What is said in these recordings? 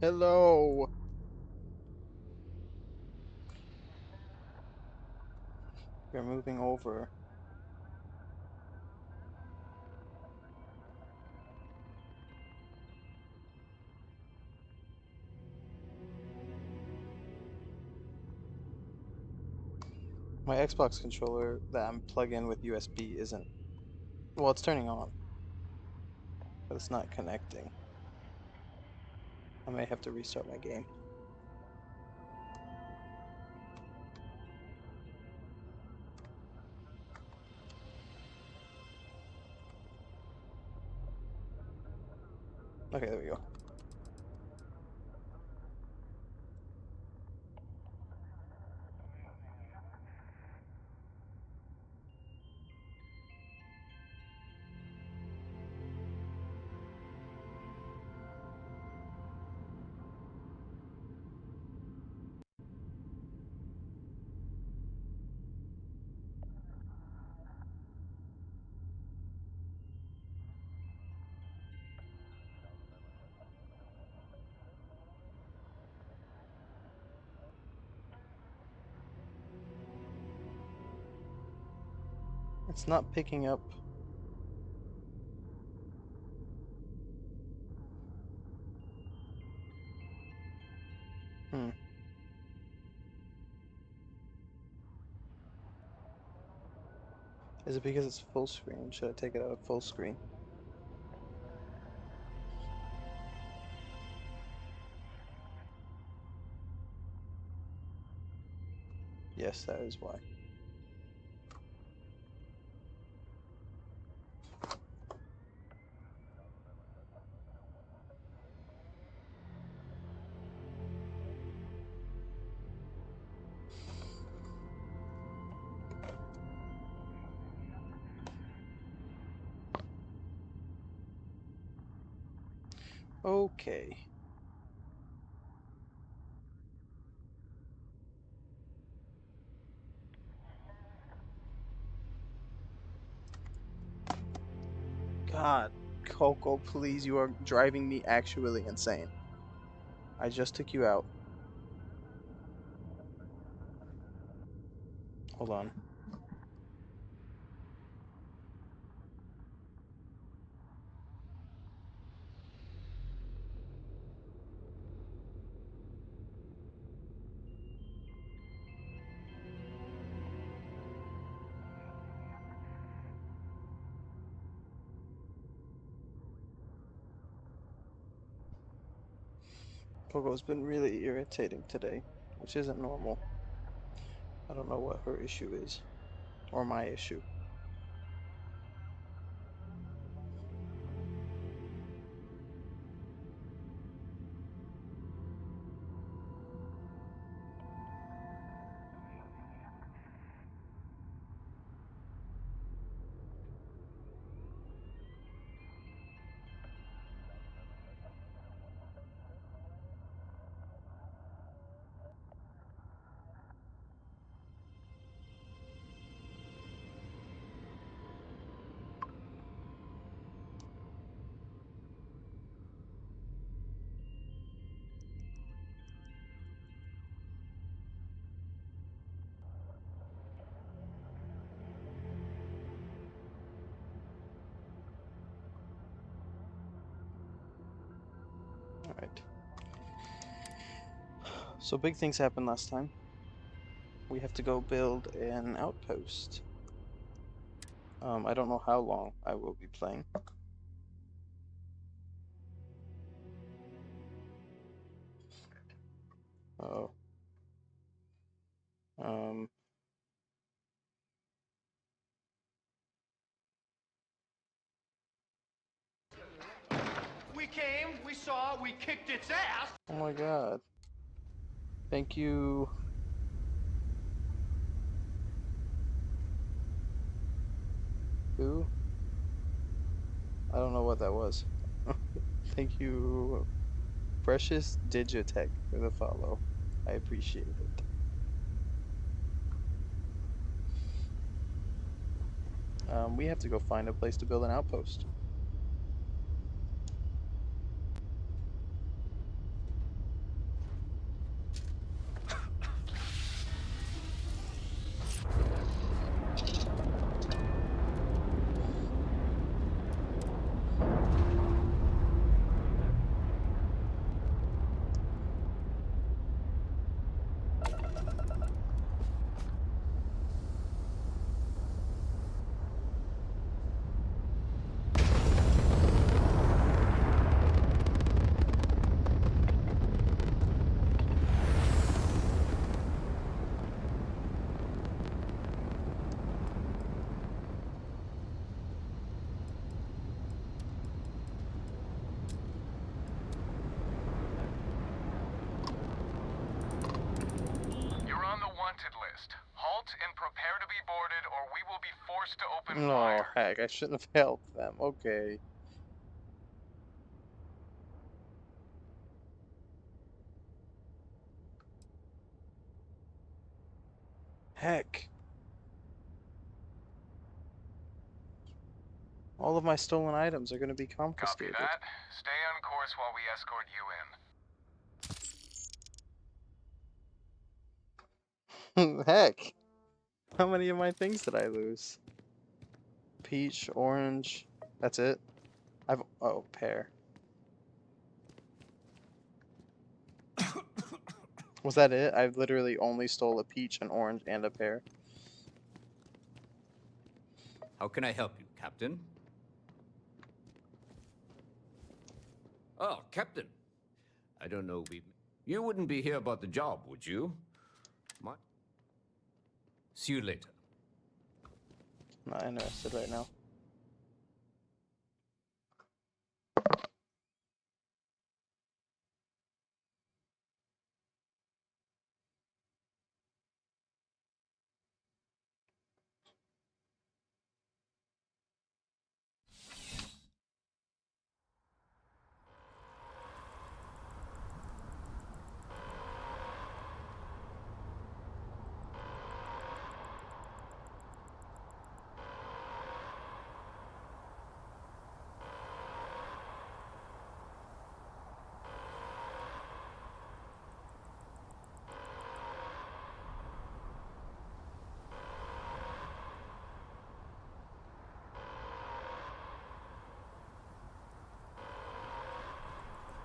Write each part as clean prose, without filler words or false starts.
Hello. We're moving over. My Xbox controller that I'm plugged in with USB isn't. Well, it's turning on, but it's not connecting. I may have to restart my game. Okay, there we go. It's not picking up. Hmm. Is it because it's full screen? Should I take it out of full screen? Yes, that is why. Okay. God, Coco, please, you are driving me actually insane. I just took you out. Hold on. Coco's been really irritating today, which isn't normal. I don't know what her issue is, or my issue. Alright. So big things happened last time. We have to go build an outpost. I don't know how long I will be playing. Oh. Um, We came, we saw, we kicked its ass. oh my god. Thank you. Who? I don't know what that was. Thank you, Precious Digitech, for the follow. I appreciate it. We have to go find a place to build an outpost. Prepare to be boarded, or we will be forced to open Oh, fire. heck, I shouldn't have helped them. Okay. Heck. All of my stolen items are going to be Copy confiscated. that. Stay on course while we escort you in. Heck. How many of my things did I lose? Peach, orange. That's it? Oh, pear. Was that it? I literally only stole a peach, an orange, and a pear. How can I help you, Captain? Oh, Captain. I don't know, You wouldn't be here about the job, would you? See you later. Not interested right now.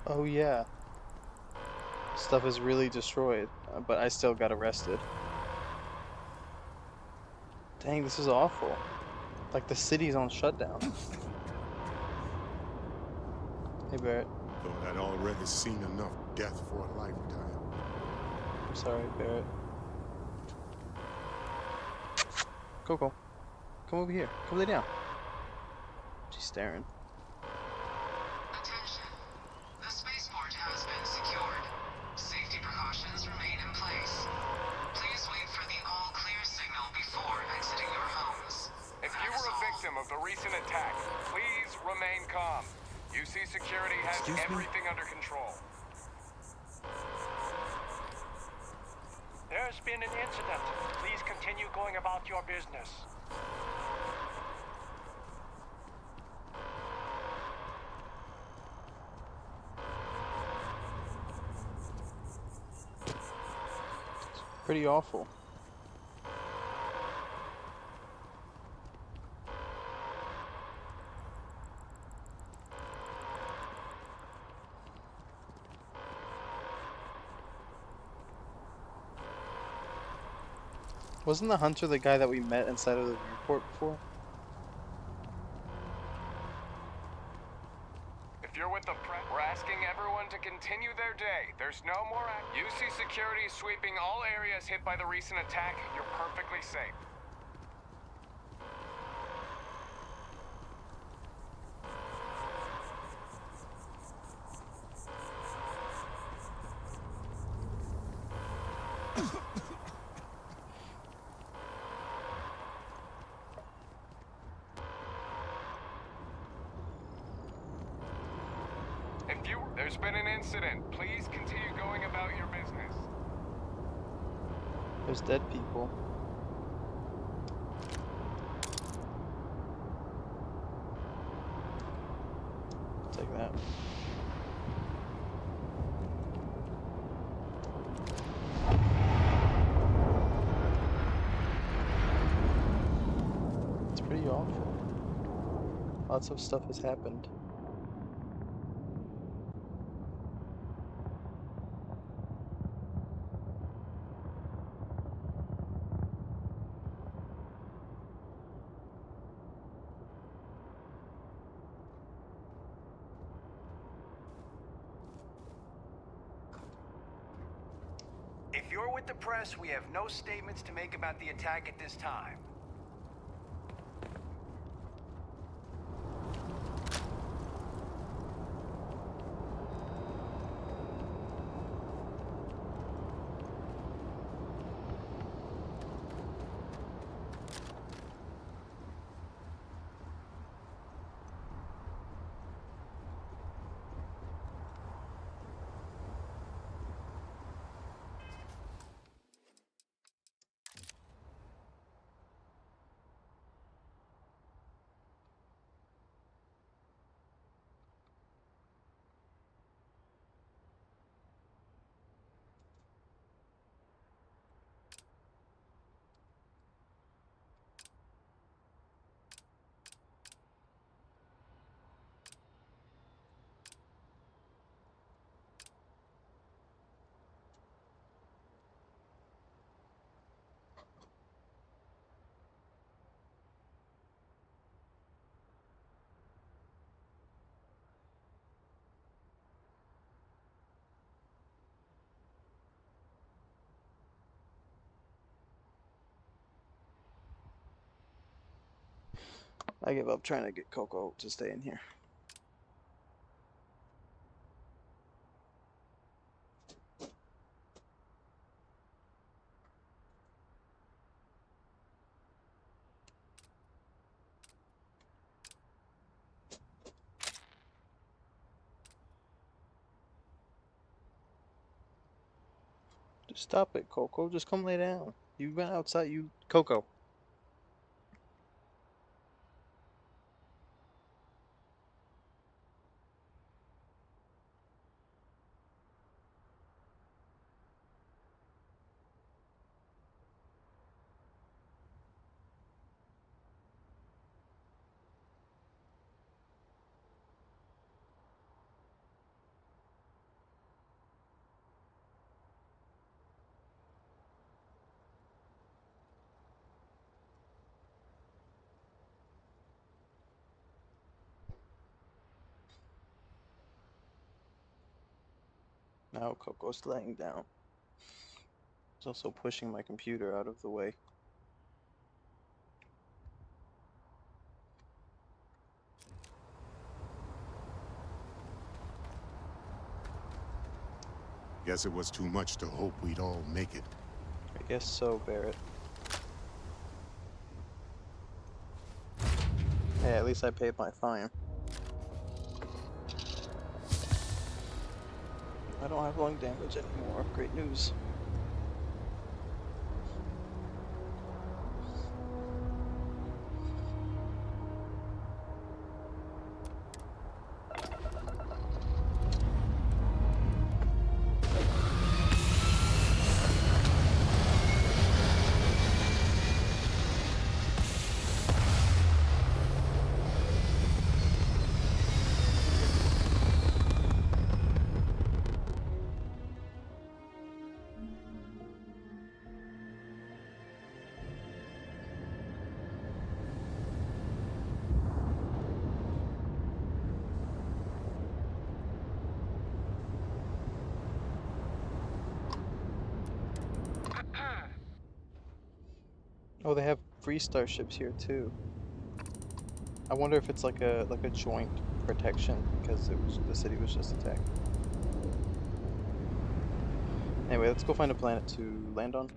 Oh yeah. Stuff is really destroyed, but I still got arrested. Dang, this is awful. Like the city's on shutdown. Hey Barrett. Thought I'd already seen enough death for a lifetime. I'm sorry, Barrett. Coco. Come over here. Come lay down. She's staring. Attention. The spaceport has been secured. Safety precautions remain in place. Please wait for the all-clear signal before exiting your homes. If you were a victim of the recent attack, please remain calm. UC Security has everything under control. There's been an incident. Please continue going about your business. Pretty awful. Wasn't the hunter the guy that we met inside of the airport before? If you're with the press, we're asking everyone to continue their day. There's no more UC Security is sweeping all areas hit by the recent attack. You're perfectly safe. There's been an incident. Please continue going about your business. There's dead people. Take that. It's pretty awful. Lots of stuff has happened. If you're with the press, we have no statements to make about the attack at this time. I give up trying to get Coco to stay in here. Just stop it, Coco. Just come lay down. You went outside. Coco. Now Coco's laying down. He's also pushing my computer out of the way. Guess it was too much to hope we'd all make it. I guess so, Barrett. Hey, at least I paid my fine. I don't have lung damage anymore. Great news. Oh, they have free starships here too. I wonder if it's like a joint protection because the city was just attacked. Anyway, let's go find a planet to land on.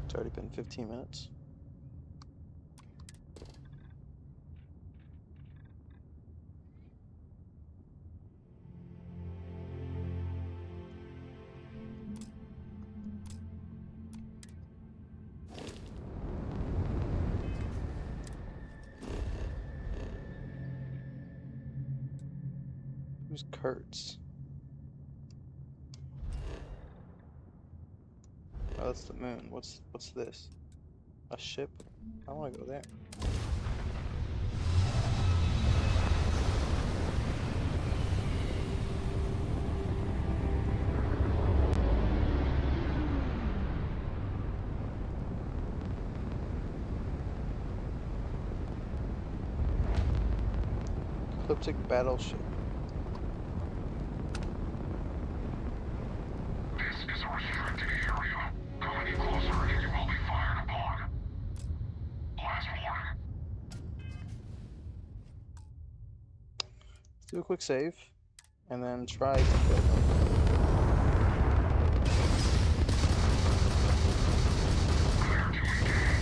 It's already been 15 minutes. Who's Kurtz? Oh, that's the moon. What's this? A ship? I want to go there. Ecliptic battleship. This is a restricted area. Come any closer and you will be fired upon. Last warning. Let's do a quick save, and then try to kill them. Clear to engage.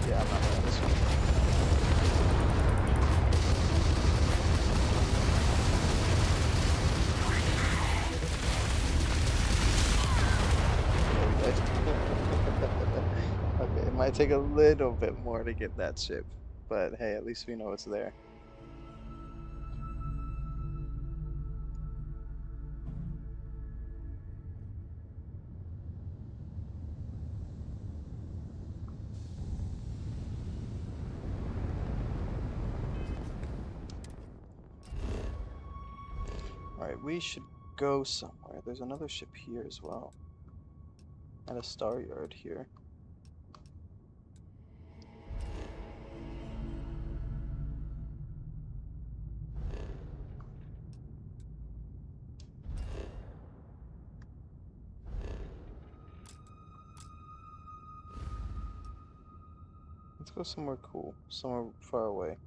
Yeah, I'm not doing this one. Okay, it might take a little bit more to get that ship, but hey, at least we know it's there. Alright, we should go somewhere. There's another ship here as well. And a star yard here. Let's go somewhere cool, somewhere far away.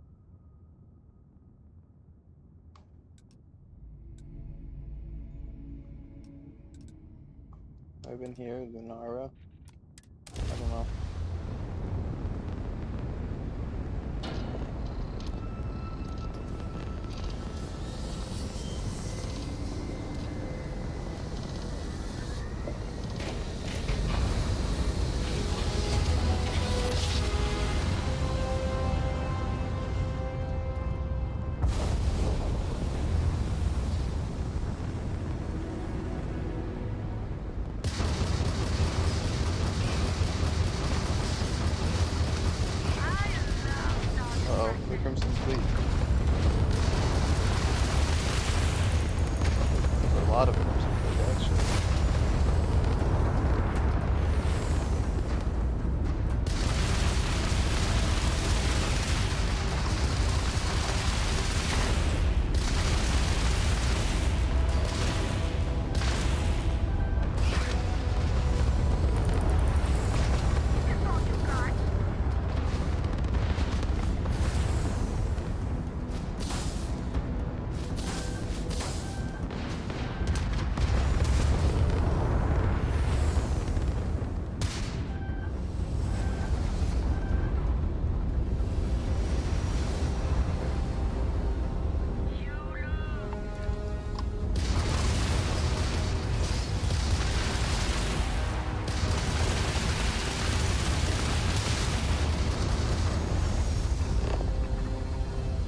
I've been here, Lunara. I don't know. Uh-oh, the Crimson Fleet. There's a lot of Crimson Fleet, actually.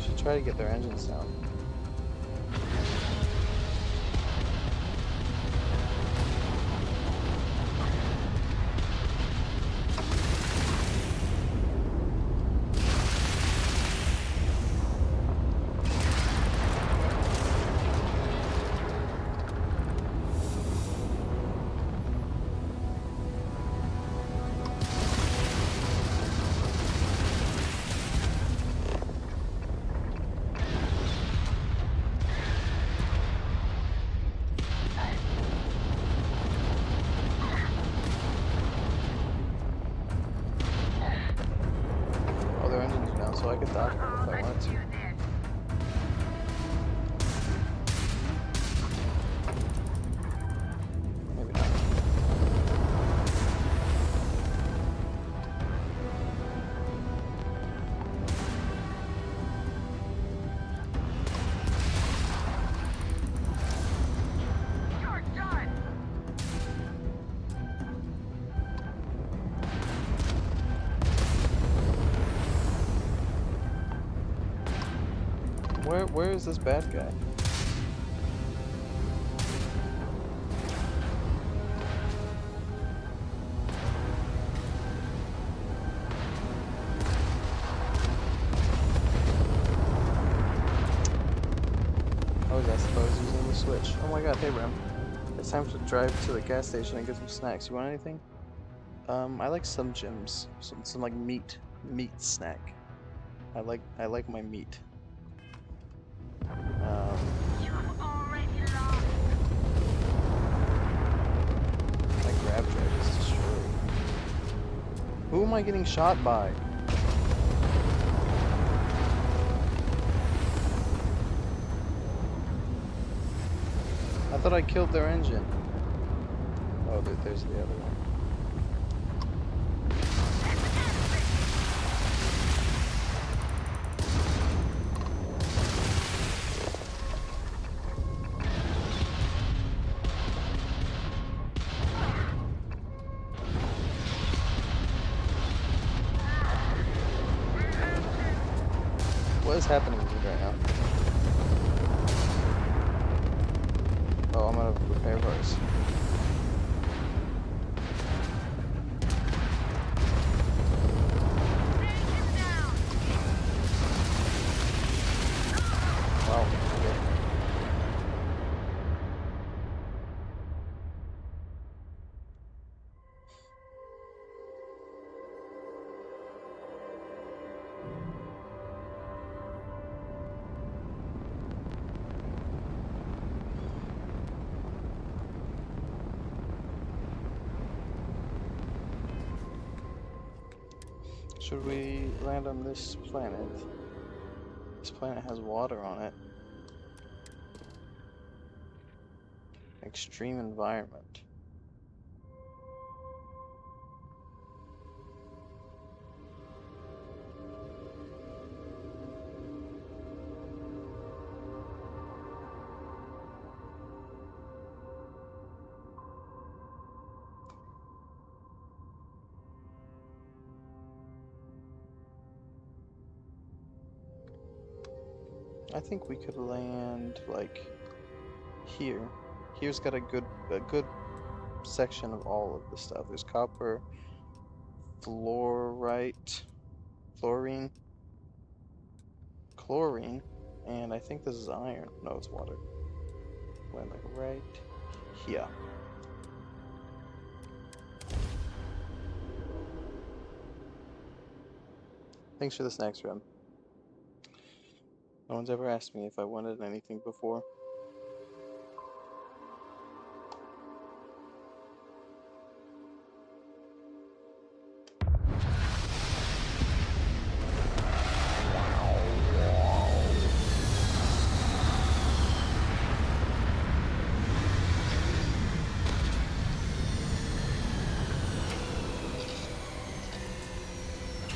Should try to get their engines down. Oh, their engines are down, so I could dock them if I wanted to. Maybe not. Where is this bad guy? Oh, I suppose using the switch. Oh my god, hey Ram. It's time to drive to the gas station and get some snacks. You want anything? I like some gems. Some like meat snack. I like my meat. My grab drive is destroyed. Who am I getting shot by? I thought I killed their engine. Oh, there's the other one. What is happening with me right now? Oh, I'm out of repair parts. Wow, okay. Should we land on this planet? This planet has water on it. Extreme environment. I think we could land like here. Here's got a good section of all of the stuff. There's copper, fluorite, fluorine, chlorine, and I think this is iron. No, it's water. Went like right here. Thanks for the snacks, Rem. No one's ever asked me if I wanted anything before.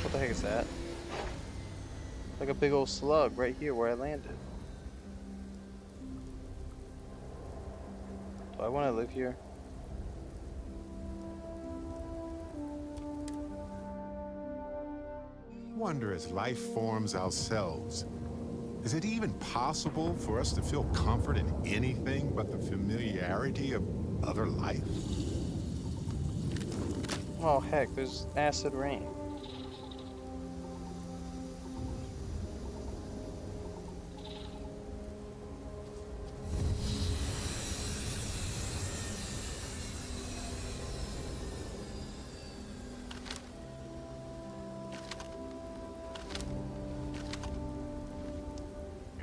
What the heck is that? Like a big old slug right here where I landed. Do I want to live here? Wonder, as life forms ourselves, is it even possible for us to feel comfort in anything but the familiarity of other life? Oh heck, there's acid rain.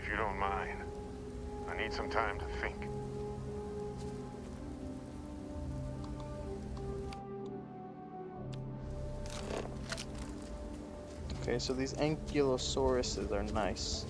If you don't mind, I need some time to think. Okay, so these ankylosauruses are nice.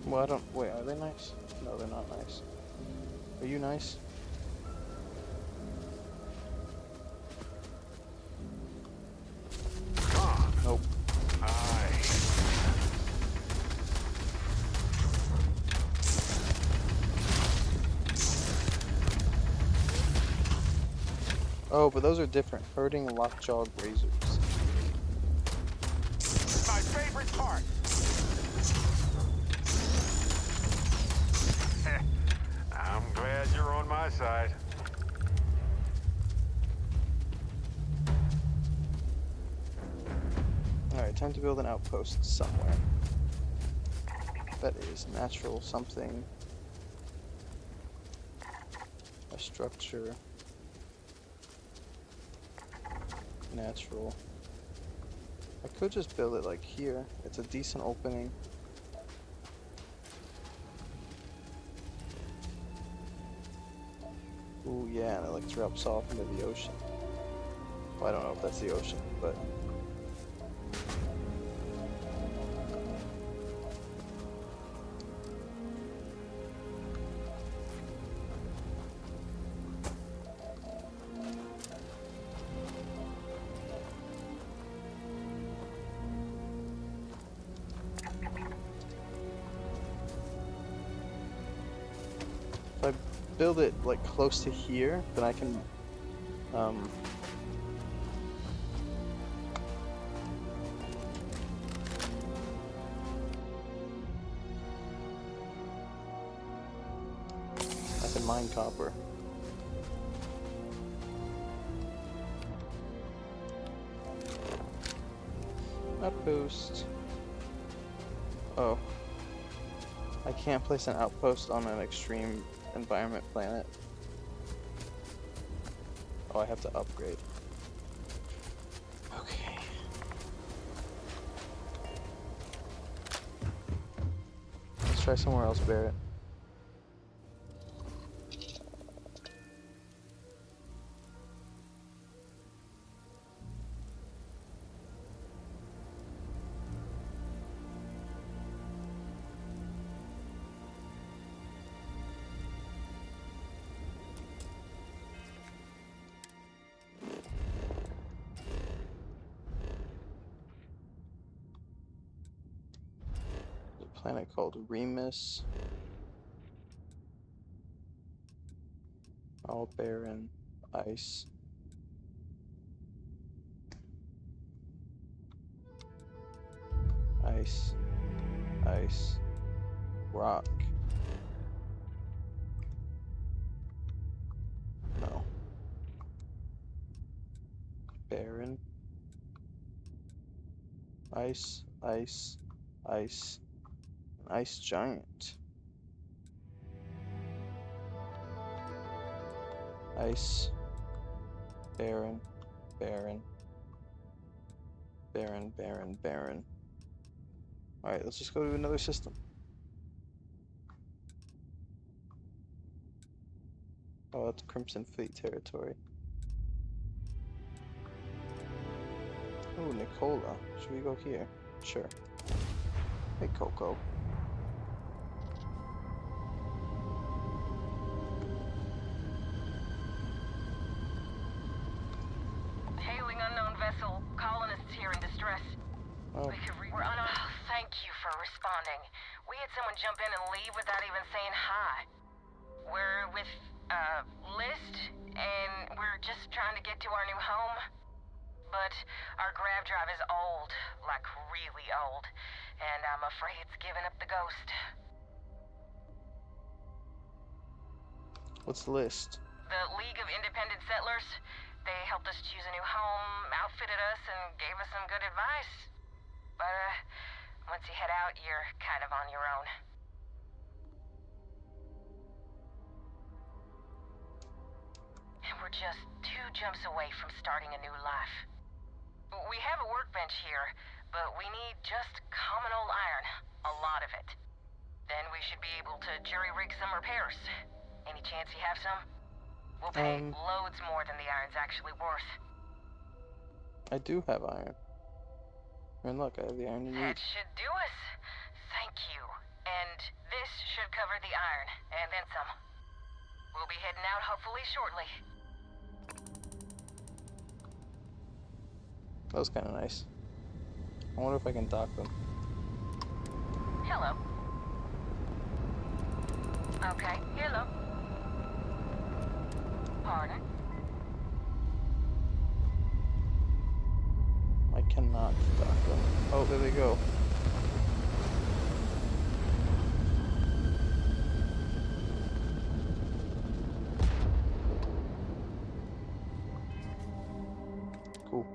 Well, I don't. Wait, are they nice? No, they're not nice. Are you nice? Nope. Oh, but those are different. Herding lockjaw grazers. My favorite part. I'm glad you're on my side. Alright, time to build an outpost somewhere. That is natural something. A structure. Natural. I could just build it like here. It's a decent opening. Ooh, yeah, and it like drops off into the ocean. Well, I don't know if that's the ocean, but if I build it like close to here, then I can mine copper. Outpost. Oh. I can't place an outpost on an extreme environment planet. Oh, I have to upgrade. Okay. Let's try somewhere else, Barrett. There's a planet called Remus. All barren ice. Ice. Ice. Rock. No. Barren. Ice. Ice. Ice. An ice giant. Ice. Barren. Barren. Barren. Barren. Barren. Alright, let's just go to another system. Oh, that's Crimson Fleet territory. Oh, Nicola. Should we go here? Sure. Hey, Coco. Hailing unknown vessel. Colonists here in distress. Oh, We're on a... Thank you for responding. We had someone jump in and leave without even saying hi. We're with, List, and we're just trying to get to our new home. But our grav drive is old, like really old, and I'm afraid it's given up the ghost. what's the list? The League of Independent Settlers, they helped us choose a new home, outfitted us, and gave us some good advice. But, once you head out, you're kind of on your own. And we're just 2 jumps away from starting a new life. We have a workbench here, but we need just common old iron. A lot of it. Then we should be able to jury-rig some repairs. Any chance you have some? We'll pay loads more than the iron's actually worth. I do have iron. And look, I have the iron you That need. should do us. Thank you. And this should cover the iron, and then some. We'll be heading out hopefully shortly. That was kind of nice. I wonder if I can dock them. Hello. Okay, hello. Pardon? I cannot dock them. Oh, there they go. Cool.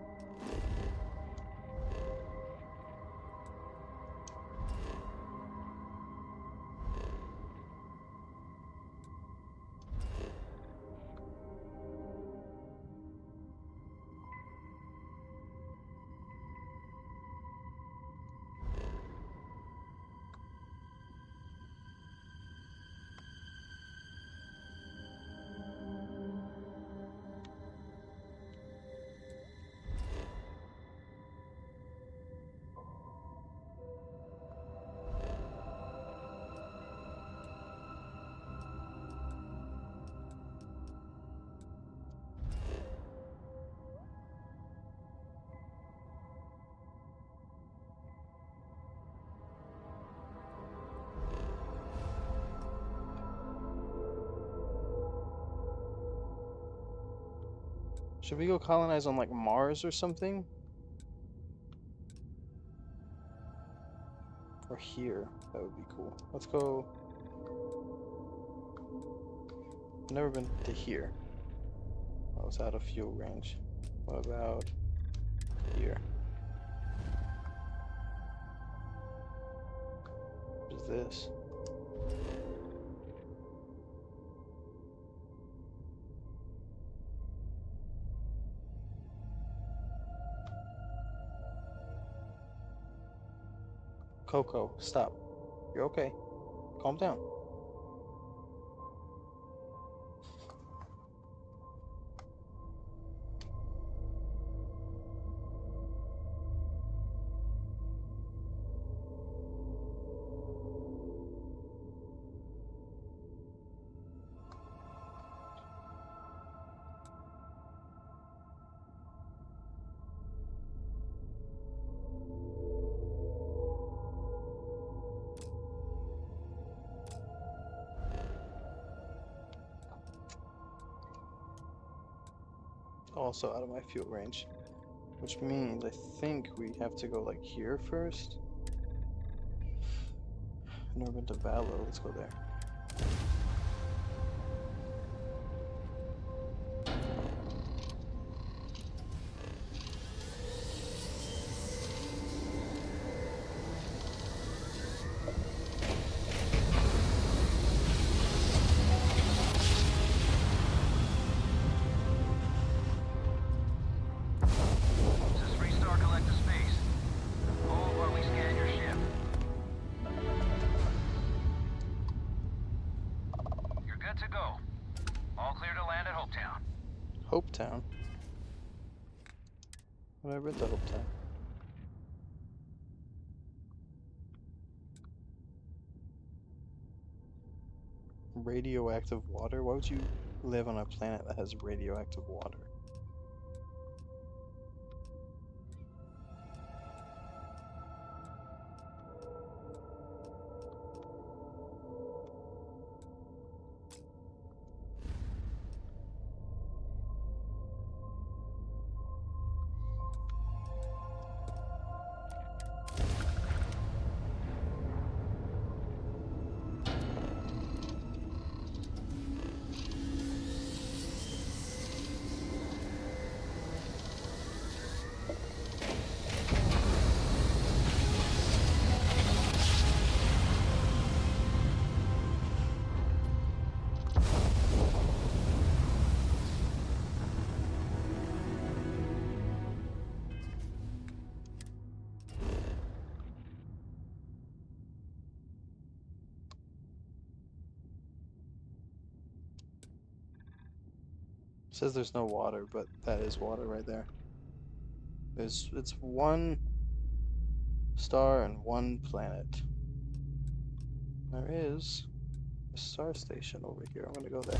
Should we go colonize on like Mars or something? Or here. That would be cool. Let's go. I've never been to here. I was out of fuel range. What about here? What is this? Coco, stop. You're okay. Calm down. Also out of my fuel range. Which means I think we have to go like here first. I've never been to Vallow. Let's go there. This is Freestar Collective Space. Hold while we scan your ship. You're good to go. All clear to land at Hopetown. Hopetown. I've never been to Hopetown. Radioactive water? Why would you live on a planet that has radioactive water? It says there's no water, but that is water right there. It's one star and one planet. There is a star station over here. I'm gonna go there.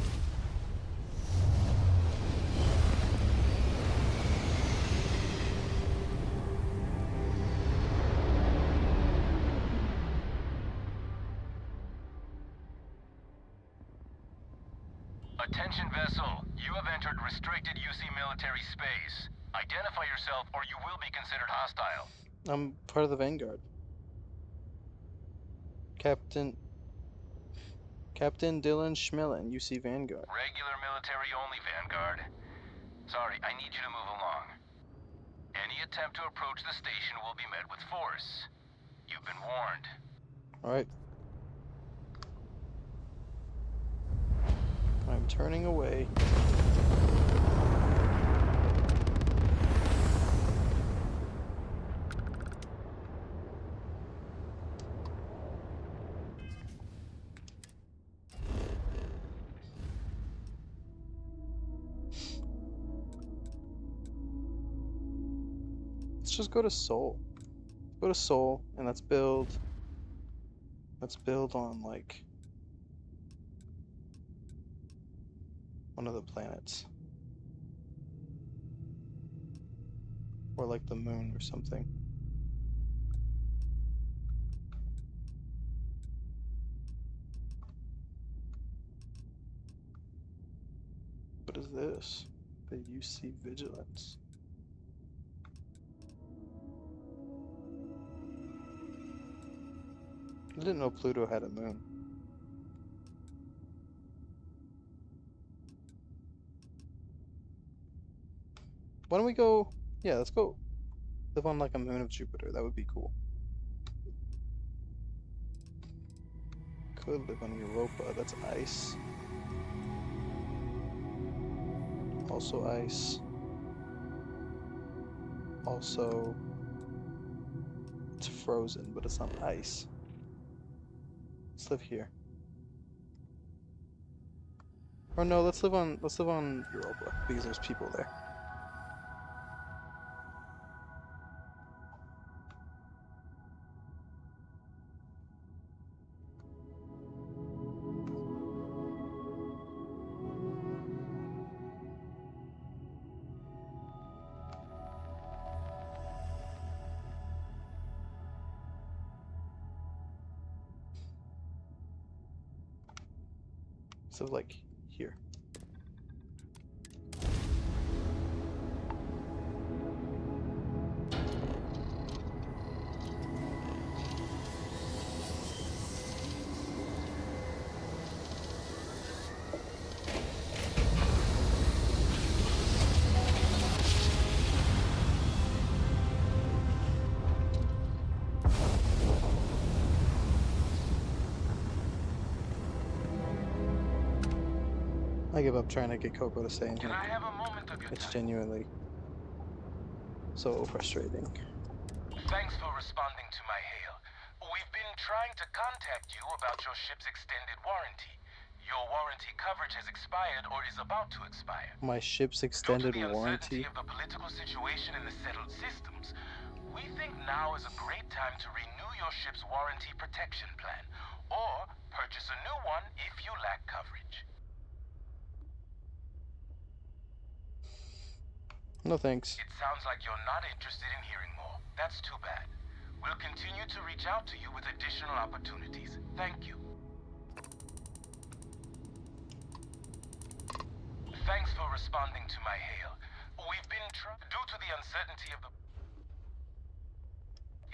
Attention vessel, you have entered restricted UC military space. Identify yourself or you will be considered hostile. I'm part of the Vanguard. Captain Dylan Schmillen, UC Vanguard. Regular military only, Vanguard. Sorry, I need you to move along. Any attempt to approach the station will be met with force. You've been warned. Alright. I'm turning away. Let's just go to Seoul. Go to Seoul and let's build on like one of the planets. Or like the moon or something. What is this? The UC Vigilance. I didn't know Pluto had a moon. Why don't we go? Yeah, let's go live on like a moon of Jupiter. That would be cool. Could live on Europa. That's ice. Also ice. Also, it's frozen, but it's not ice. Let's live here. Or no, let's live on Europa because there's people there. So like here. I give up trying to get Coco to stay in Can here. I have a moment of your It's time? genuinely so frustrating. Thanks for responding to my hail. We've been trying to contact you about your ship's extended warranty. Your warranty coverage has expired or is about to expire. My ship's Due to extended the uncertainty warranty. of the political situation in the settled systems, we think now is a great time to renew your ship's warranty protection plan, or purchase a new one if you lack coverage. No thanks. It sounds like you're not interested in hearing more. That's too bad. We'll continue to reach out to you with additional opportunities. Thank you. Thanks for responding to my hail. We've been due to the uncertainty of the...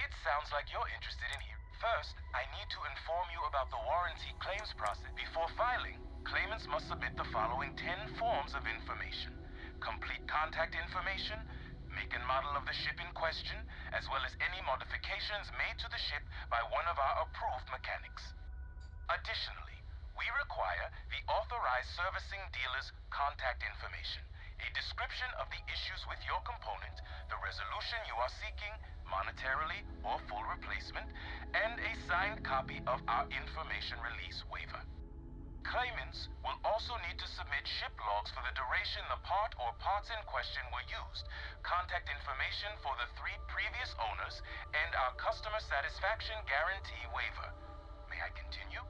It sounds like you're interested in here. First, I need to inform you about the warranty claims process. Before filing, claimants must submit the following 10 forms of information. Complete contact information, make and model of the ship in question, as well as any modifications made to the ship by one of our approved mechanics. Additionally, we require the authorized servicing dealer's contact information, a description of the issues with your component, the resolution you are seeking, monetarily or full replacement, and a signed copy of our information release waiver. Claimants will also need to submit ship logs for the duration the part or parts in question were used, contact information for the 3 previous owners, and our customer satisfaction guarantee waiver. May I continue?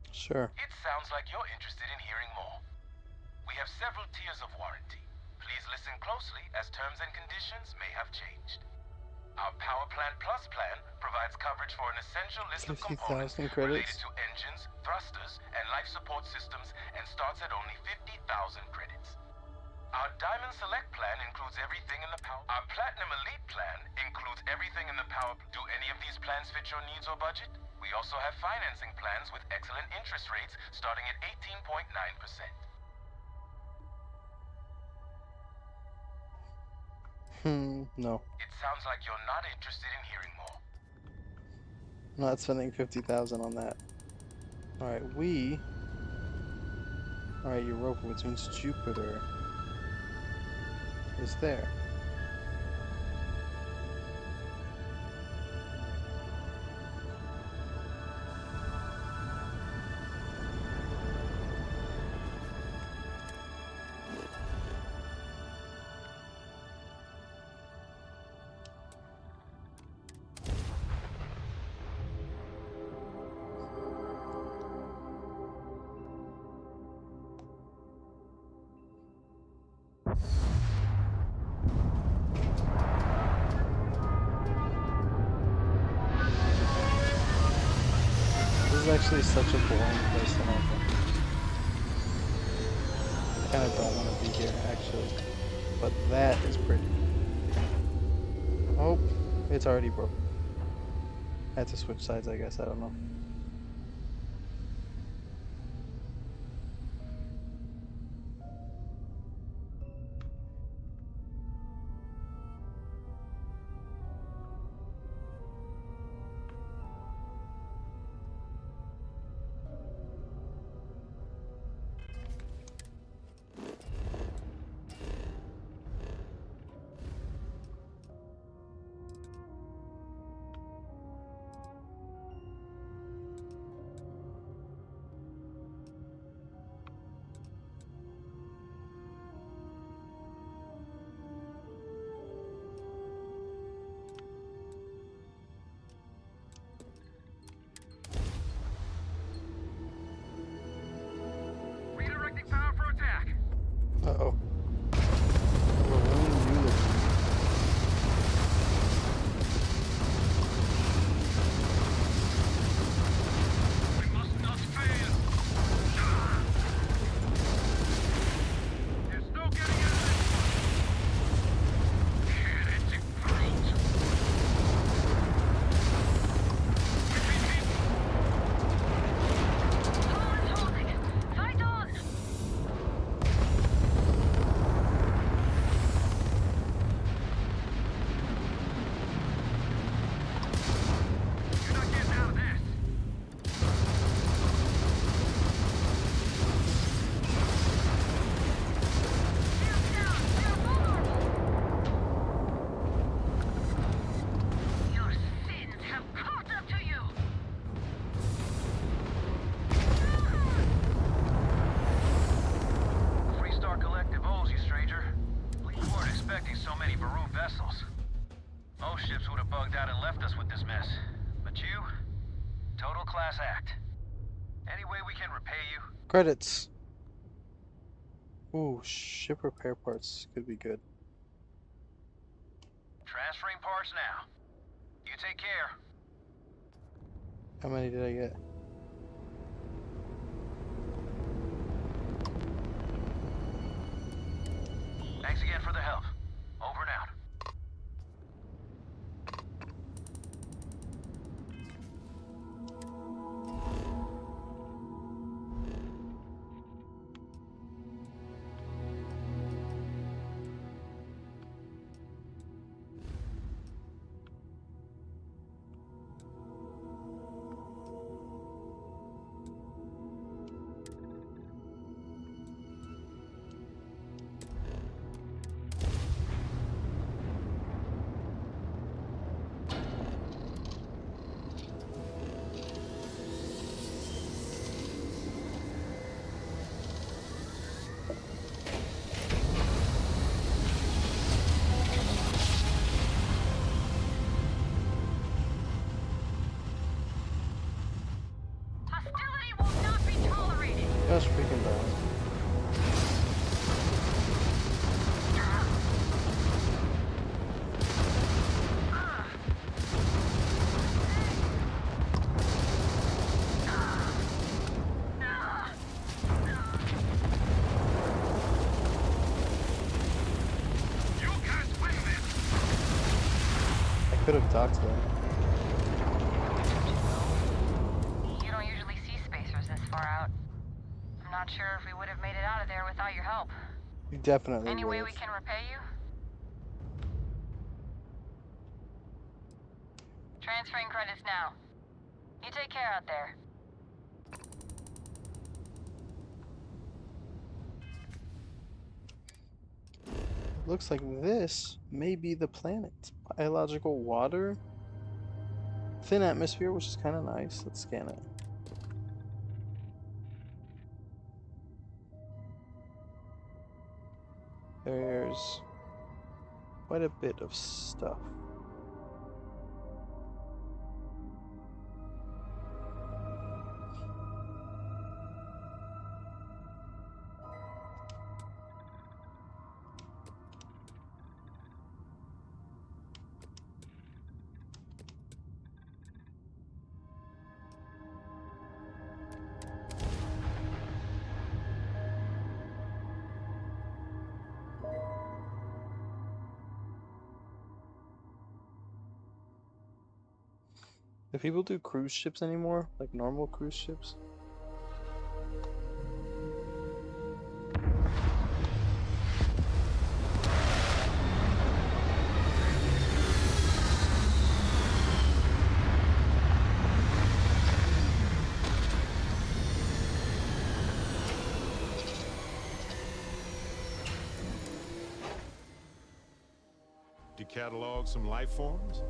Sure. It sounds like you're interested in hearing more. We have several tiers of warranty. Please listen closely as terms and conditions may have changed. Our Power Plant Plus plan provides coverage for an essential list of components 50,000 related credits. to engines, thrusters, and life support systems and starts at only 50,000 credits. Our Diamond Select plan includes everything in the power. Our Platinum Elite plan includes everything in the power. Do any of these plans fit your needs or budget? We also have financing plans with excellent interest rates starting at 18.9%. No. It sounds like you're not interested in hearing more. I'm not spending 50,000 on that. Alright, Alright, Europa, which means Jupiter is there. This is actually such a boring place to have them. I kind of don't want to be here, actually. But that is pretty. Oh, it's already broken. I had to switch sides, I guess. I don't know. ships would have bugged out and left us with this mess. But you, total class act. Any way we can repay you? Credits. Ooh, ship repair parts could be good. Transferring parts now. You take care. How many did I get? Thanks again for the help. Over and out. Hostility will not be tolerated. That's freaking bad. You can't win this! I could have docked them. You don't usually see spacers this far out. I'm not sure if we would have made it out of there without your help. You definitely Any way would we have. can repay you? Transferring credits now. You take care out there. Looks like this may be the planet. Biological water. Thin atmosphere, which is kind of nice. Let's scan it. There's quite a bit of stuff. Do people do cruise ships anymore? Like normal cruise ships? Decatalog some life forms?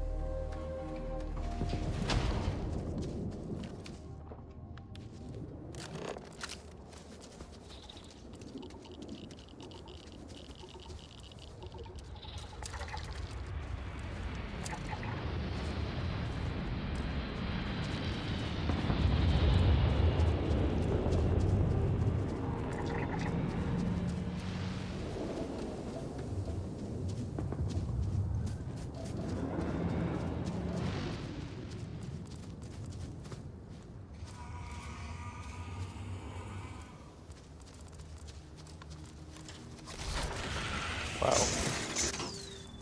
Wow.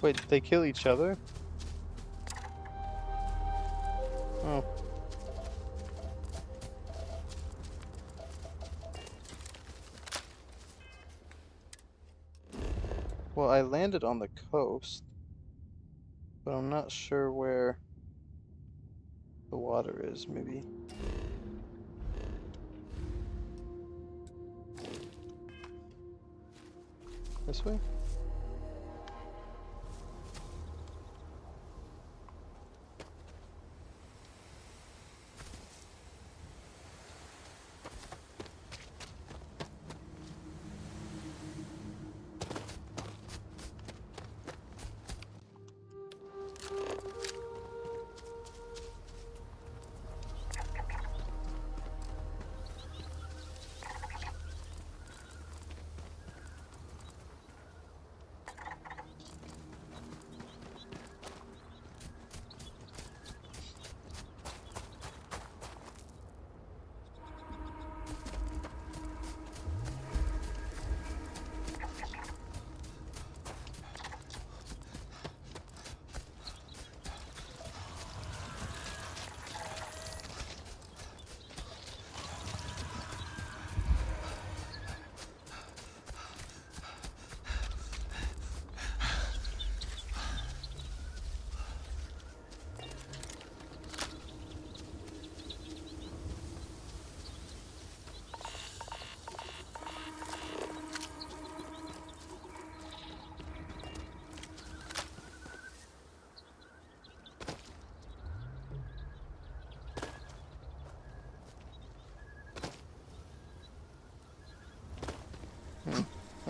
Wait, did they kill each other? Oh. Well, I landed on the coast, but I'm not sure where the water is, maybe. This way?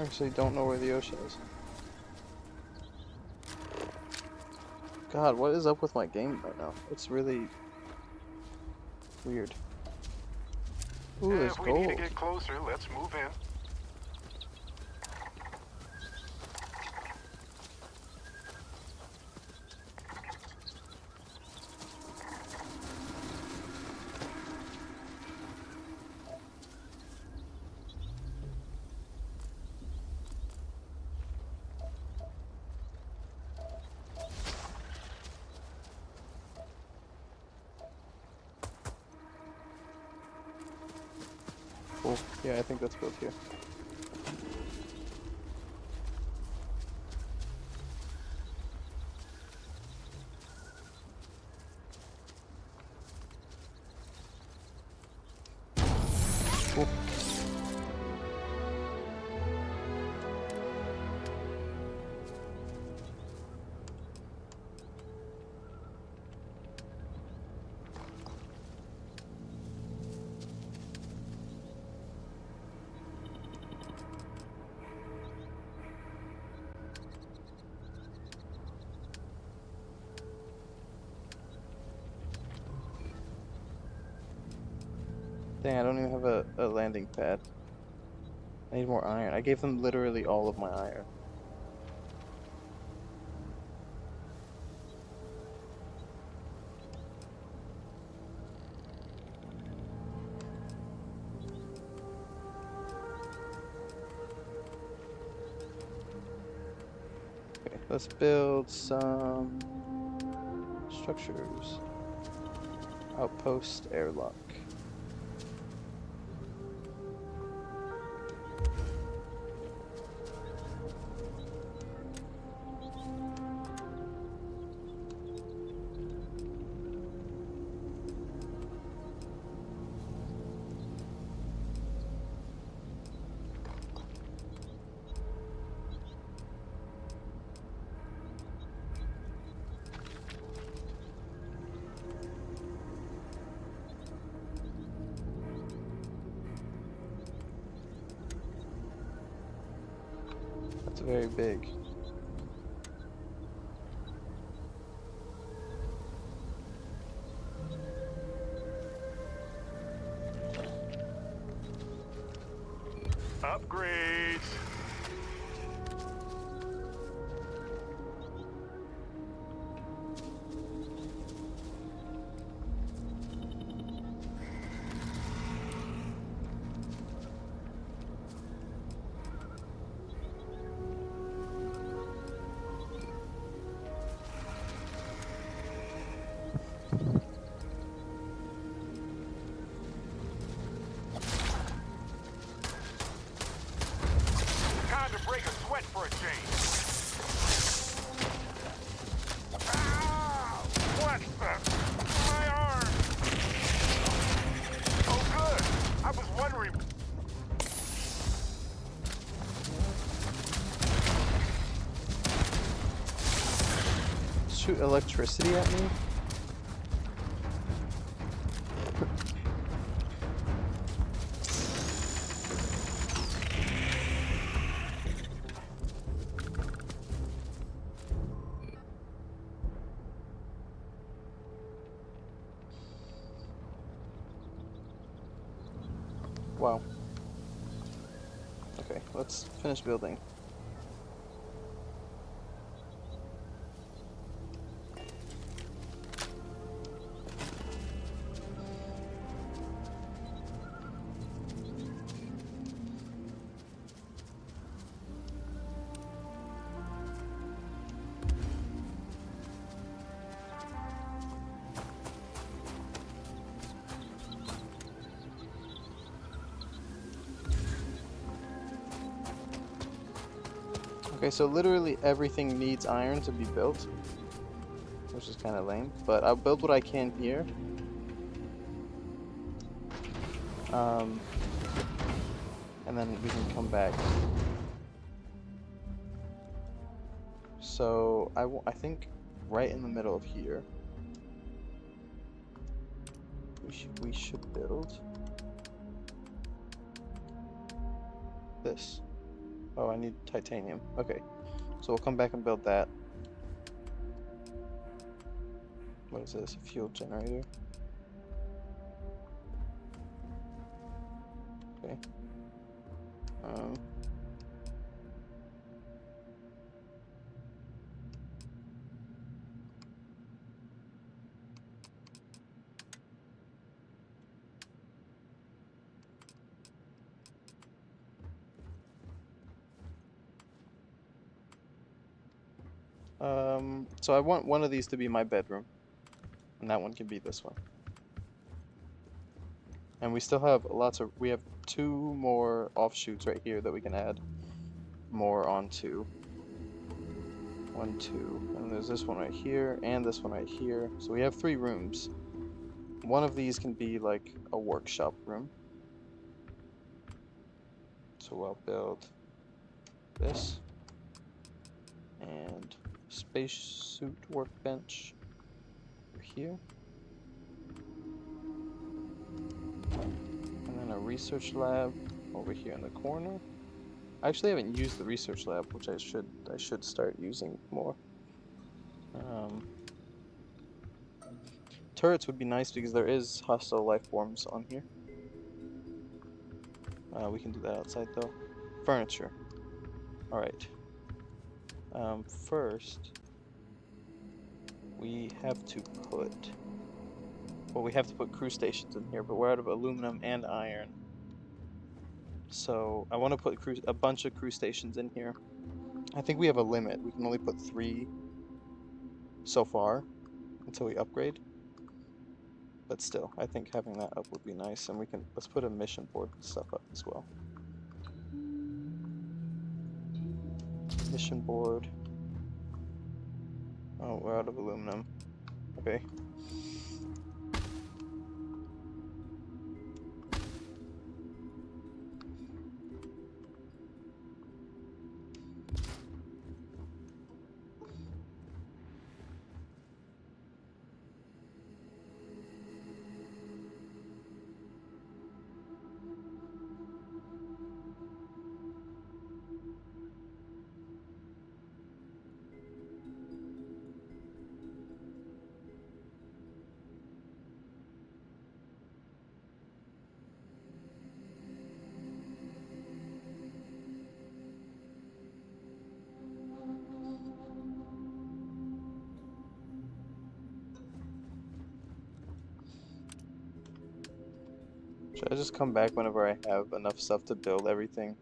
I actually don't know where the ocean is. God, what is up with my game right now? It's really weird. Ooh, there's If we need to gold. get closer, let's move in. Cool. Yeah, I think that's built here. Cool. Dang, I don't even have a landing pad. I need more iron. I gave them literally all of my iron. Okay, let's build some structures. Outpost airlock. That's very big. Upgrades. Time to break a sweat for a change. Ow! What the? My arm! Oh, good. I was wondering. Shoot electricity at me? Wow. Okay, let's finish building. Okay, so literally everything needs iron to be built, which is kind of lame, but I'll build what I can here. And then we can come back. So I think right in the middle of here, we should build this. Oh, I need titanium. Okay, so we'll come back and build that. What is this? A fuel generator? Okay. Um, so I want one of these to be my bedroom, and that one can be this one. And we still have we have 2 more offshoots right here that we can add more onto. 1, 2, and there's this one right here, and this one right here. So we have 3 rooms. One of these can be like a workshop room. So I'll build this, and spacesuit workbench over here. And then a research lab over here in the corner. I actually haven't used the research lab, which I should start using more. Turrets would be nice because there is hostile life forms on here. We can do that outside though. Furniture. Alright. First, we have to put crew stations in here, but we're out of aluminum and iron. So I want to put a bunch of crew stations in here. I think we have a limit. We can only put 3 so far until we upgrade. But still, I think having that up would be nice, and let's put a mission board and stuff up as well. Mission board. Oh, we're out of aluminum. Okay. Should I just come back whenever I have enough stuff to build everything?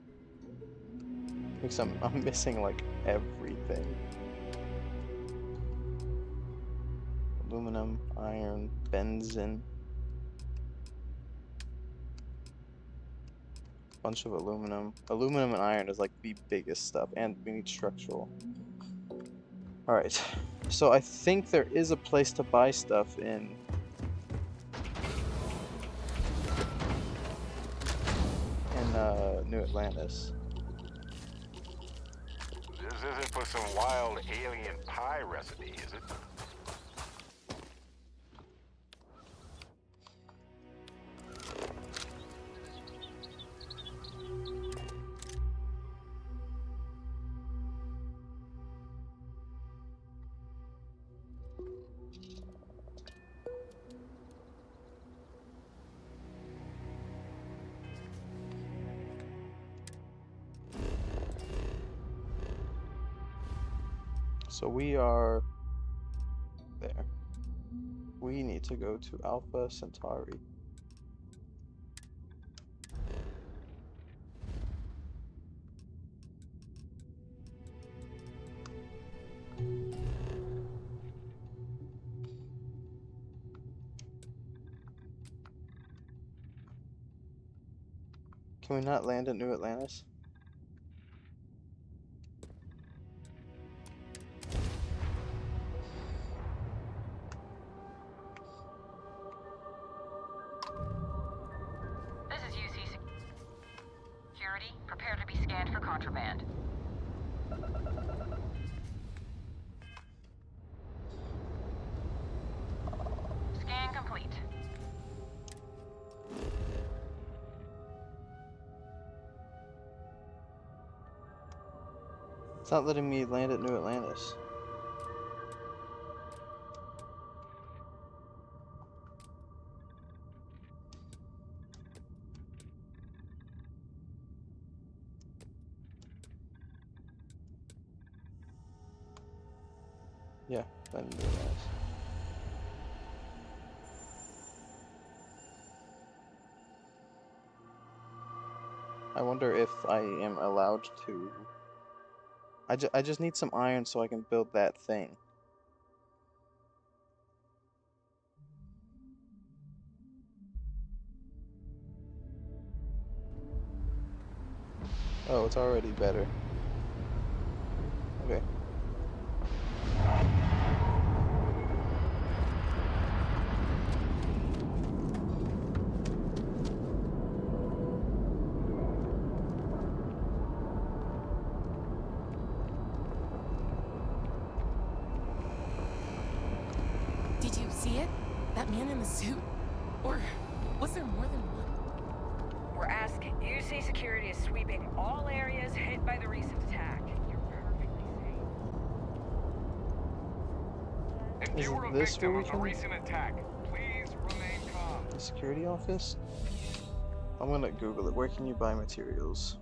Because I'm missing like everything. Aluminum, iron, benzene. Bunch of aluminum. Aluminum and iron is like the biggest stuff, and we need structural. Alright, so I think there is a place to buy stuff in New Atlantis. This isn't for some wild alien pie recipe, is it? So we are there. We need to go to Alpha Centauri. Can we not land at New Atlantis? This is UC Security. Prepare to be scanned for contraband. Scan complete. It's not letting me land at New Atlantis. Yeah, then New Atlantis. I wonder if I am allowed to. I just need some iron so I can build that thing. Oh, it's already better. Okay. Did you see it? That man in the suit? Or was there more than one? We're asking. UC security is sweeping all areas hit by the recent attack. You're perfectly safe. If Is you were a this where victim we of the can- recent attack, please remain calm. The security office? I'm gonna Google it. Where can you buy materials?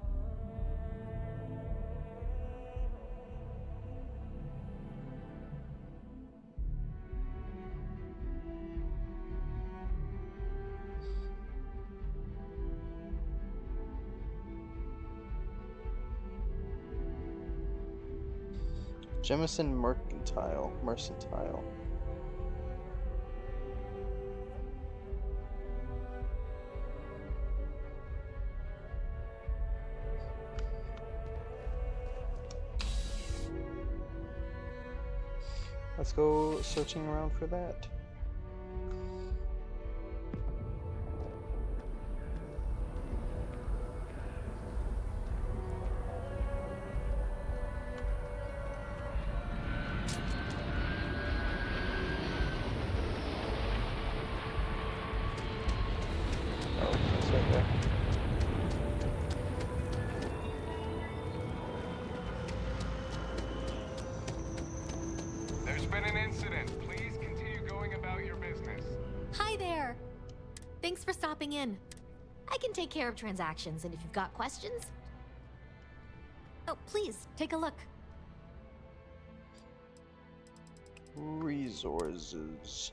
Jemison Mercantile. Let's go searching around for that. Oh, it's right there. There's been an incident. Please continue going about your business. Hi there. Thanks for stopping in. I can take care of transactions, and if you've got questions... Oh, please, take a look. Resources.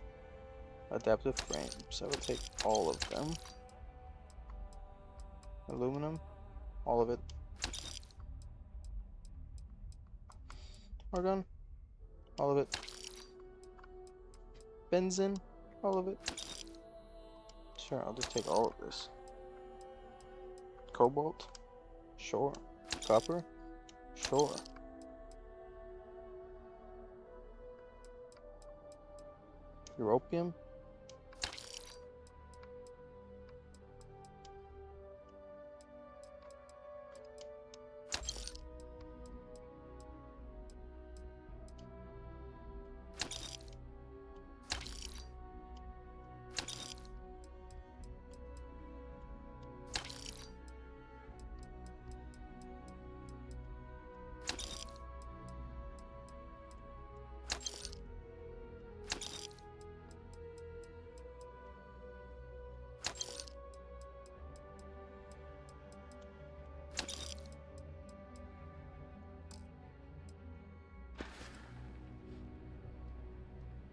Adaptive frames. I will take all of them. Aluminum. All of it. Argon. All of it. Benzene. All of it. Sure, I'll just take all of this. Cobalt. Sure. Copper. Sure. Europium.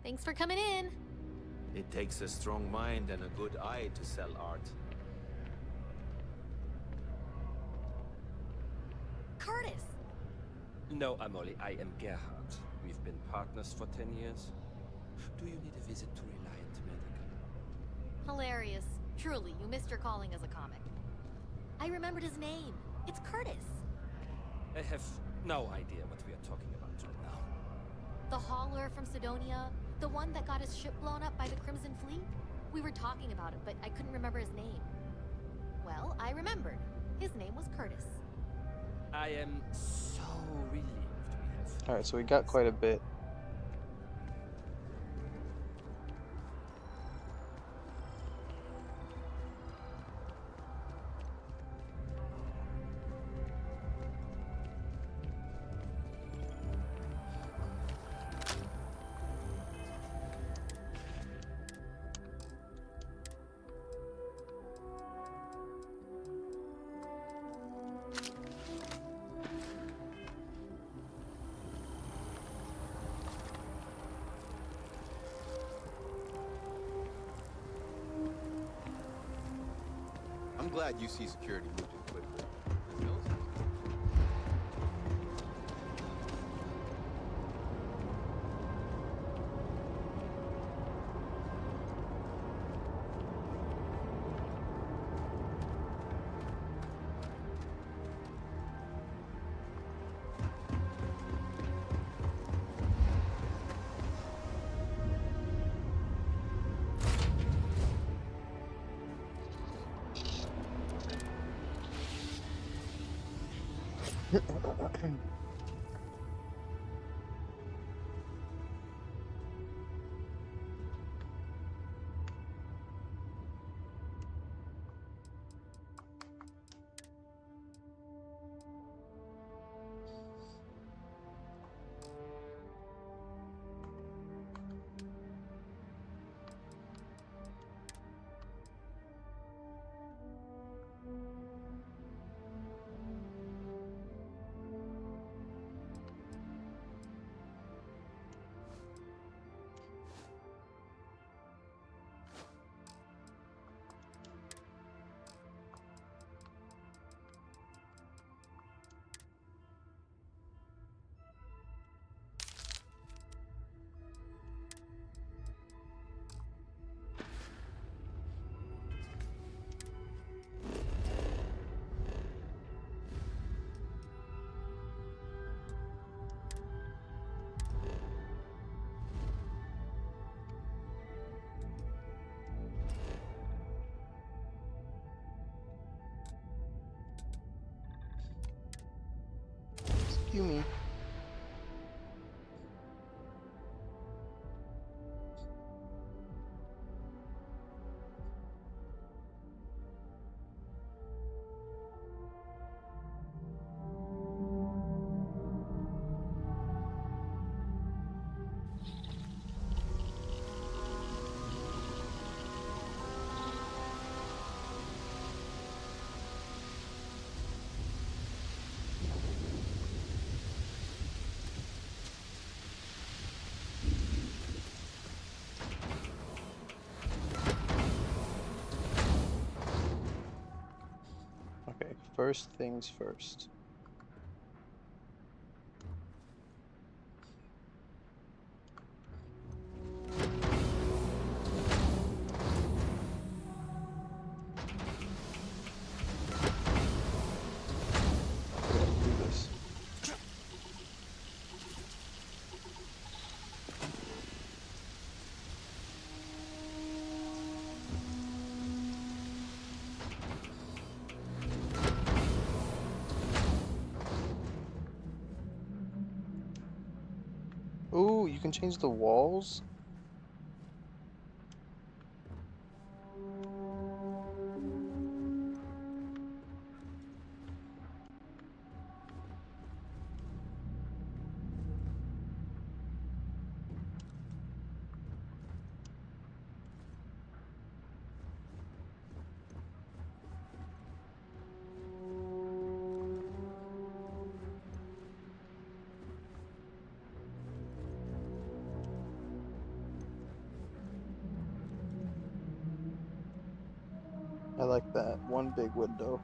Thanks for coming in. It takes a strong mind and a good eye to sell art. Curtis! No, Amoli, I am Gerhard. We've been partners for 10 years. Do you need a visit to Reliant Medical? Hilarious. Truly, you missed your calling as a comic. I remembered his name. It's Curtis. I have no idea what we are talking about right now. The hauler from Sidonia. The one that got his ship blown up by the Crimson Fleet? We were talking about it, but I couldn't remember his name. Well, I remembered. His name was Curtis. I am so relieved we have... Alright, so we got quite a bit. glad UC Security moved in quickly. Excuse me. Okay, first things first. I gotta do this. Ooh, you can change the walls? I like that. One big window.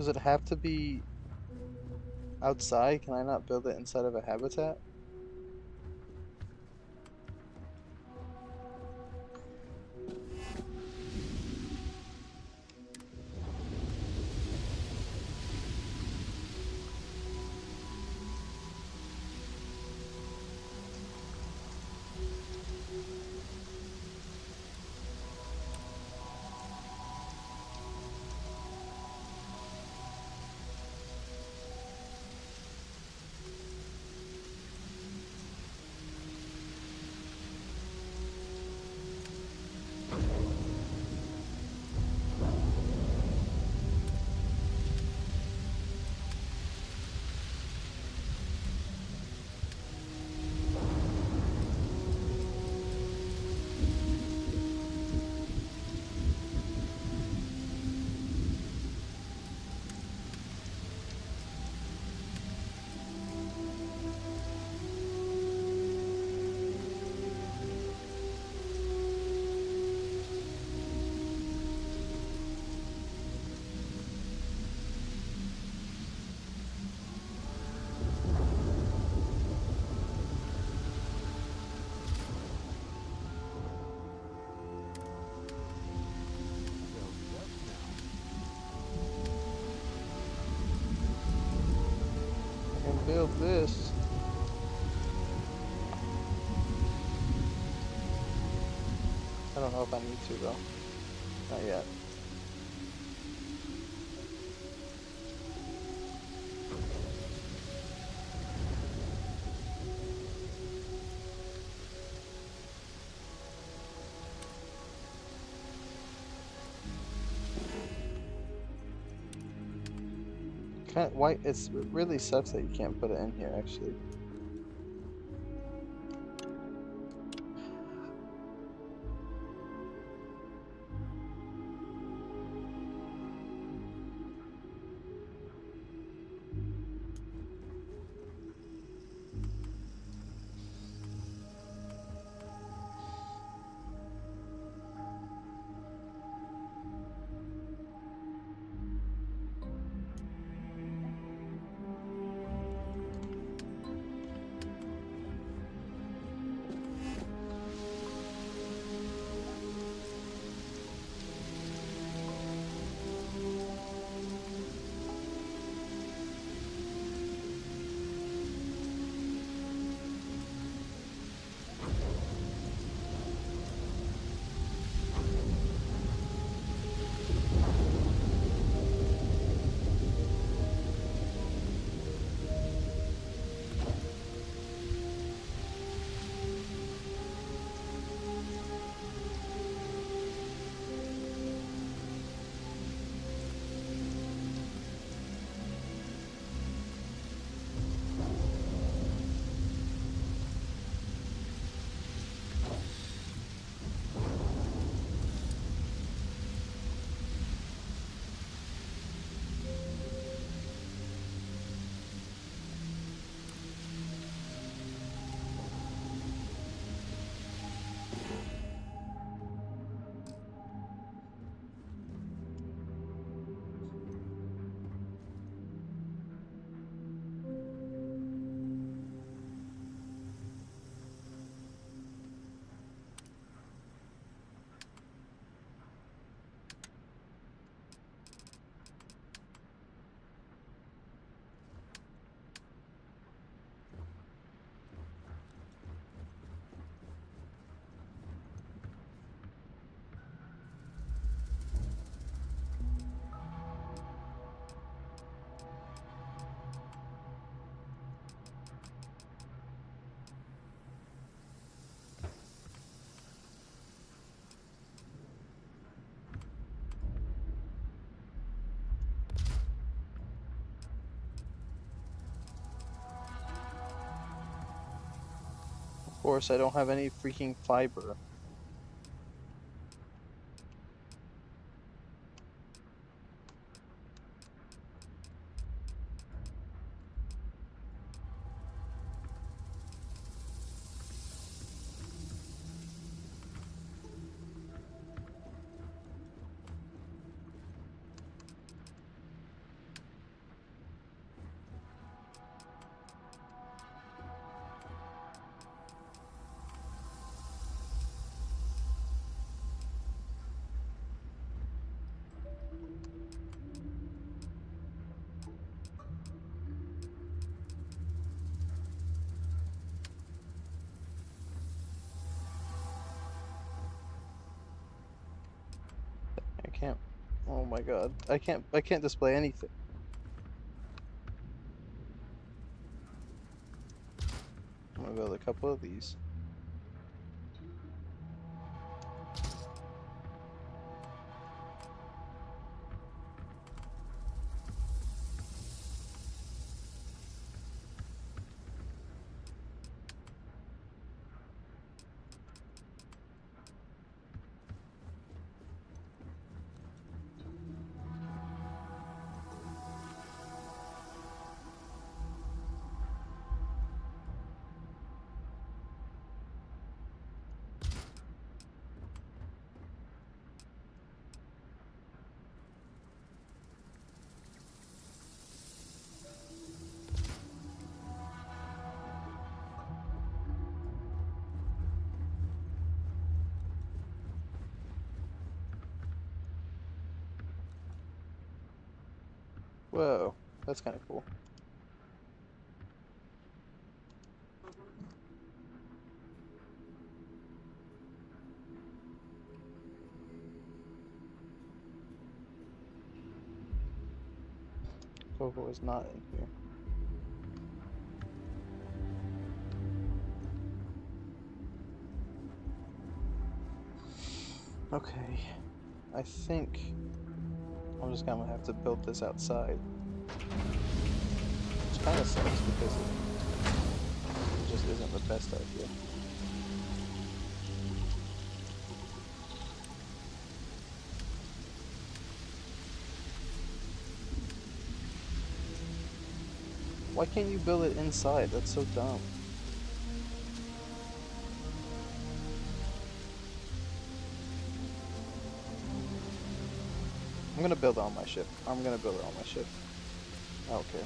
Does it have to be outside? Can I not build it inside of a habitat? build this. I don't know if I need to though. Not yet. Why it really sucks that you can't put it in here actually. Of course, I don't have any freaking fiber. I can't. Oh my god. I can't display anything. I'm gonna build a couple of these. Whoa, that's kind of cool. Coco is not in here. Okay, I think I'm just gonna have to build this outside. Which kind of sucks because it just isn't the best idea. Why can't you build it inside? That's so dumb. I'm gonna build it on my ship. I'm gonna build it on my ship. I don't care.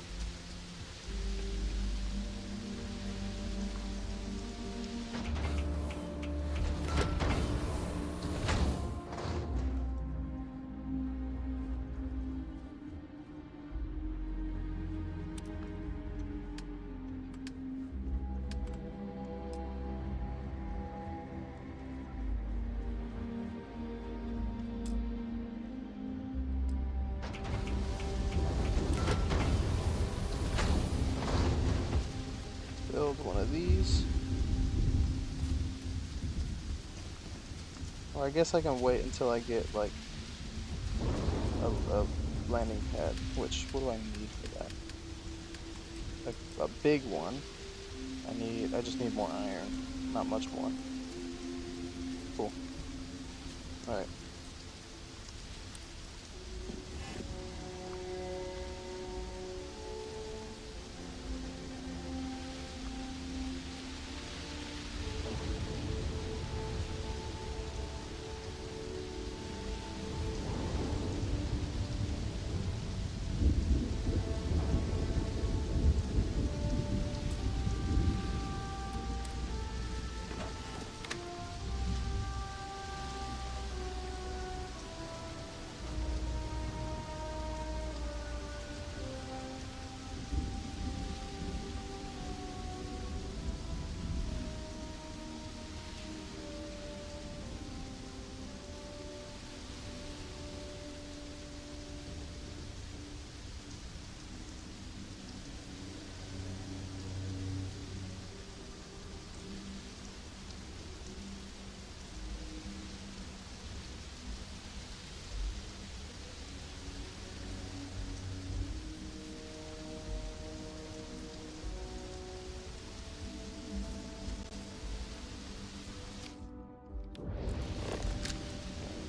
Build one of these. Or I guess I can wait until I get like a landing pad. Which, what do I need for that? A big one. I just need more iron. Not much more. Cool. Alright.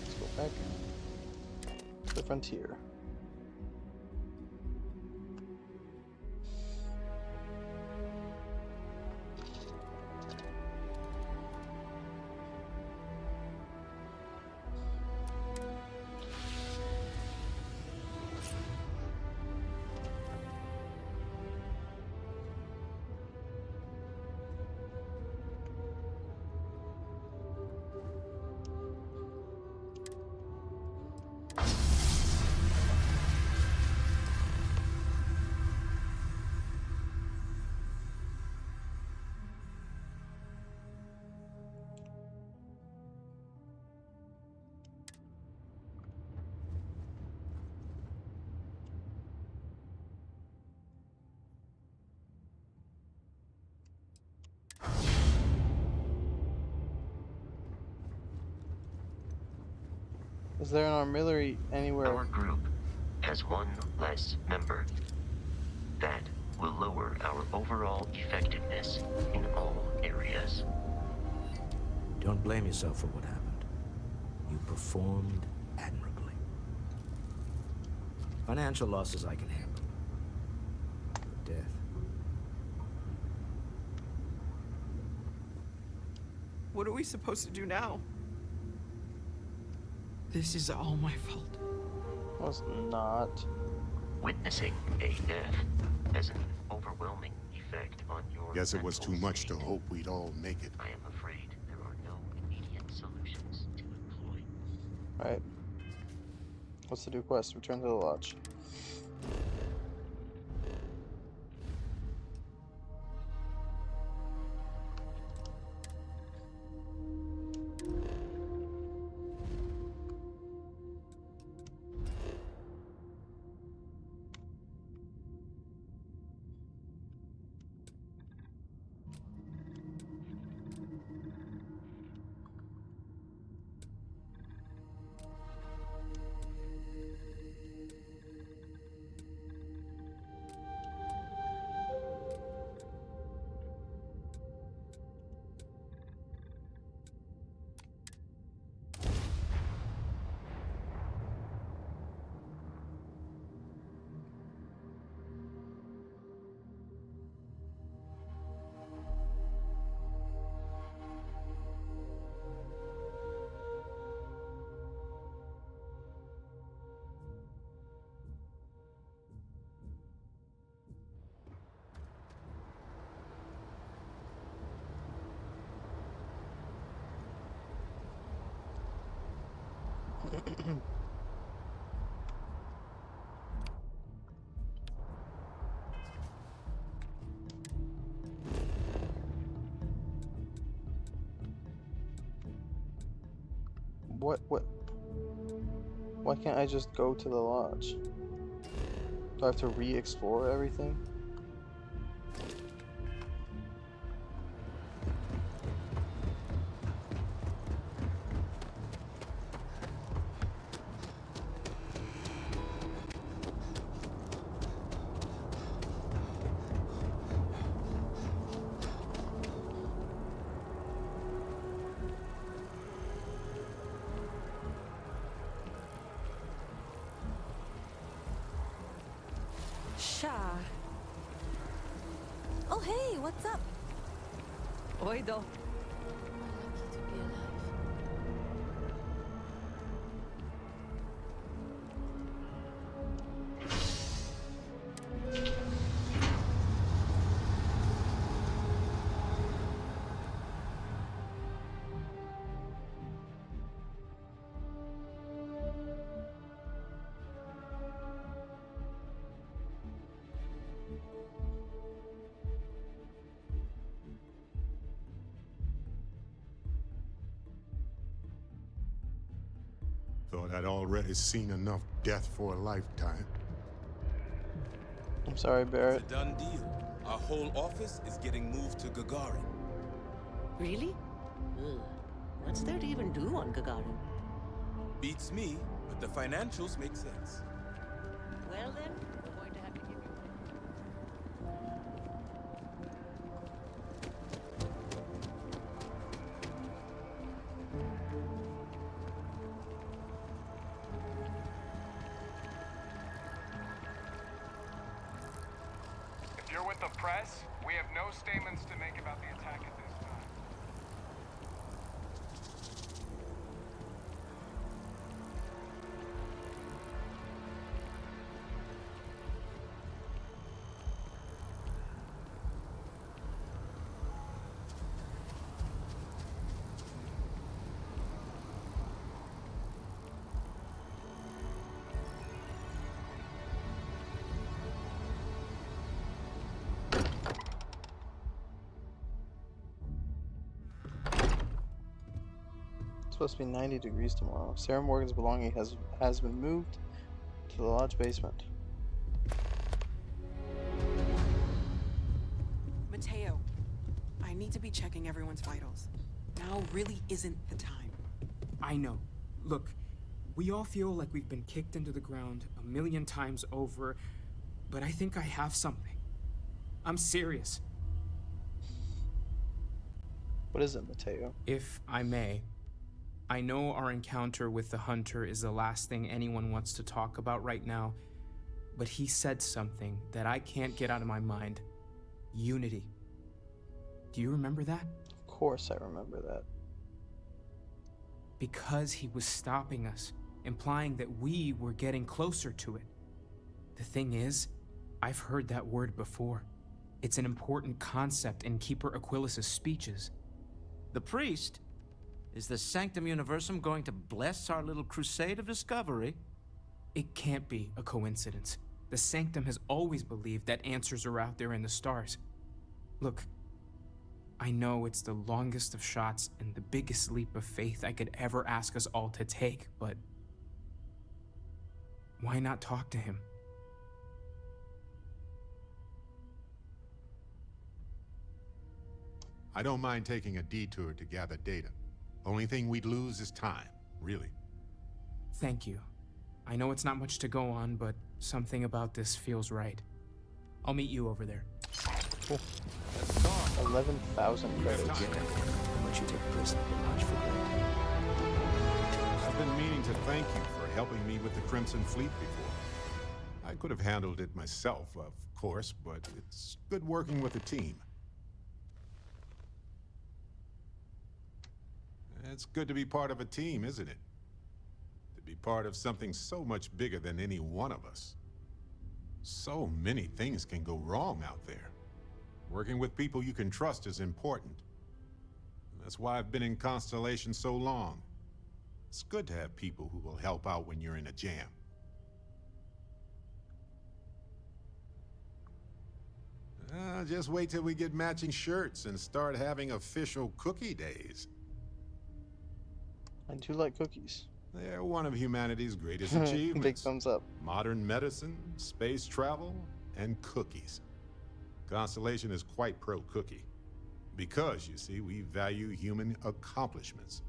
Let's go back to the frontier. Is there an artillery anywhere? Our group has one less member. That will lower our overall effectiveness in all areas. Don't blame yourself for what happened. You performed admirably. Financial losses I can handle. But death. What are we supposed to do now? This is all my fault. No, it's not. Witnessing a death has an overwhelming effect on your Guess it was mental too much to state. hope we'd all make it. I am afraid there are no immediate solutions to employ. Alright. What's the new quest? Return to the lodge. What? Why can't I just go to the lodge? Do I have to re-explore everything? Sha. Oh, hey, what's up? Oido. Lucky to be alive. Thought I'd already seen enough death for a lifetime. I'm sorry, Barrett. It's a done deal. Our whole office is getting moved to Gagarin. Really? Ugh. What's there to even do on Gagarin? Beats me, but the financials make sense. Well then, we're going to have to give you... If you're with the press, we have no statements to make about the attack at this time. It's supposed to be 90 degrees tomorrow. Sarah Morgan's belonging has been moved to the lodge basement. Mateo, I need to be checking everyone's vitals. Now really isn't the time. I know. Look, we all feel like we've been kicked into the ground a million times over, but I think I have something. I'm serious. What is it, Mateo? If I may, I know our encounter with the Hunter is the last thing anyone wants to talk about right now, but he said something that I can't get out of my mind. Unity. Do you remember that? Of course I remember that. Because he was stopping us, implying that we were getting closer to it. The thing is, I've heard that word before. It's an important concept in Keeper Aquilas's speeches. The priest? Is the Sanctum Universum going to bless our little crusade of discovery? It can't be a coincidence. The Sanctum has always believed that answers are out there in the stars. Look, I know it's the longest of shots and the biggest leap of faith I could ever ask us all to take, but why not talk to him? I don't mind taking a detour to gather data. Only thing we'd lose is time, really. Thank you. I know it's not much to go on, but something about this feels right. I'll meet you over there. Cool. 11,000 credits. How much you take prisoner much for granted. I've been meaning to thank you for helping me with the Crimson Fleet before. I could have handled it myself, of course, but it's good working with a team. It's good to be part of a team, isn't it? To be part of something so much bigger than any one of us. So many things can go wrong out there. Working with people you can trust is important. That's why I've been in Constellation so long. It's good to have people who will help out when you're in a jam. Just wait till we get matching shirts and start having official cookie days. I do like cookies. They're one of humanity's greatest Big achievements. thumbs up. Modern medicine, space travel, and cookies. Constellation is quite pro-cookie. Because, you see, we value human accomplishments.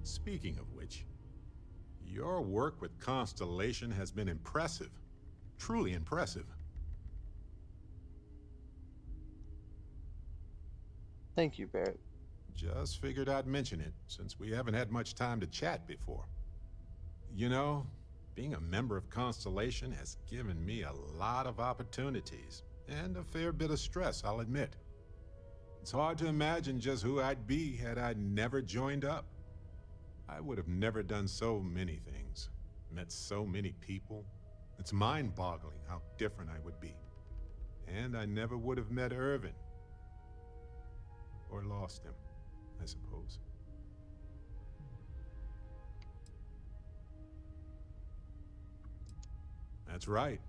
Speaking of which, your work with Constellation has been impressive. Truly impressive. Thank you, Barrett. Just figured I'd mention it, since we haven't had much time to chat before. You know, being a member of Constellation has given me a lot of opportunities, and a fair bit of stress, I'll admit. It's hard to imagine just who I'd be had I never joined up. I would have never done so many things, met so many people. It's mind-boggling how different I would be. And I never would have met Irvin. Or lost him, I suppose. That's right.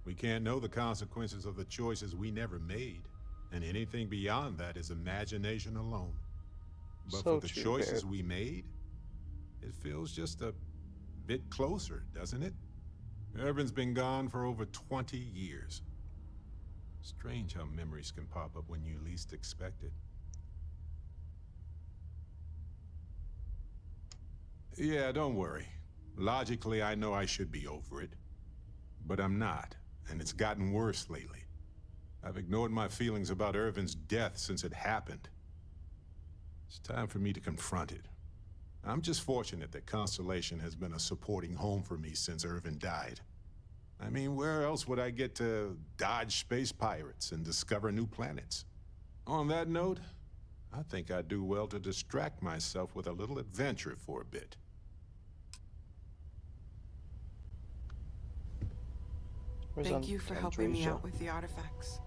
We can't know the consequences of the choices we never made, and anything beyond that is imagination alone. But So for the true, choices Barrett. we made, it feels just a bit closer, doesn't it? Irvin's been gone for over 20 years. Strange how memories can pop up when you least expect it. Yeah, don't worry. Logically, I know I should be over it. But I'm not, and it's gotten worse lately. I've ignored my feelings about Irvin's death since it happened. It's time for me to confront it. I'm just fortunate that Constellation has been a supporting home for me since Irvin died. I mean, where else would I get to dodge space pirates and discover new planets? On that note, I think I'd do well to distract myself with a little adventure for a bit. Where's Thank you for helping me Andresia? out with the artifacts.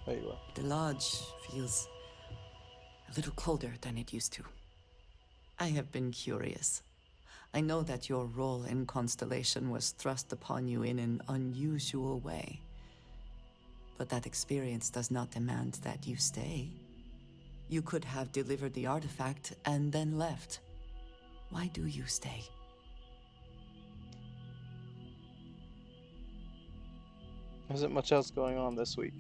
There you are. The lodge feels a little colder than it used to. I have been curious. I know that your role in Constellation was thrust upon you in an unusual way. But that experience does not demand that you stay. You could have delivered the artifact and then left. Why do you stay? There isn't much else going on this week.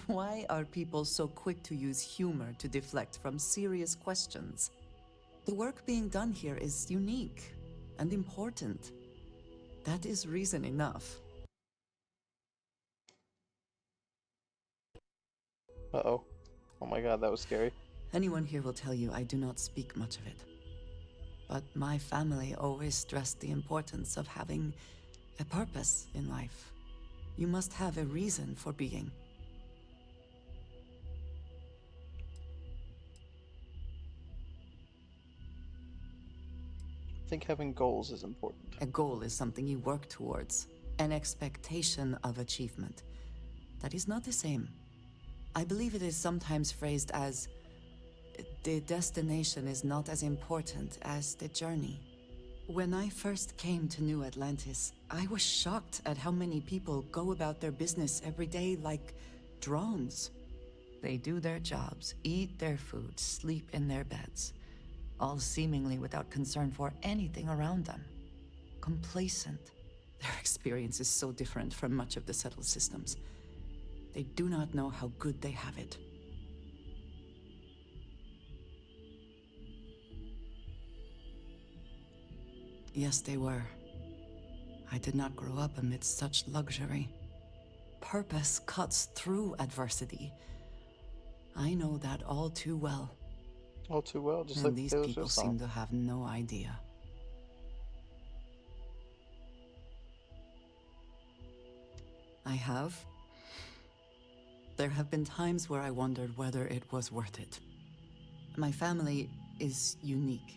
Why are people so quick to use humor to deflect from serious questions? The work being done here is unique and important. That is reason enough. Uh-oh. Oh my god, that was scary. Anyone here will tell you I do not speak much of it. But my family always stressed the importance of having a purpose in life. You must have a reason for being. I think having goals is important. A goal is something you work towards, an expectation of achievement. That is not the same. I believe it is sometimes phrased as, the destination is not as important as the journey. When I first came to New Atlantis, I was shocked at how many people go about their business every day like drones. They do their jobs, eat their food, sleep in their beds, all seemingly without concern for anything around them. Complacent. Their experience is so different from much of the settled systems. They do not know how good they have it. Yes, they were. I did not grow up amidst such luxury. Purpose cuts through adversity. I know that all too well. All too well, just And like these Taylor people Swift song. seem to have no idea. I have. There have been times where I wondered whether it was worth it. My family is unique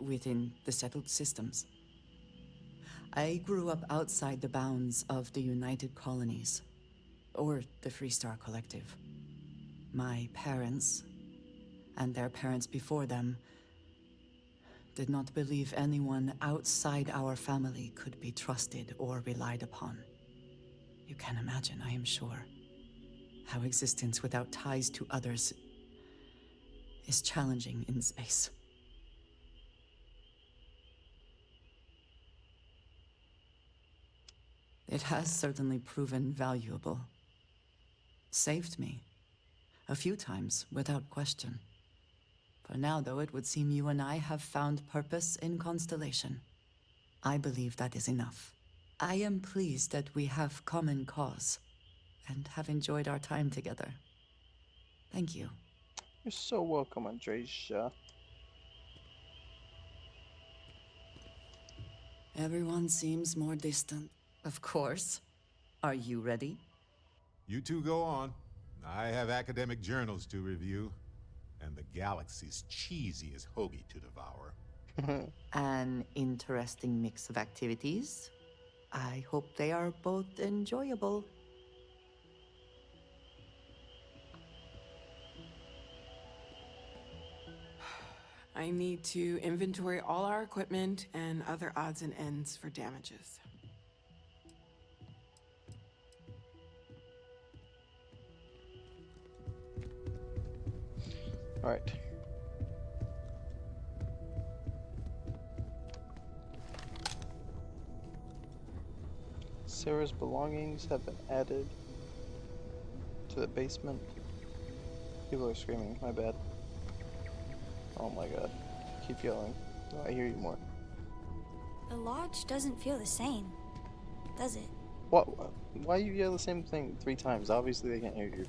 within the settled systems. I grew up outside the bounds of the United Colonies, or the Freestar Collective. My parents and their parents before them did not believe anyone outside our family could be trusted or relied upon. You can imagine, I am sure, how existence without ties to others is challenging in space. It has certainly proven valuable. Saved me. A few times, without question. For now, though, it would seem you and I have found purpose in Constellation. I believe that is enough. I am pleased that we have common cause, and have enjoyed our time together. Thank you. You're so welcome, Andreja. Everyone seems more distant. Of course. Are you ready? You two go on. I have academic journals to review, and the galaxy's cheesiest hoagie to devour. An interesting mix of activities. I hope they are both enjoyable. I need to inventory all our equipment and other odds and ends for damages. Alright. Sarah's belongings have been added to the basement. People are screaming, my bad. Oh my god. Keep yelling. Oh, I hear you more. The lodge doesn't feel the same, does it? What? Why you yell the same thing 3 times? Obviously they can't hear you.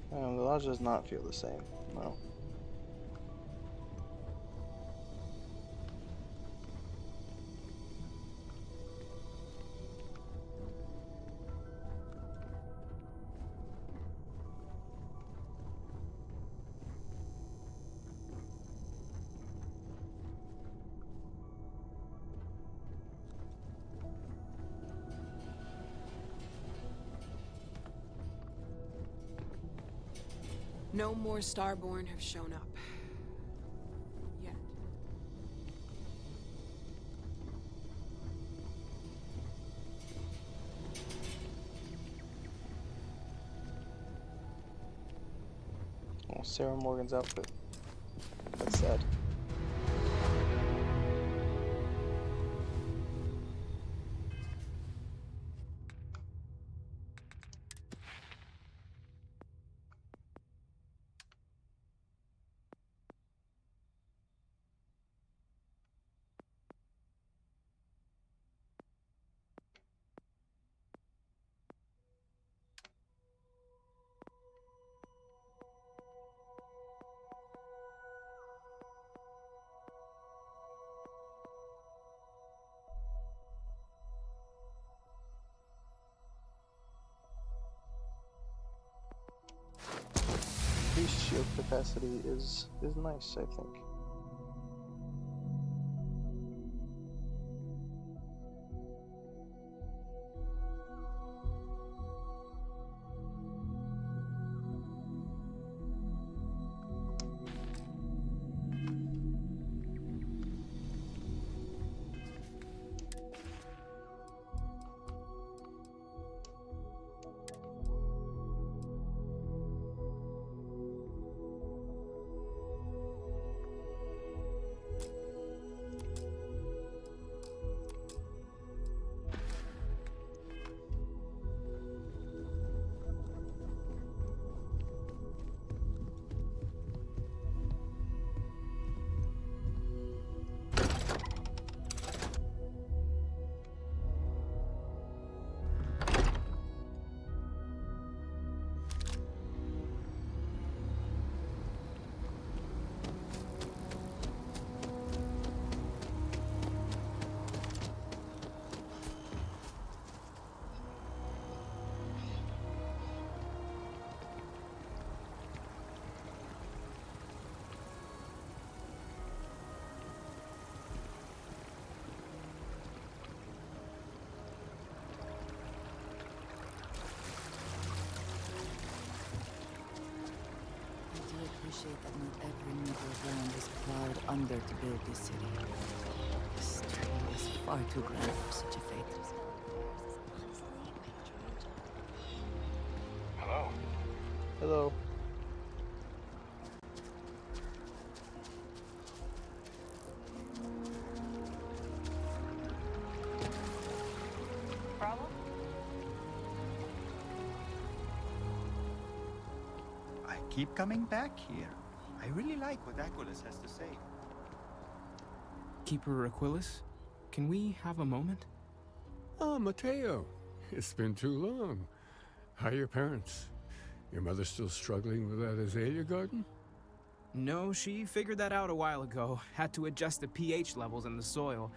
The lodge does not feel the same. No. No more Starborn have shown up. Yet. Oh, Sarah Morgan's outfit. That's sad. Increased shield capacity is nice, I think. appreciate that not every meter of land is plowed under to build this city. This tree is far too grand for such a fate. Hello? Hello. Problem? I keep coming back here. I really like what Aquilus has to say. Keeper Aquilus, can we have a moment? Oh, Mateo. It's been too long. How are your parents? Your mother still struggling with that azalea garden? No, she figured that out a while ago. Had to adjust the pH levels in the soil.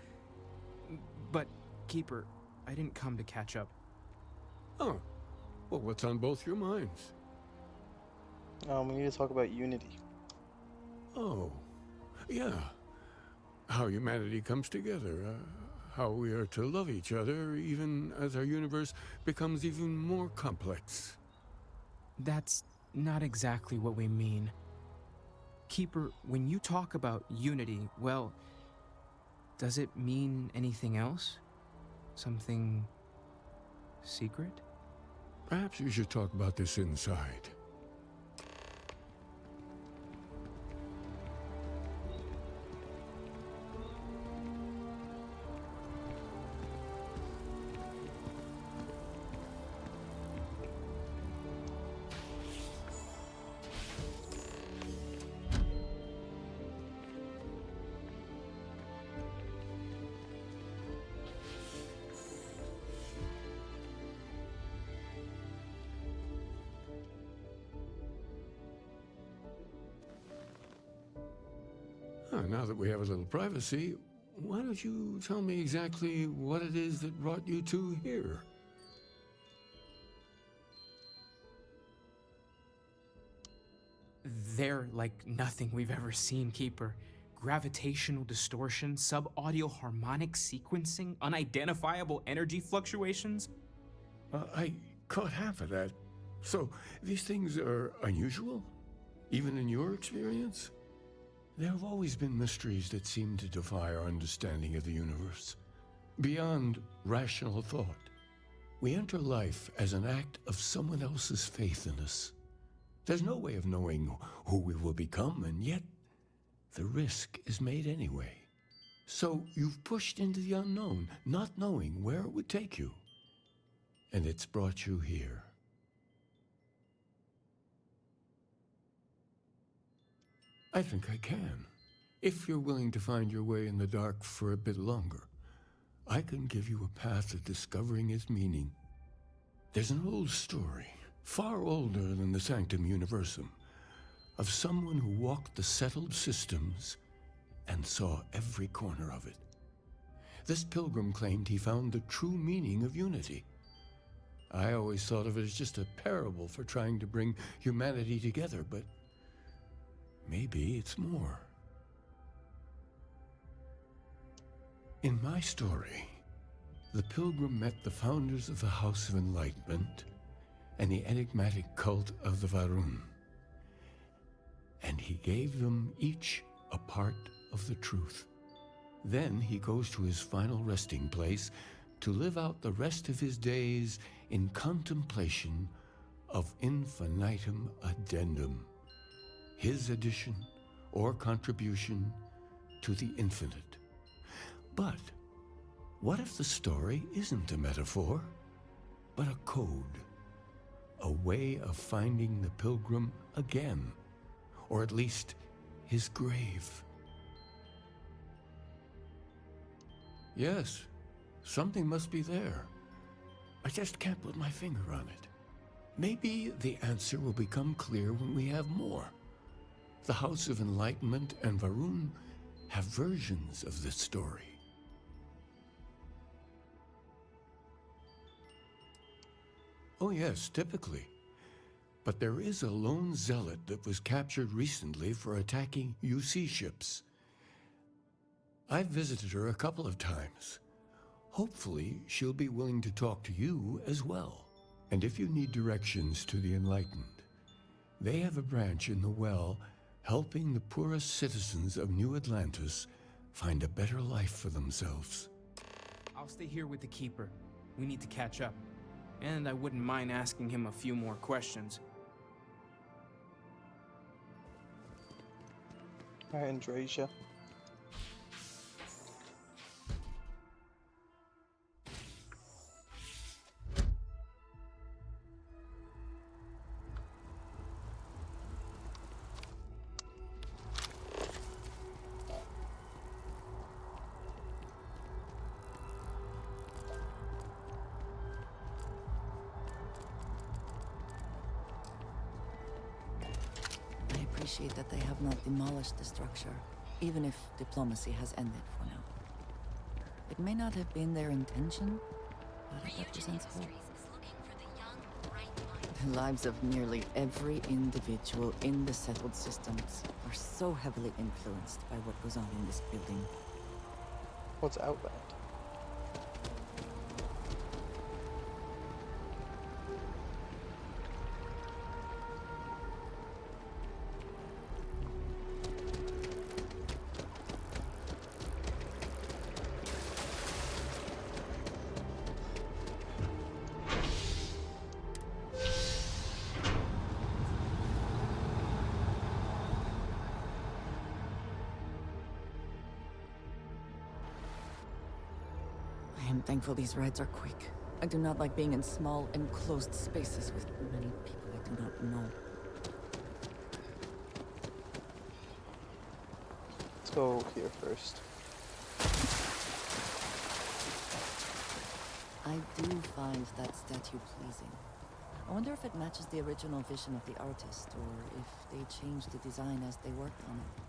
But, Keeper, I didn't come to catch up. Oh. Well, what's on both your minds? We need to talk about unity. Oh. Yeah. How humanity comes together. How we are to love each other even as our universe becomes even more complex. That's not exactly what we mean. Keeper, when you talk about unity, well, does it mean anything else? Something secret? Perhaps you should talk about this inside. Now that we have a little privacy, why don't you tell me exactly what it is that brought you two here? They're like nothing we've ever seen, Keeper. Gravitational distortion, sub-audio harmonic sequencing, unidentifiable energy fluctuations. I caught half of that. So, these things are unusual? Even in your experience? There have always been mysteries that seem to defy our understanding of the universe. Beyond rational thought, we enter life as an act of someone else's faith in us. There's no way of knowing who we will become, and yet the risk is made anyway. So you've pushed into the unknown, not knowing where it would take you. And it's brought you here. I think I can. If you're willing to find your way in the dark for a bit longer, I can give you a path to discovering its meaning. There's an old story, far older than the Sanctum Universum, of someone who walked the settled systems and saw every corner of it. This pilgrim claimed he found the true meaning of unity. I always thought of it as just a parable for trying to bring humanity together, but maybe it's more. In my story, the pilgrim met the founders of the House of Enlightenment and the enigmatic cult of the Varun. And he gave them each a part of the truth. Then he goes to his final resting place to live out the rest of his days in contemplation of infinitum addendum, his addition or contribution to the infinite. But what if the story isn't a metaphor, but a code, a way of finding the pilgrim again, or at least his grave? Yes, something must be there. I just can't put my finger on it. Maybe the answer will become clear when we have more. The House of Enlightenment and Varun have versions of this story. Oh yes, typically. But there is a lone zealot that was captured recently for attacking UC ships. I've visited her a couple of times. Hopefully, she'll be willing to talk to you as well. And if you need directions to the Enlightened, they have a branch in the well helping the poorest citizens of New Atlantis find a better life for themselves. I'll stay here with the Keeper. We need to catch up. And I wouldn't mind asking him a few more questions. Alright, Andrasia. I appreciate that they have not demolished the structure, even if diplomacy has ended for now. It may not have been their intention, but it represents hope. The lives of nearly every individual in the settled systems are so heavily influenced by what goes on in this building. What's Outland? I am thankful these rides are quick. I do not like being in small, enclosed spaces with many people I do not know. Let's go here first. I do find that statue pleasing. I wonder if it matches the original vision of the artist, or if they changed the design as they worked on it.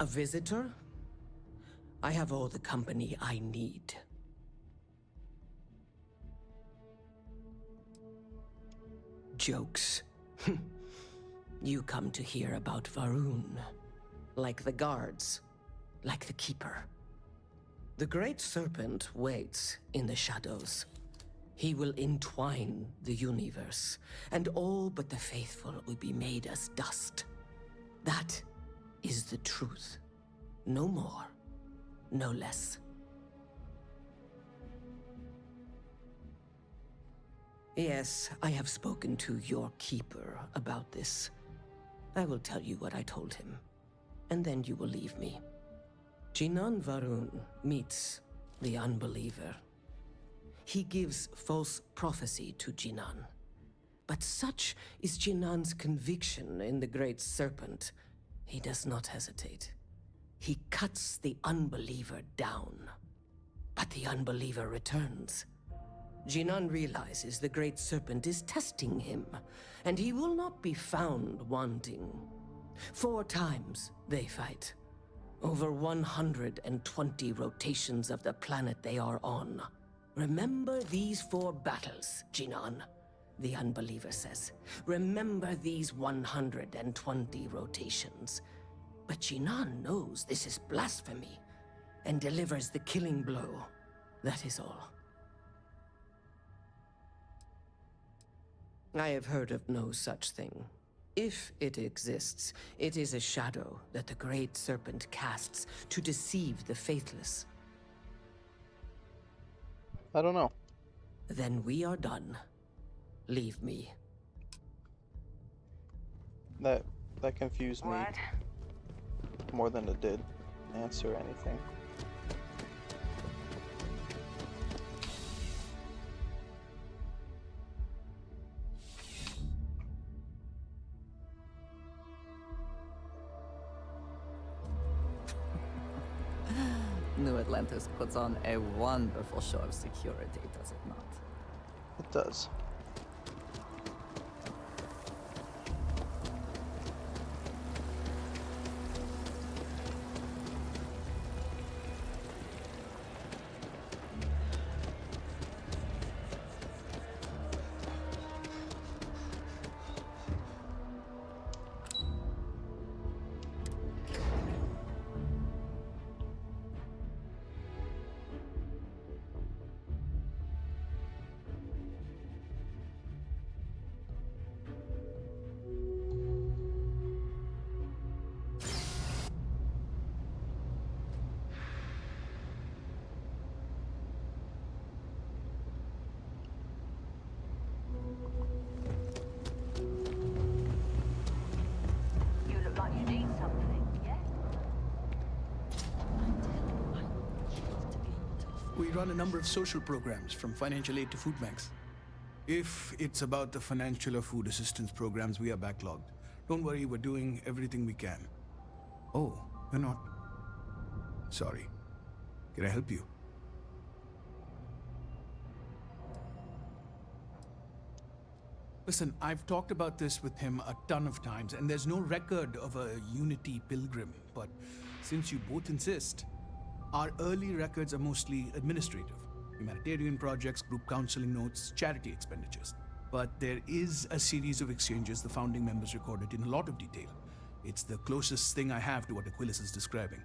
A visitor? I have all the company I need. Jokes. You come to hear about Varun. Like the guards. Like the Keeper. The Great Serpent waits in the shadows. He will entwine the universe, and all but the faithful will be made as dust. That is the truth. No more, no less. Yes, I have spoken to your Keeper about this. I will tell you what I told him, and then you will leave me. Jinan Varun meets the unbeliever. He gives false prophecy to Jinan. But such is Jinan's conviction in the Great Serpent, he does not hesitate. He cuts the unbeliever down. But the unbeliever returns. Jinan realizes the Great Serpent is testing him, and he will not be found wanting. 4 times they fight. Over 120 rotations of the planet they are on. Remember these 4 battles, Jinan, the unbeliever says. Remember these 120 rotations. But Jinan knows this is blasphemy, and delivers the killing blow. That is all. I have heard of no such thing. If it exists, it is a shadow that the Great Serpent casts to deceive the faithless. I don't know. Then we are done. Leave me. That confused me more than it did answer anything. New Atlantis puts on a wonderful show of security, does it not? It does. You look like you need something, yeah? We run a number of social programs, from financial aid to food banks. If it's about the financial or food assistance programs, we are backlogged. Don't worry, we're doing everything we can. Oh, you're not? Sorry. Can I help you? Listen, I've talked about this with him a ton of times, and there's no record of a Unity pilgrim. But since you both insist, our early records are mostly administrative. Humanitarian projects, group counseling notes, charity expenditures. But there is a series of exchanges the founding members recorded in a lot of detail. It's the closest thing I have to what Aquilus is describing.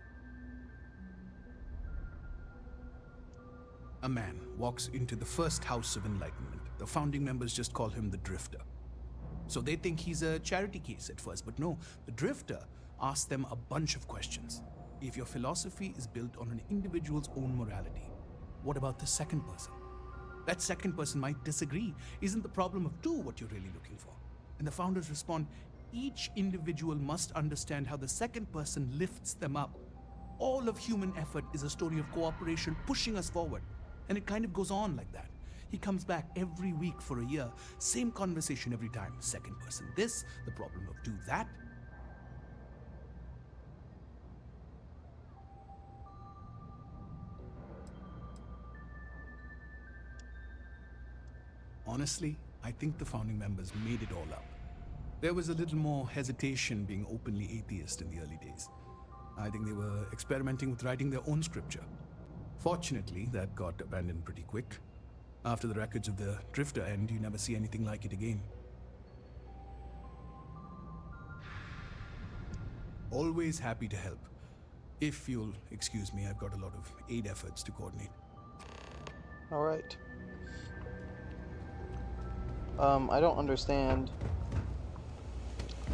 A man walks into the first house of enlightenment. The founding members just call him the Drifter. So they think he's a charity case at first, but no, the Drifter asks them a bunch of questions. If your philosophy is built on an individual's own morality, what about the second person? That second person might disagree. Isn't the problem of two what you're really looking for? And the founders respond, each individual must understand how the second person lifts them up. All of human effort is a story of cooperation pushing us forward. And it kind of goes on like that. He comes back every week for a year. Same conversation every time. Second person this, the problem of two that. Honestly, I think the founding members made it all up. There was a little more hesitation being openly atheist in the early days. I think they were experimenting with writing their own scripture. Fortunately, that got abandoned pretty quick. After the records of the Drifter end, you never see anything like it again. Always happy to help. If you'll excuse me, I've got a lot of aid efforts to coordinate. All right. I don't understand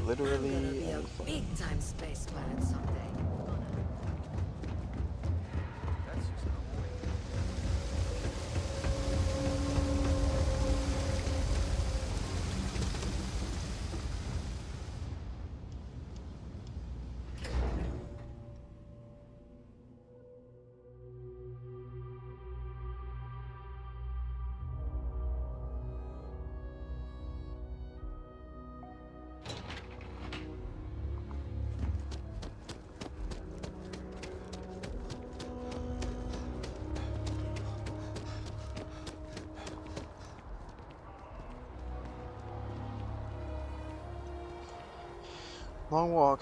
literally I'm gonna be a anything. big-time space pirate someday. Long walk.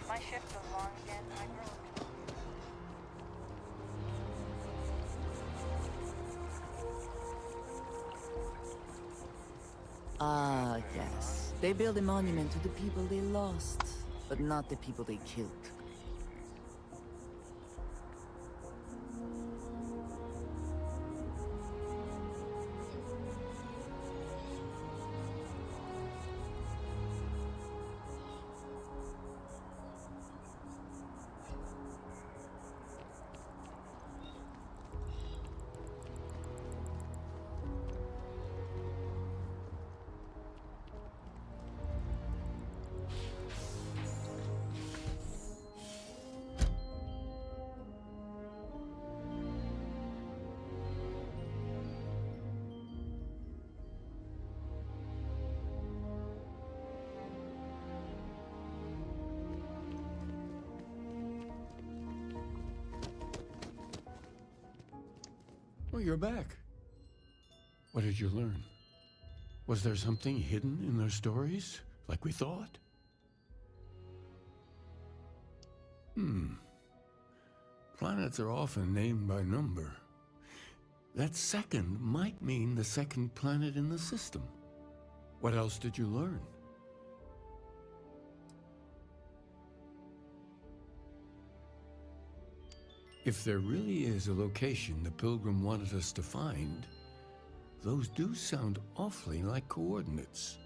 My shift was long again. I grew up. Ah, yes. They build a monument to the people they lost, but not the people they killed. Well, you're back. What did you learn? Was there something hidden in their stories, like we thought? Planets are often named by number. That second might mean the second planet in the system. What else did you learn? If there really is a location the Pilgrim wanted us to find, those do sound awfully like coordinates.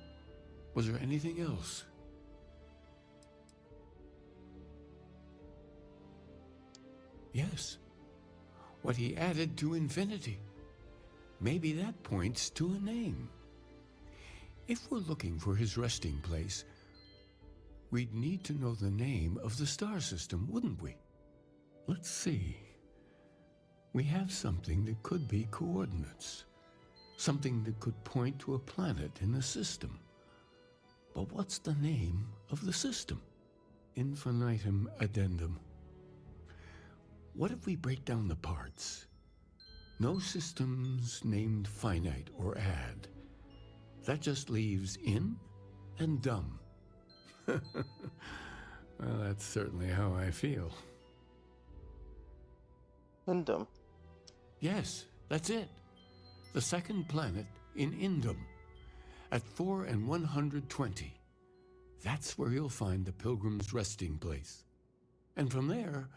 Was there anything else? Yes. What he added to infinity. Maybe that points to a name. If we're looking for his resting place, we'd need to know the name of the star system, wouldn't we? Let's see. We have something that could be coordinates. Something that could point to a planet in the system. But what's the name of the system? Infinitum addendum. What if we break down the parts? No systems named finite or add. That just leaves in and dumb. Well, that's certainly how I feel. Indum. Yes, that's it. The second planet in Indum, at 4 and 120. That's where you'll find the Pilgrim's resting place. And from there,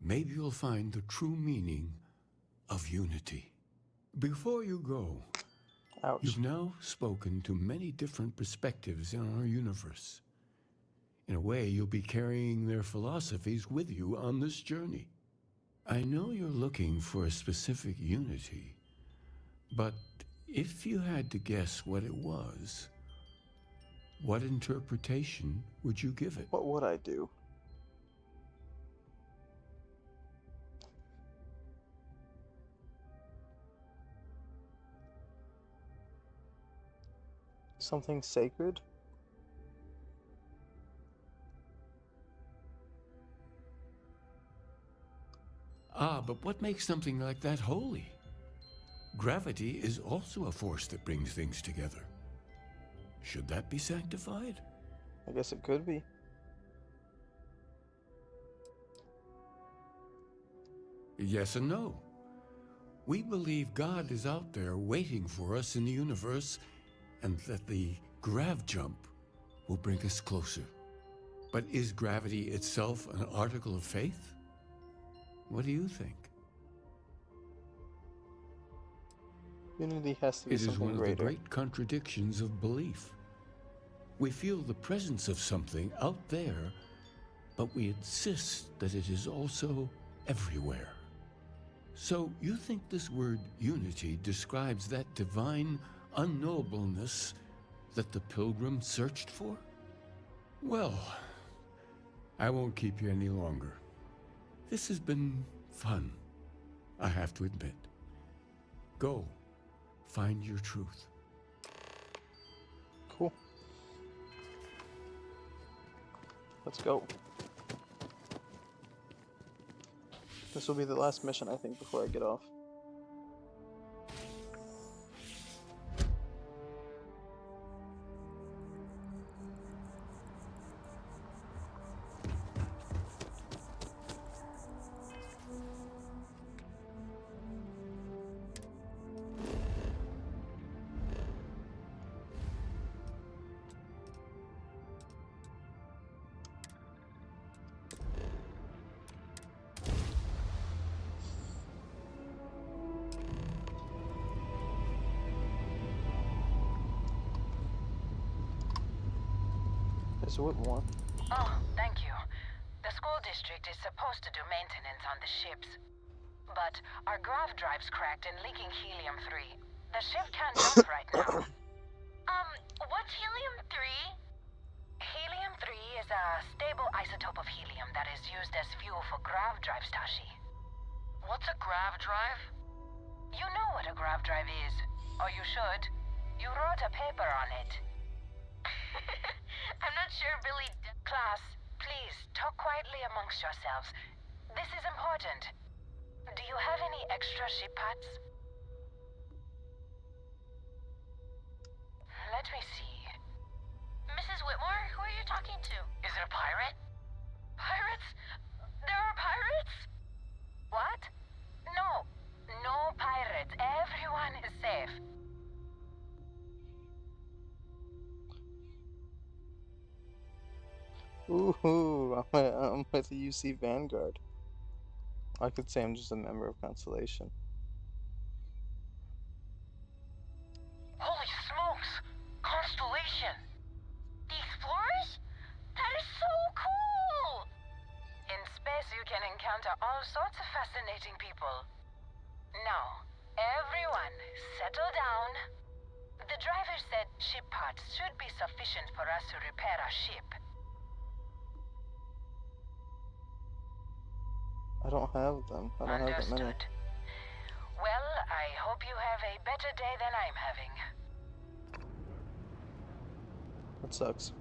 maybe you'll find the true meaning of unity. Before you go, ouch, you've now spoken to many different perspectives in our universe. In a way, you'll be carrying their philosophies with you on this journey. I know you're looking for a specific unity, but if you had to guess what it was, what interpretation would you give it? What would I do? Something sacred? Ah, but what makes something like that holy? Gravity is also a force that brings things together. Should that be sanctified? I guess it could be. Yes and no. We believe God is out there waiting for us in the universe, and that the grav jump will bring us closer. But is gravity itself an article of faith? What do you think? Unity has to be It is something one of greater. the great contradictions of belief. We feel the presence of something out there, but we insist that it is also everywhere. So you think this word unity describes that divine unknowableness that the Pilgrim searched for? Well, I won't keep you any longer. This has been fun, I have to admit. Go, find your truth. Cool. Let's go. This will be the last mission, I think, before I get off. Is what more? Oh, thank you. The school district is supposed to do maintenance on the ships. But our grav drive's cracked and leaking helium-3. The ship can't jump right now. What's helium-3? Helium-3 is a stable isotope of helium that is used as fuel for grav drives, Tashi. What's a grav drive? You know what a grav drive is. Or you should. You wrote a paper on it. I'm not sure, Billy. Class, please, talk quietly amongst yourselves. This is important. Do you have any extra ship parts? Let me see. Mrs. Whitmore, who are you talking to? Is it a pirate? Pirates? There are pirates? What? No. No pirates. Everyone is safe. Ooh, I'm with the UC Vanguard. I could say I'm just a member of Constellation. Holy smokes! Constellation! The explorers? That is so cool! In space, you can encounter all sorts of fascinating people. Now, everyone, settle down. The driver said ship parts should be sufficient for us to repair our ship. I don't have them. I don't have that many. Understood. Well, I hope you have a better day than I'm having. That sucks.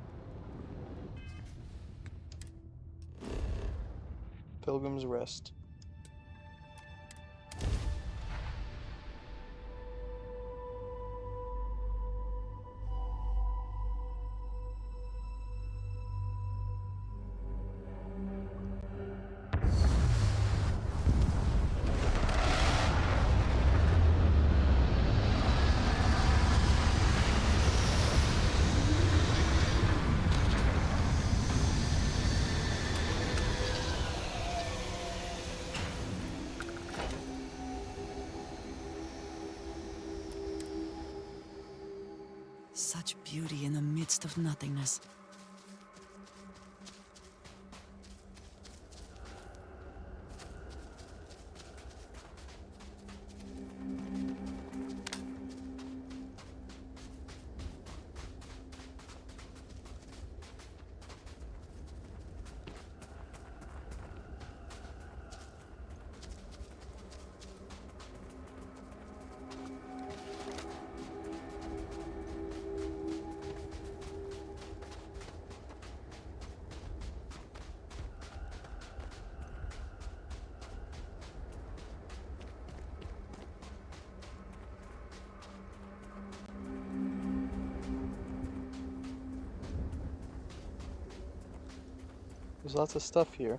Pilgrim's Rest. Such beauty in the midst of nothingness. There's lots of stuff here.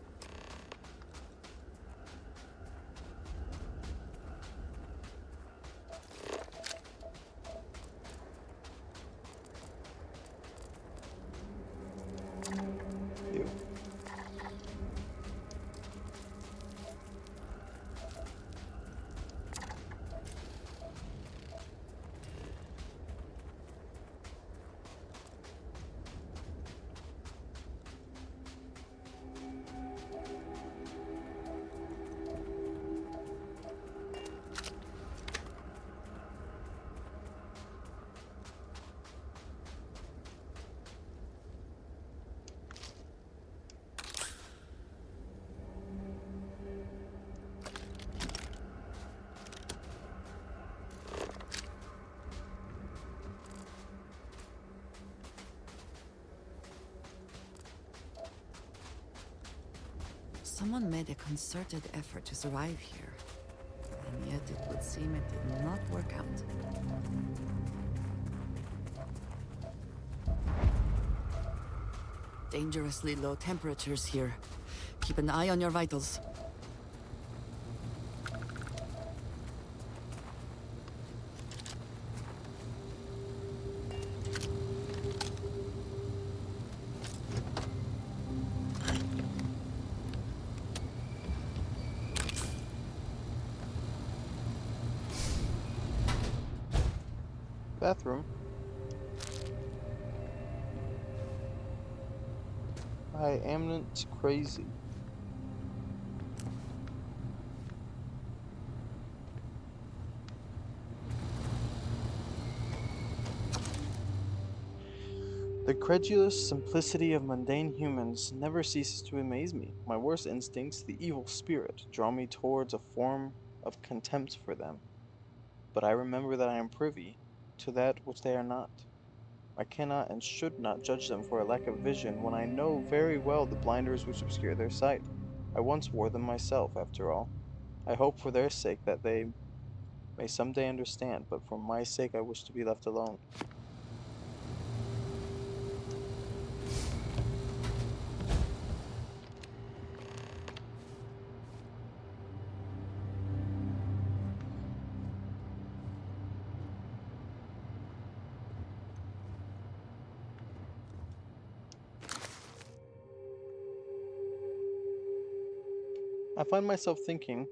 Ew. Someone made a concerted effort to survive here, and yet it would seem it did not work out. Dangerously low temperatures here. Keep an eye on your vitals. Bathroom. I am not crazy. The credulous simplicity of mundane humans never ceases to amaze me. My worst instincts, the evil spirit, draw me towards a form of contempt for them. But I remember that I am privy to that which they are not. I cannot and should not judge them for a lack of vision when I know very well the blinders which obscure their sight. I once wore them myself, after all. I hope for their sake that they may some day understand, but for my sake I wish to be left alone. I find myself thinking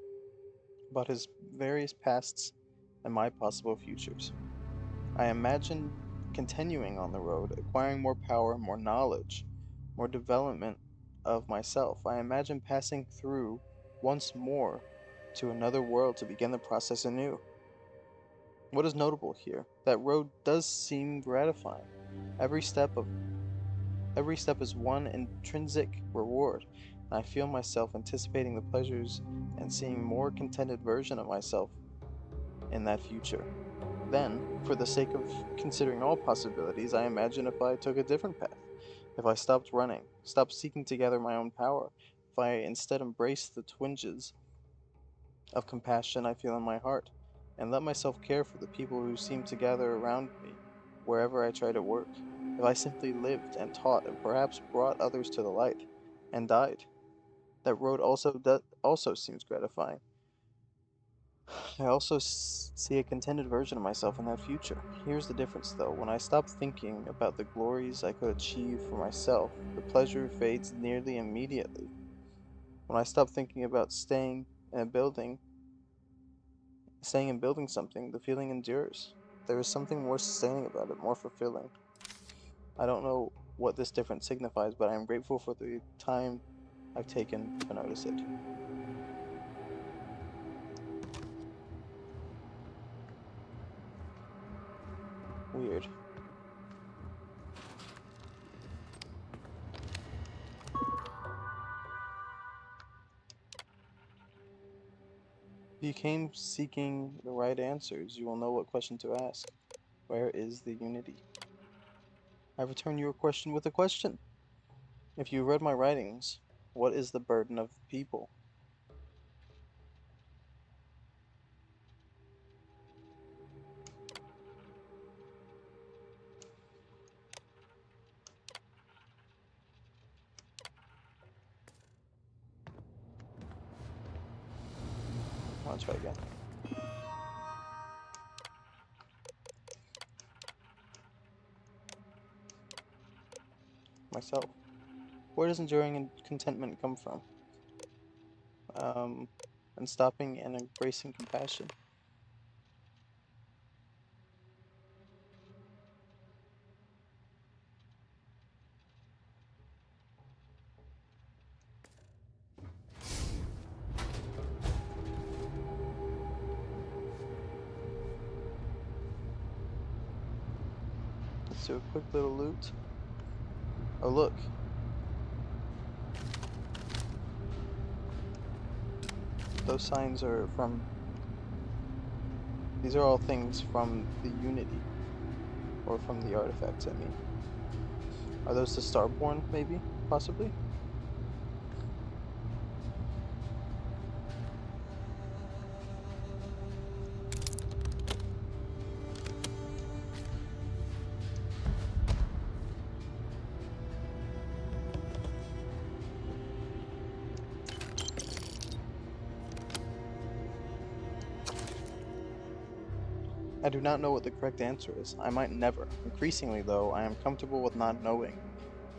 about his various pasts and my possible futures. I imagine continuing on the road, acquiring more power, more knowledge, more development of myself. I imagine passing through once more to another world to begin the process anew. What is notable here? That road does seem gratifying. Every step of every step is one intrinsic reward, and I feel myself anticipating the pleasures and seeing more contented version of myself in that future. Then, for the sake of considering all possibilities, I imagine if I took a different path. If I stopped running, stopped seeking to gather my own power, if I instead embraced the twinges of compassion I feel in my heart, and let myself care for the people who seem to gather around me wherever I try to work. If I simply lived and taught and perhaps brought others to the light, and died, that road also seems gratifying. I also see a contented version of myself in that future. Here's the difference, though. When I stop thinking about the glories I could achieve for myself, the pleasure fades nearly immediately. When I stop thinking about in a building, staying and building something, the feeling endures. There is something more sustaining about it, more fulfilling. I don't know what this difference signifies, but I am grateful for the time I've taken to notice it. Weird. If you came seeking the right answers, you will know what question to ask. Where is the unity? I return your question with a question. If you read my writings, what is the burden of the people? I'll try again. Myself. Where does enduring contentment come from? And stopping and embracing compassion. Let's do a quick little loot. Oh, look. Those signs are from... These are all things from the Unity. Or from the artifacts, I mean. Are those the Starborn, maybe? Possibly? I do not know what the correct answer is. I might never. Increasingly, though, I am comfortable with not knowing.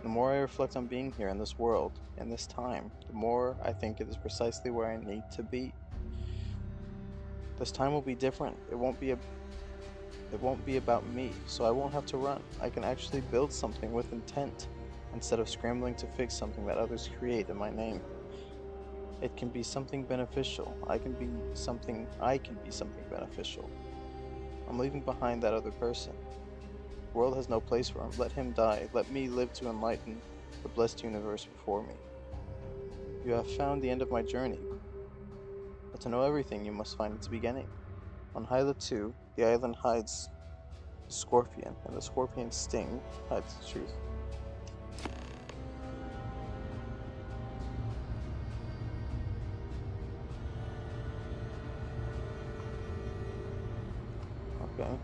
The more I reflect on being here in this world, in this time, the more I think it is precisely where I need to be. This time will be different. It won't be about me, so I won't have to run. I can actually build something with intent, instead of scrambling to fix something that others create in my name. It can be something beneficial. I can be something beneficial. I'm leaving behind that other person. The world has no place for him. Let him die. Let me live to enlighten the blessed universe before me. You have found the end of my journey, but to know everything, you must find its beginning. On Hyla 2, the island hides the scorpion, and the scorpion's sting hides the truth. Okay.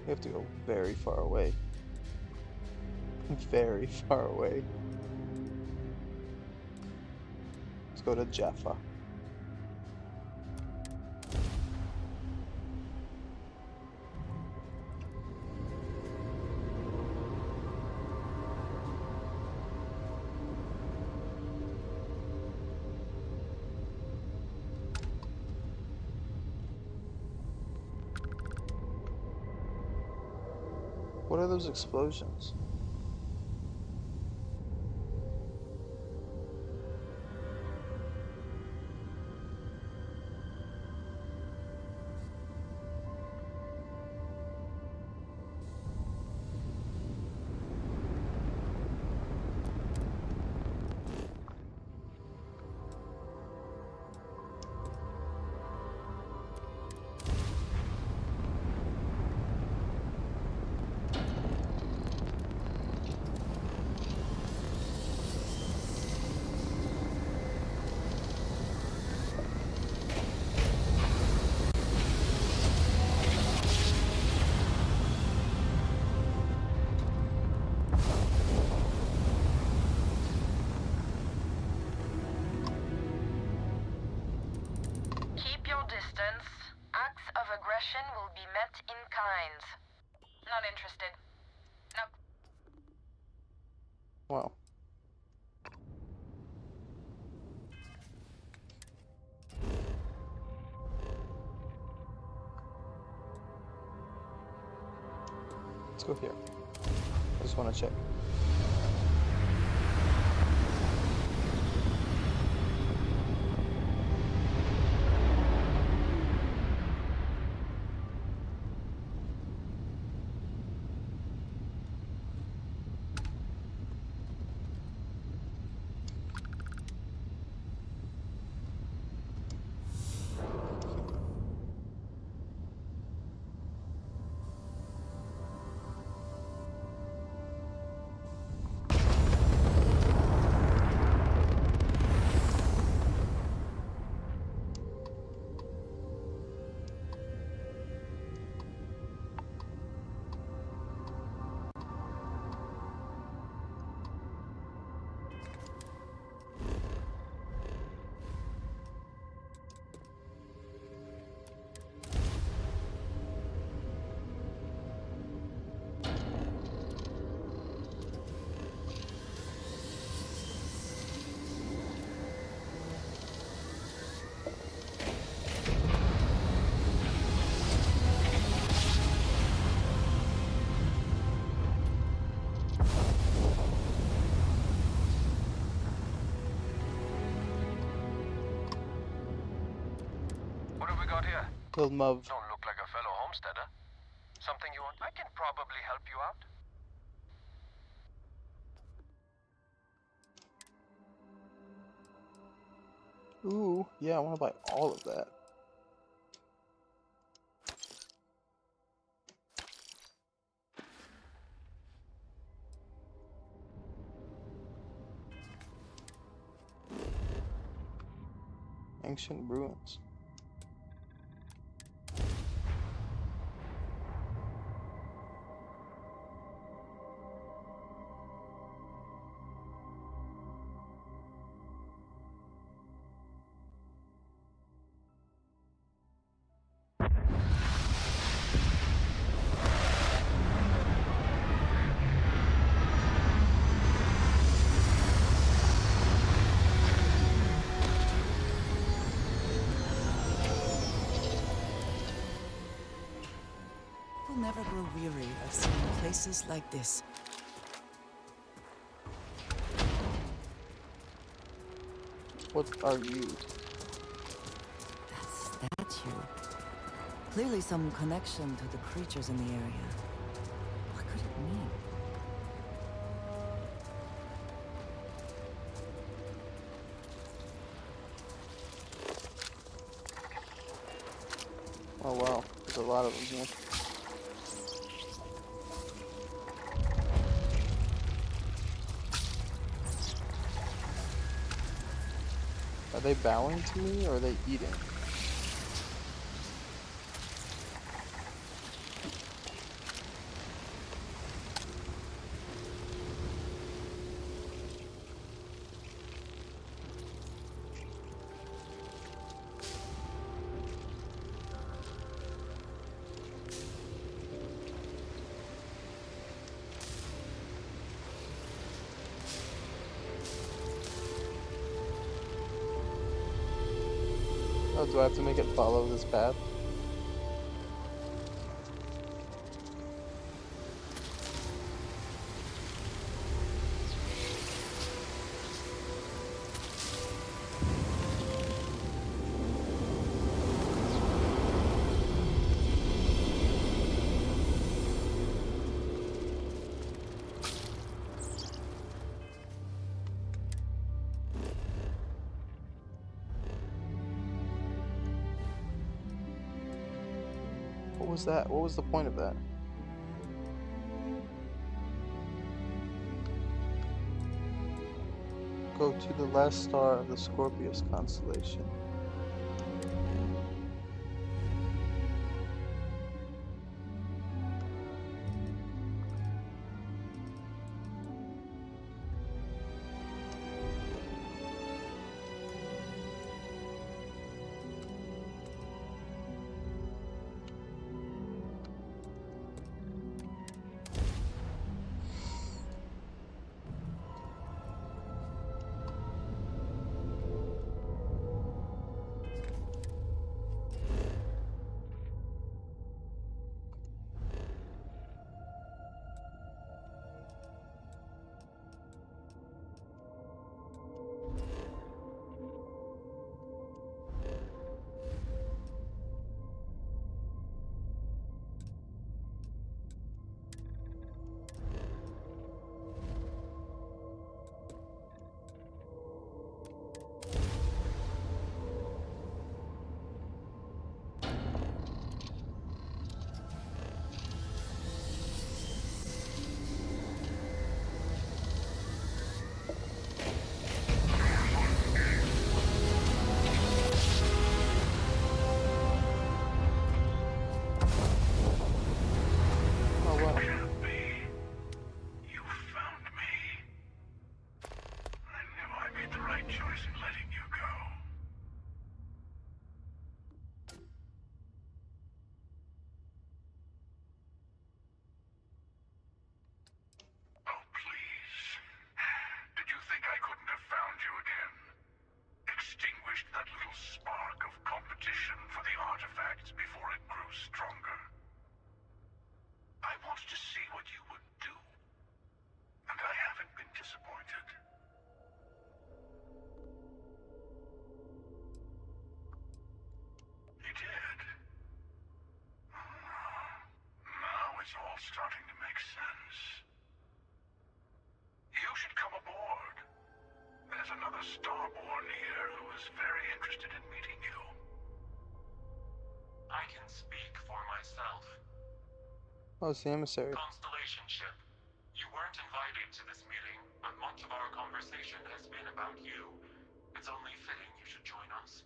We have to go very far away. Very far away. Let's go to Jaffa. What are those explosions? Keep your distance. Acts of aggression will be met in kind. Not interested. No. Wow. Let's go here. I just want to check. What have we got here? Little Mov. Don't look like a fellow homesteader. Something you want? I can probably help you out. Ooh, yeah, I want to buy all of that. Ancient ruins. We'll never grow weary of seeing places like this. What are you? That statue. Clearly some connection to the creatures in the area. What could it mean? Oh wow, there's a lot of them here. Are they bowing to me or are they eating? Oh, do I have to make it follow this path? What was that? What was the point of that? Go to the last star of the Scorpius constellation. Starting to make sense. You should come aboard. There's another Starborn here who is very interested in meeting you. I can speak for myself. Oh, it's the emissary. Constellation ship. You weren't invited to this meeting, but much of our conversation has been about you. It's only fitting you should join us.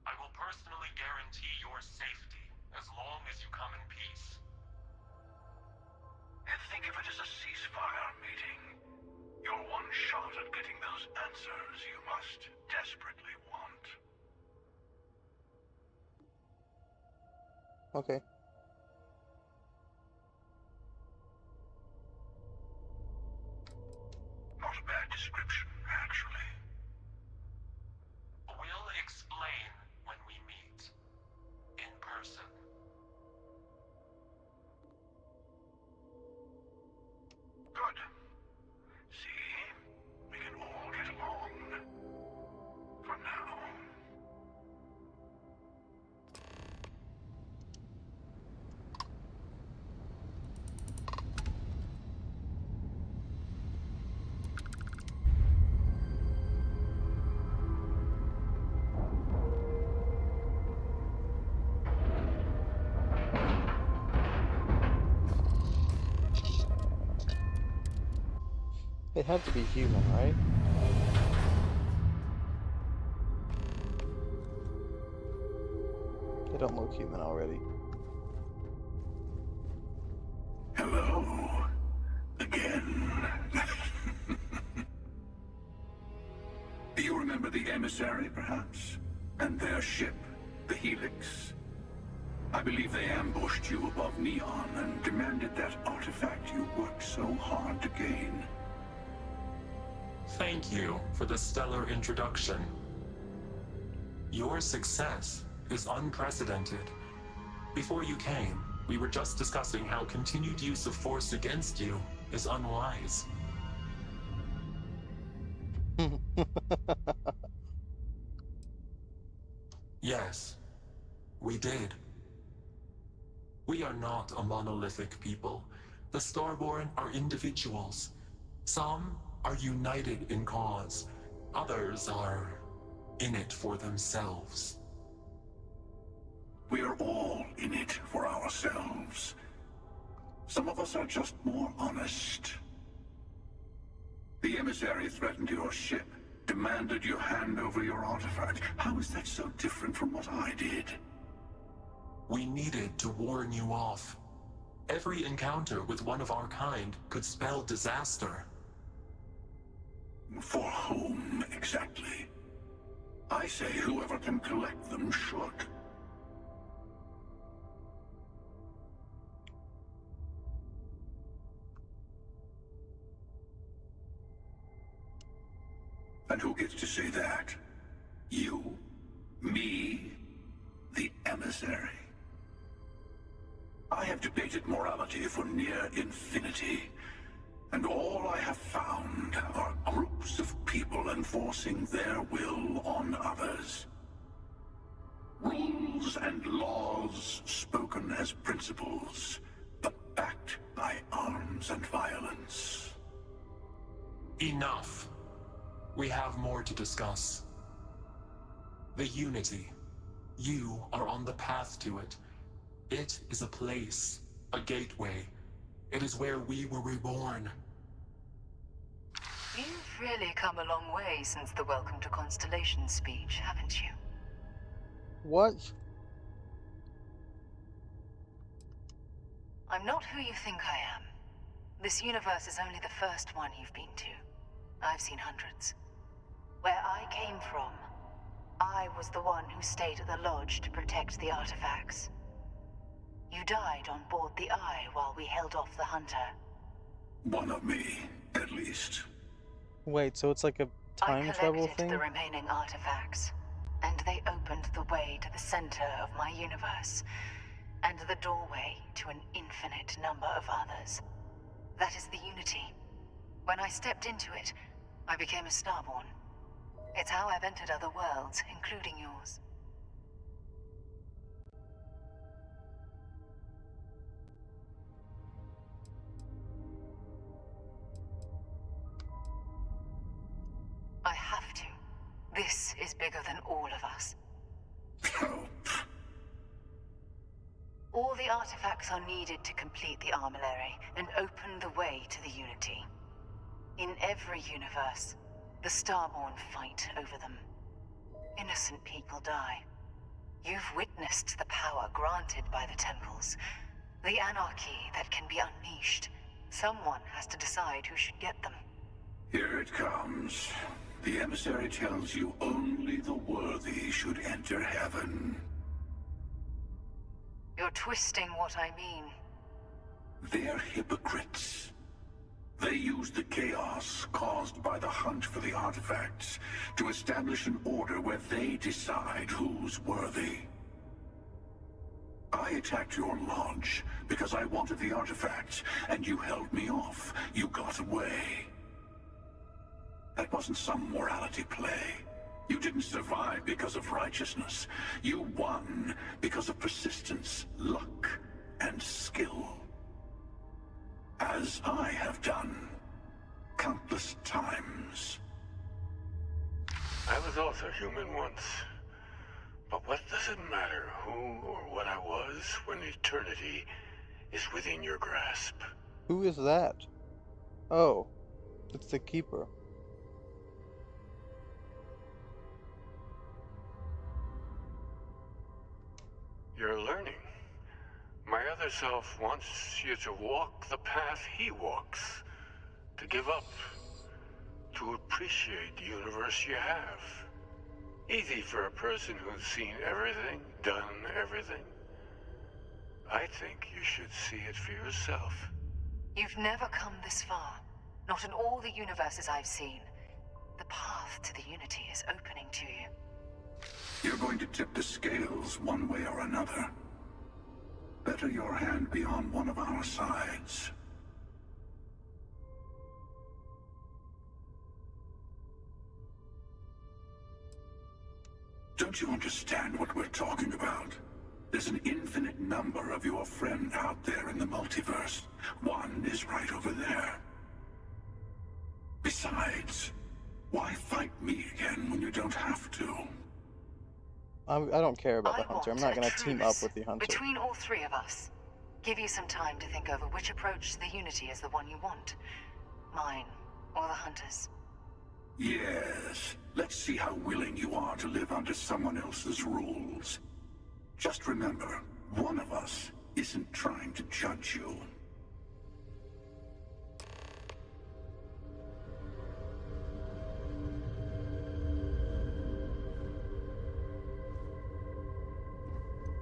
I will personally guarantee your safety as long as you come in peace. Think of it as a ceasefire meeting. Your one shot at getting those answers you must desperately want. Okay. Not a bad description, actually. We'll explain when we meet. In person. Good. See? We can all get along. For now. They have to be human, right? They don't look human already. Hello. Again. You remember the emissary, perhaps? And their ship, the Helix? I believe they ambushed you above Neon and demanded that artifact you worked so hard to gain. Thank you for the stellar introduction. Your success is unprecedented. Before you came, we were just discussing how continued use of force against you is unwise. Yes, we did. We are not a monolithic people. The Starborn are individuals. Some are united in cause. Others are in it for themselves. We're all in it for ourselves. Some of us are just more honest. The emissary threatened your ship, demanded you hand over your artifact. How is that so different from what I did? We needed to warn you off. Every encounter with one of our kind could spell disaster. For whom, exactly? I say whoever can collect them should. And who gets to say that? You? Me? The emissary? I have debated morality for near infinity, and all I have found are groups of people enforcing their will on others. Rules and laws spoken as principles, but backed by arms and violence. Enough. We have more to discuss. The Unity. You are on the path to it. It is a place, a gateway. It is where we were reborn. You've really come a long way since the Welcome to Constellation speech, haven't you? What? I'm not who you think I am. This universe is only the first one you've been to. I've seen hundreds. Where I came from, I was the one who stayed at the lodge to protect the artifacts. You died on board the Eye while we held off the Hunter. One of me, at least. Wait, so it's like a time travel I thing? collected the remaining artifacts, and they opened the way to the center of my universe, and the doorway to an infinite number of others. That is the Unity. When I stepped into it, I became a Starborn. It's how I've entered other worlds, including yours. I have to. This is bigger than all of us. All the artifacts are needed to complete the armillary and open the way to the Unity. In every universe, the Starborn fight over them. Innocent people die. You've witnessed the power granted by the temples, the anarchy that can be unleashed. Someone has to decide who should get them. Here it comes. The emissary tells you only the worthy should enter heaven. You're twisting what I mean. They're hypocrites. They use the chaos caused by the hunt for the artifacts to establish an order where they decide who's worthy. I attacked your lodge because I wanted the artifacts, and you held me off. You got away. That wasn't some morality play. You didn't survive because of righteousness. You won because of persistence, luck, and skill. As I have done countless times. I was also human once. But what does it matter who or what I was when eternity is within your grasp? Who is that? Oh, it's the Keeper. You're learning. My other self wants you to walk the path he walks. To give up. To appreciate the universe you have. Easy for a person who's seen everything, done everything. I think you should see it for yourself. You've never come this far. Not in all the universes I've seen. The path to the Unity is opening to you. You're going to tip the scales one way or another. Better your hand be on one of our sides. Don't you understand what we're talking about? There's an infinite number of your friend out there in the multiverse. One is right over there. Besides, why fight me again when you don't have to? I don't care about the I hunter. I'm want not a gonna team up truce with the hunter. between all three of us. Give you some time to think over which approach to the Unity is the one you want. Mine, or the Hunter's. Yes. Let's see how willing you are to live under someone else's rules. Just remember, one of us isn't trying to judge you.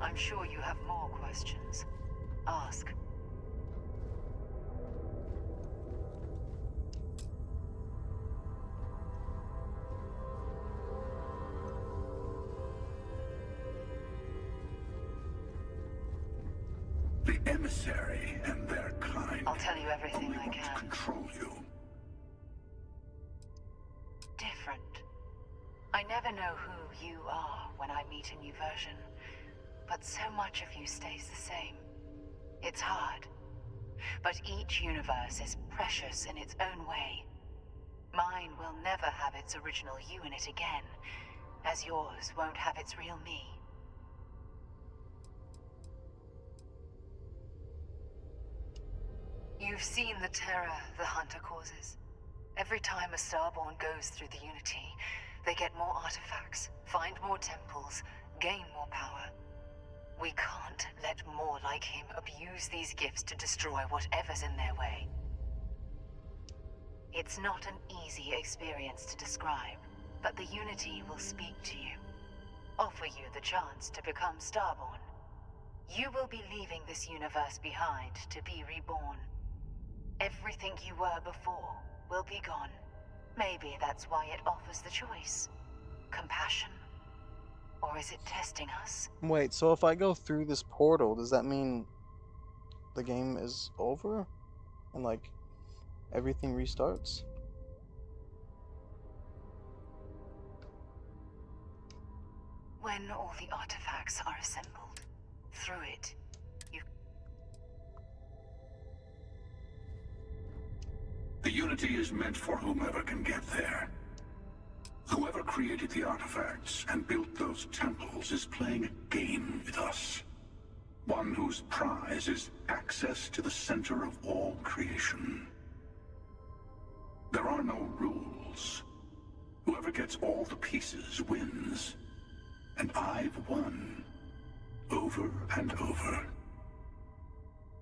I'm sure you have more questions. Ask. The emissary and their kind I'll tell you everything only I want to can. control you. Different. I never know who you are when I meet a new version, but so much of you stays the same. It's hard, but each universe is precious in its own way. Mine will never have its original you in it again, as yours won't have its real me. You've seen the terror the Hunter causes. Every time a Starborn goes through the Unity, they get more artifacts, find more temples, gain more power. We can't let more like him abuse these gifts to destroy whatever's in their way. It's not an easy experience to describe, but the Unity will speak to you. Offer you the chance to become Starborn. You will be leaving this universe behind to be reborn. Everything you were before will be gone. Maybe that's why it offers the choice. Compassion? Or is it testing us? Wait, so if I go through this portal, does that mean the game is over? And like everything restarts? When all the artifacts are assembled, through it, you... The Unity is meant for whomever can get there. Whoever created the artifacts and built those temples is playing a game with us. One whose prize is access to the center of all creation. There are no rules. Whoever gets all the pieces wins. And I've won. Over and over.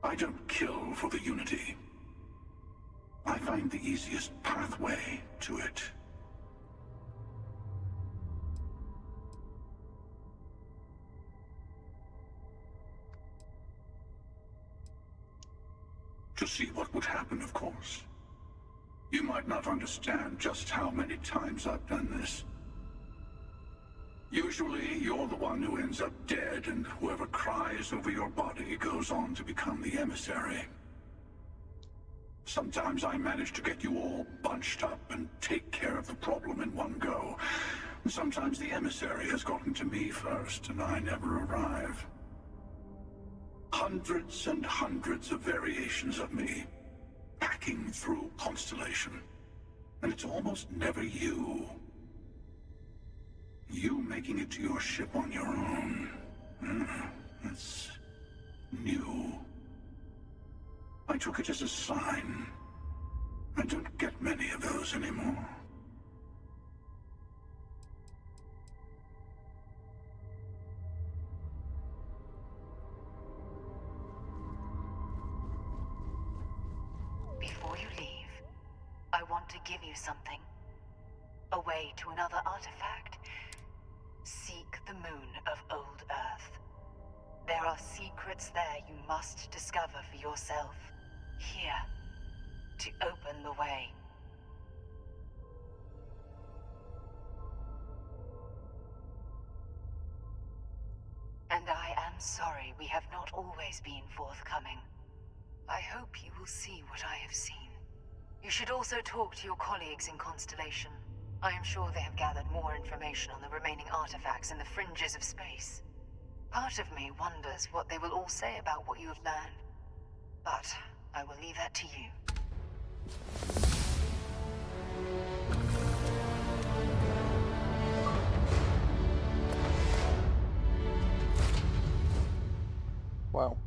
I don't kill for the Unity. I find the easiest pathway to it. To see what would happen, of course. You might not understand just how many times I've done this. Usually, you're the one who ends up dead, and whoever cries over your body goes on to become the emissary. Sometimes I manage to get you all bunched up and take care of the problem in one go. Sometimes the emissary has gotten to me first, and I never arrive. Hundreds and hundreds of variations of me, packing through Constellation. And it's almost never you. You making it to your ship on your own. That's new. I took it as a sign. I don't get many of those anymore. Before you leave, I want to give you something. A way to another artifact. Seek the moon of Old Earth. There are secrets there you must discover for yourself. Here, to open the way. And I am sorry we have not always been forthcoming. I hope you will see what I have seen. You should also talk to your colleagues in Constellation. I am sure they have gathered more information on the remaining artifacts in the fringes of space. Part of me wonders what they will all say about what you have learned. But I will leave that to you. Wow.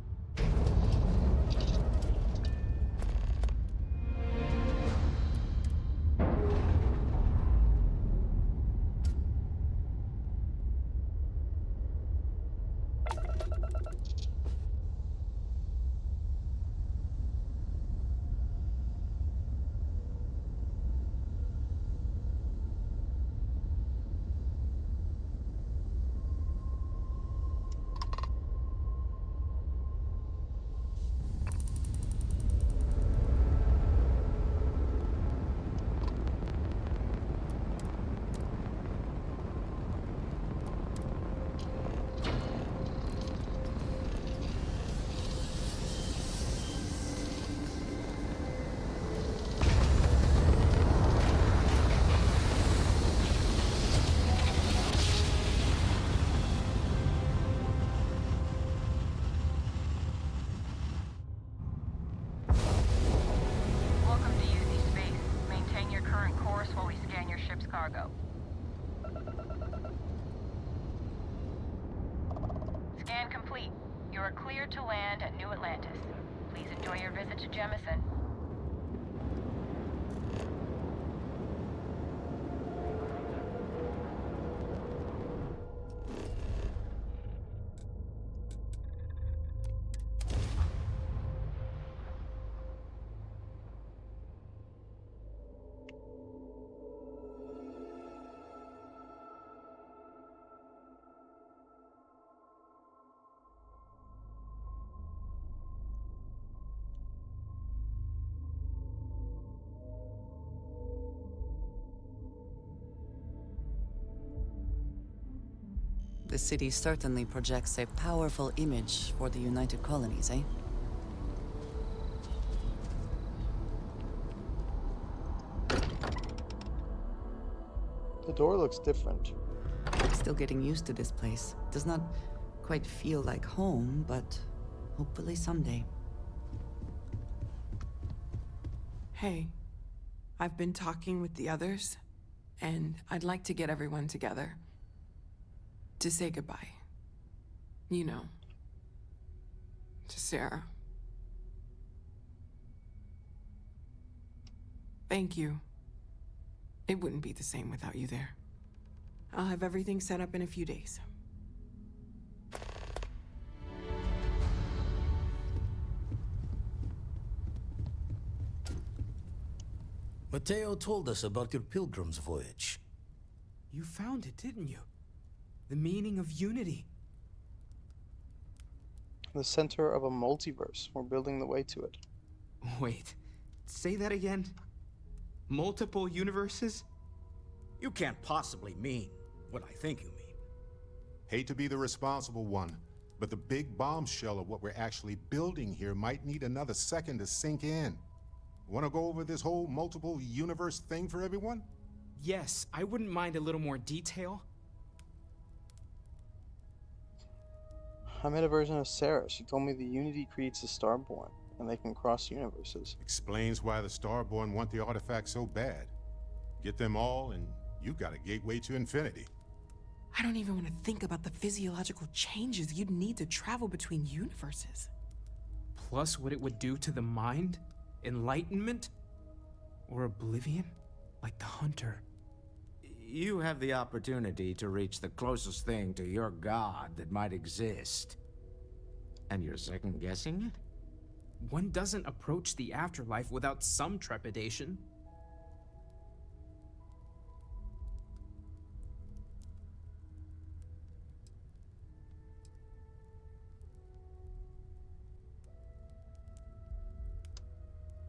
Welcome to UZ Space. Maintain your current course while we scan your ship's cargo. Scan complete. You are cleared to land at New Atlantis. Please enjoy your visit to Jemison. The city certainly projects a powerful image for the United Colonies, eh? The door looks different. Still getting used to this place. Does not quite feel like home, but hopefully someday. Hey, I've been talking with the others, and I'd like to get everyone together. To say goodbye. You know. To Sarah. Thank you. It wouldn't be the same without you there. I'll have everything set up in a few days. Mateo told us about your pilgrim's voyage. You found it, didn't you? The meaning of unity. The center of a multiverse. We're building the way to it. Wait, say that again? Multiple universes? You can't possibly mean what I think you mean. Hate to be the responsible one, but the big bombshell of what we're actually building here might need another second to sink in. Want to go over this whole multiple universe thing for everyone? Yes, I wouldn't mind a little more detail. I met a version of Sarah. She told me the Unity creates the Starborn, and they can cross universes. Explains why the Starborn want the artifact so bad. Get them all, and you've got a gateway to infinity. I don't even want to think about the physiological changes you'd need to travel between universes. Plus what it would do to the mind? Enlightenment? Or oblivion? Like the Hunter. You have the opportunity to reach the closest thing to your god that might exist. And you're second-guessing it? One doesn't approach the afterlife without some trepidation.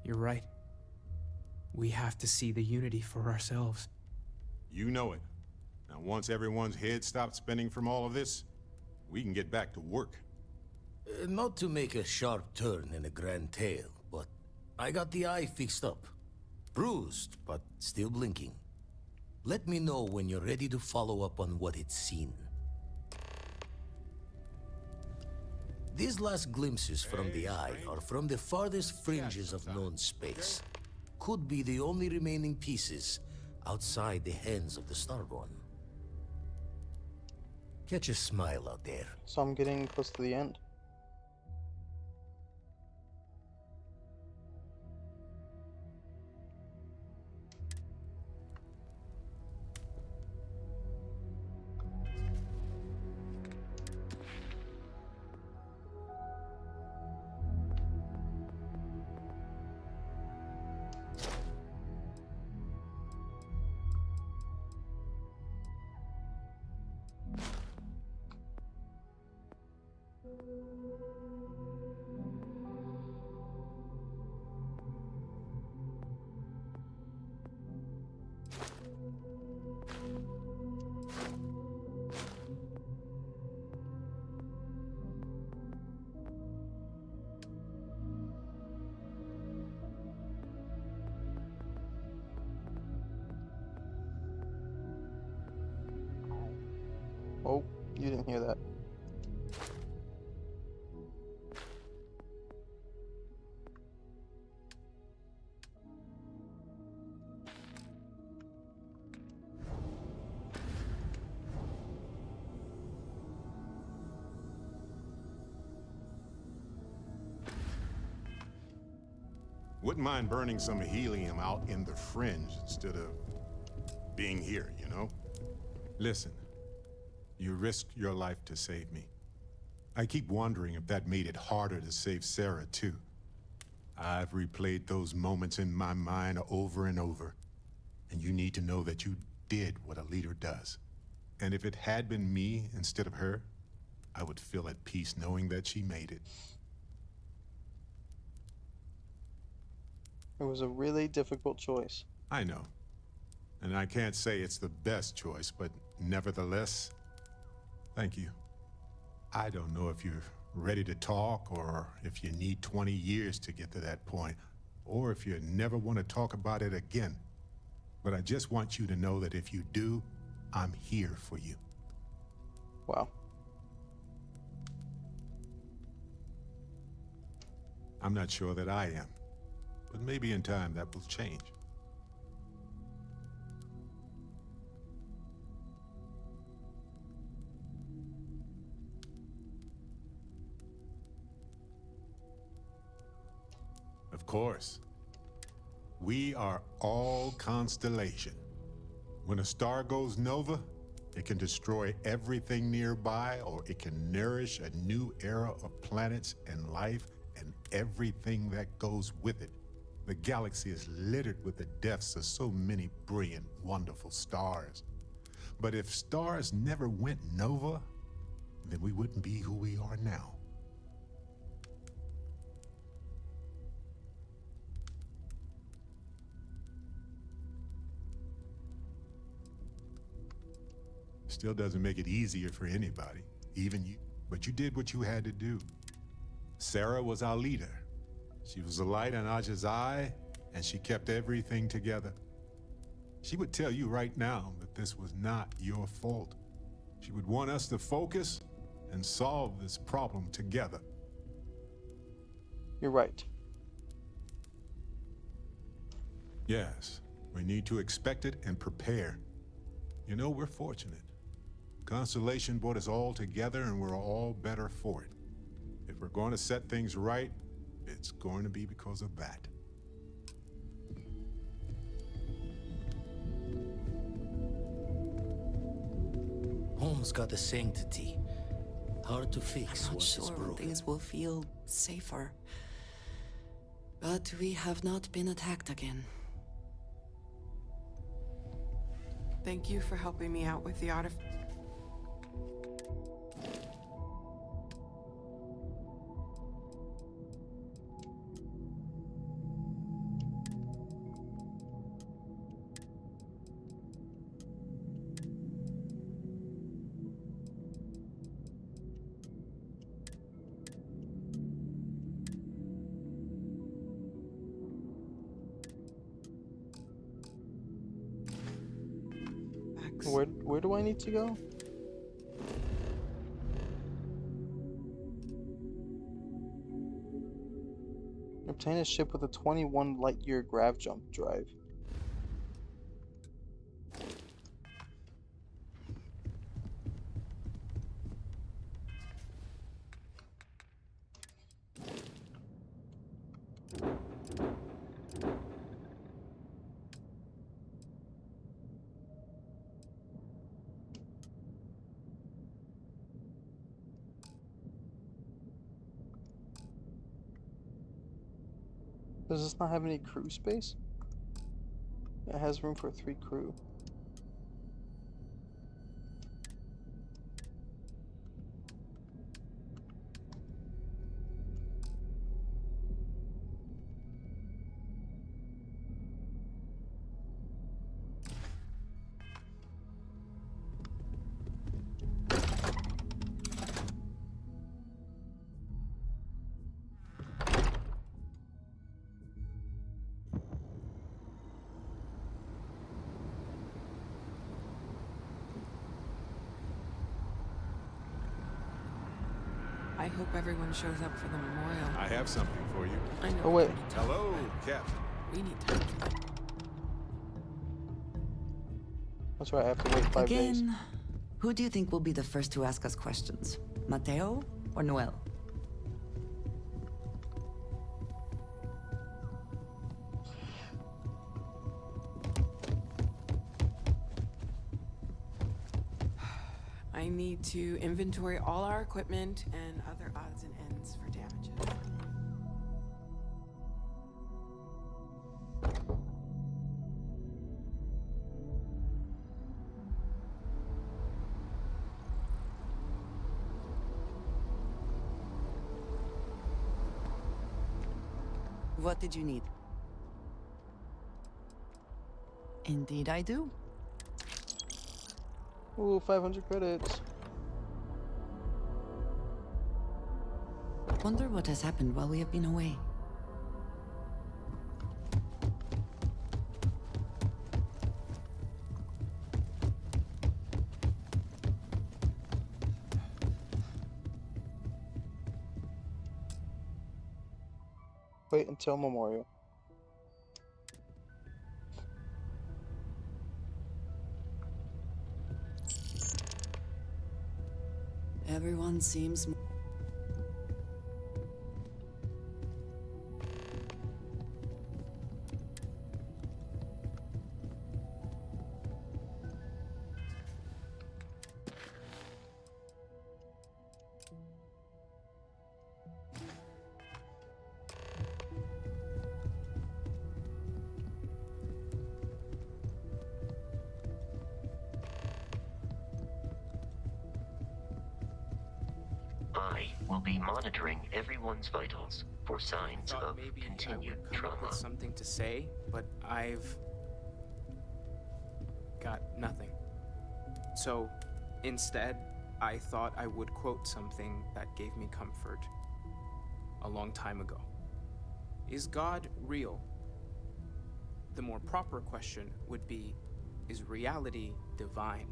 You're right. We have to see the unity for ourselves. You know it. Now, once everyone's head stops spinning from all of this, we can get back to work. Not to make a sharp turn in a grand tale, but I got the eye fixed up. Bruised, but still blinking. Let me know when you're ready to follow up on what it's seen. These last glimpses from the eye are from the farthest fringes of known space. Could be the only remaining pieces outside the hands of the Starborn. Catch a smile out there. So I'm getting close to the end. Oh, you didn't hear that. Wouldn't mind burning some helium out in the fringe instead of being here, you know? Listen, you risked your life to save me. I keep wondering if that made it harder to save Sarah, too. I've replayed those moments in my mind over and over. And you need to know that you did what a leader does. And if it had been me instead of her, I would feel at peace knowing that she made it. It was a really difficult choice. I know. And I can't say it's the best choice, but nevertheless, thank you. I don't know if you're ready to talk, or if you need 20 years to get to that point, or if you never want to talk about it again. But I just want you to know that if you do, I'm here for you. Wow. I'm not sure that I am, but maybe in time that will change. Of course. We are all constellation. When a star goes nova, it can destroy everything nearby, or it can nourish a new era of planets and life and everything that goes with it. The galaxy is littered with the deaths of so many brilliant, wonderful stars. But if stars never went nova, then we wouldn't be who we are now. Still doesn't make it easier for anybody, even you. But you did what you had to do. Sarah was our leader. She was the light in Aja's eye, and she kept everything together. She would tell you right now that this was not your fault. She would want us to focus and solve this problem together. You're right. Yes, we need to expect it and prepare. You know, we're fortunate. Constellation brought us all together, and we're all better for it. If we're going to set things right, it's going to be because of that. Home's got a sanctity. Hard to fix I'm not once it's sure broken. things will feel safer. But we have not been attacked again. Thank you for helping me out with the artifact. Where do I need to go? Obtain a ship with a 21 light-year grav jump drive. Does this not have any crew space? It has room for 3 crew. I hope everyone shows up for the memorial. I have something for you. I know. Oh wait. Hello, Captain. We need time for that. That's right, I have to wait 5 days. Again, who do you think will be the first to ask us questions? Mateo or Noel? I need to inventory all our equipment and other odds and ends for damages. What did you need? Indeed I do. Ooh, 500 credits. Wonder what has happened while we have been away. Wait until memorial. Everyone seems... I will be monitoring everyone's vitals for signs of Maybe continued I would come up trauma. with something to say, but I've got nothing. So instead, I thought I would quote something that gave me comfort a long time ago. Is God real? The more proper question would be, is reality divine?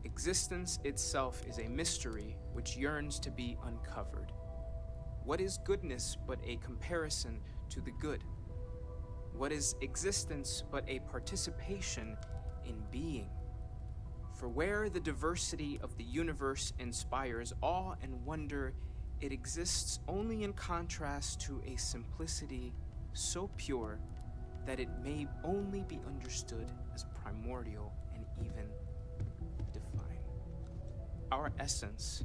Existence itself is a mystery which yearns to be uncovered. What is goodness but a comparison to the good? What is existence but a participation in being? For where the diversity of the universe inspires awe and wonder, it exists only in contrast to a simplicity so pure that it may only be understood as primordial and even divine. Our essence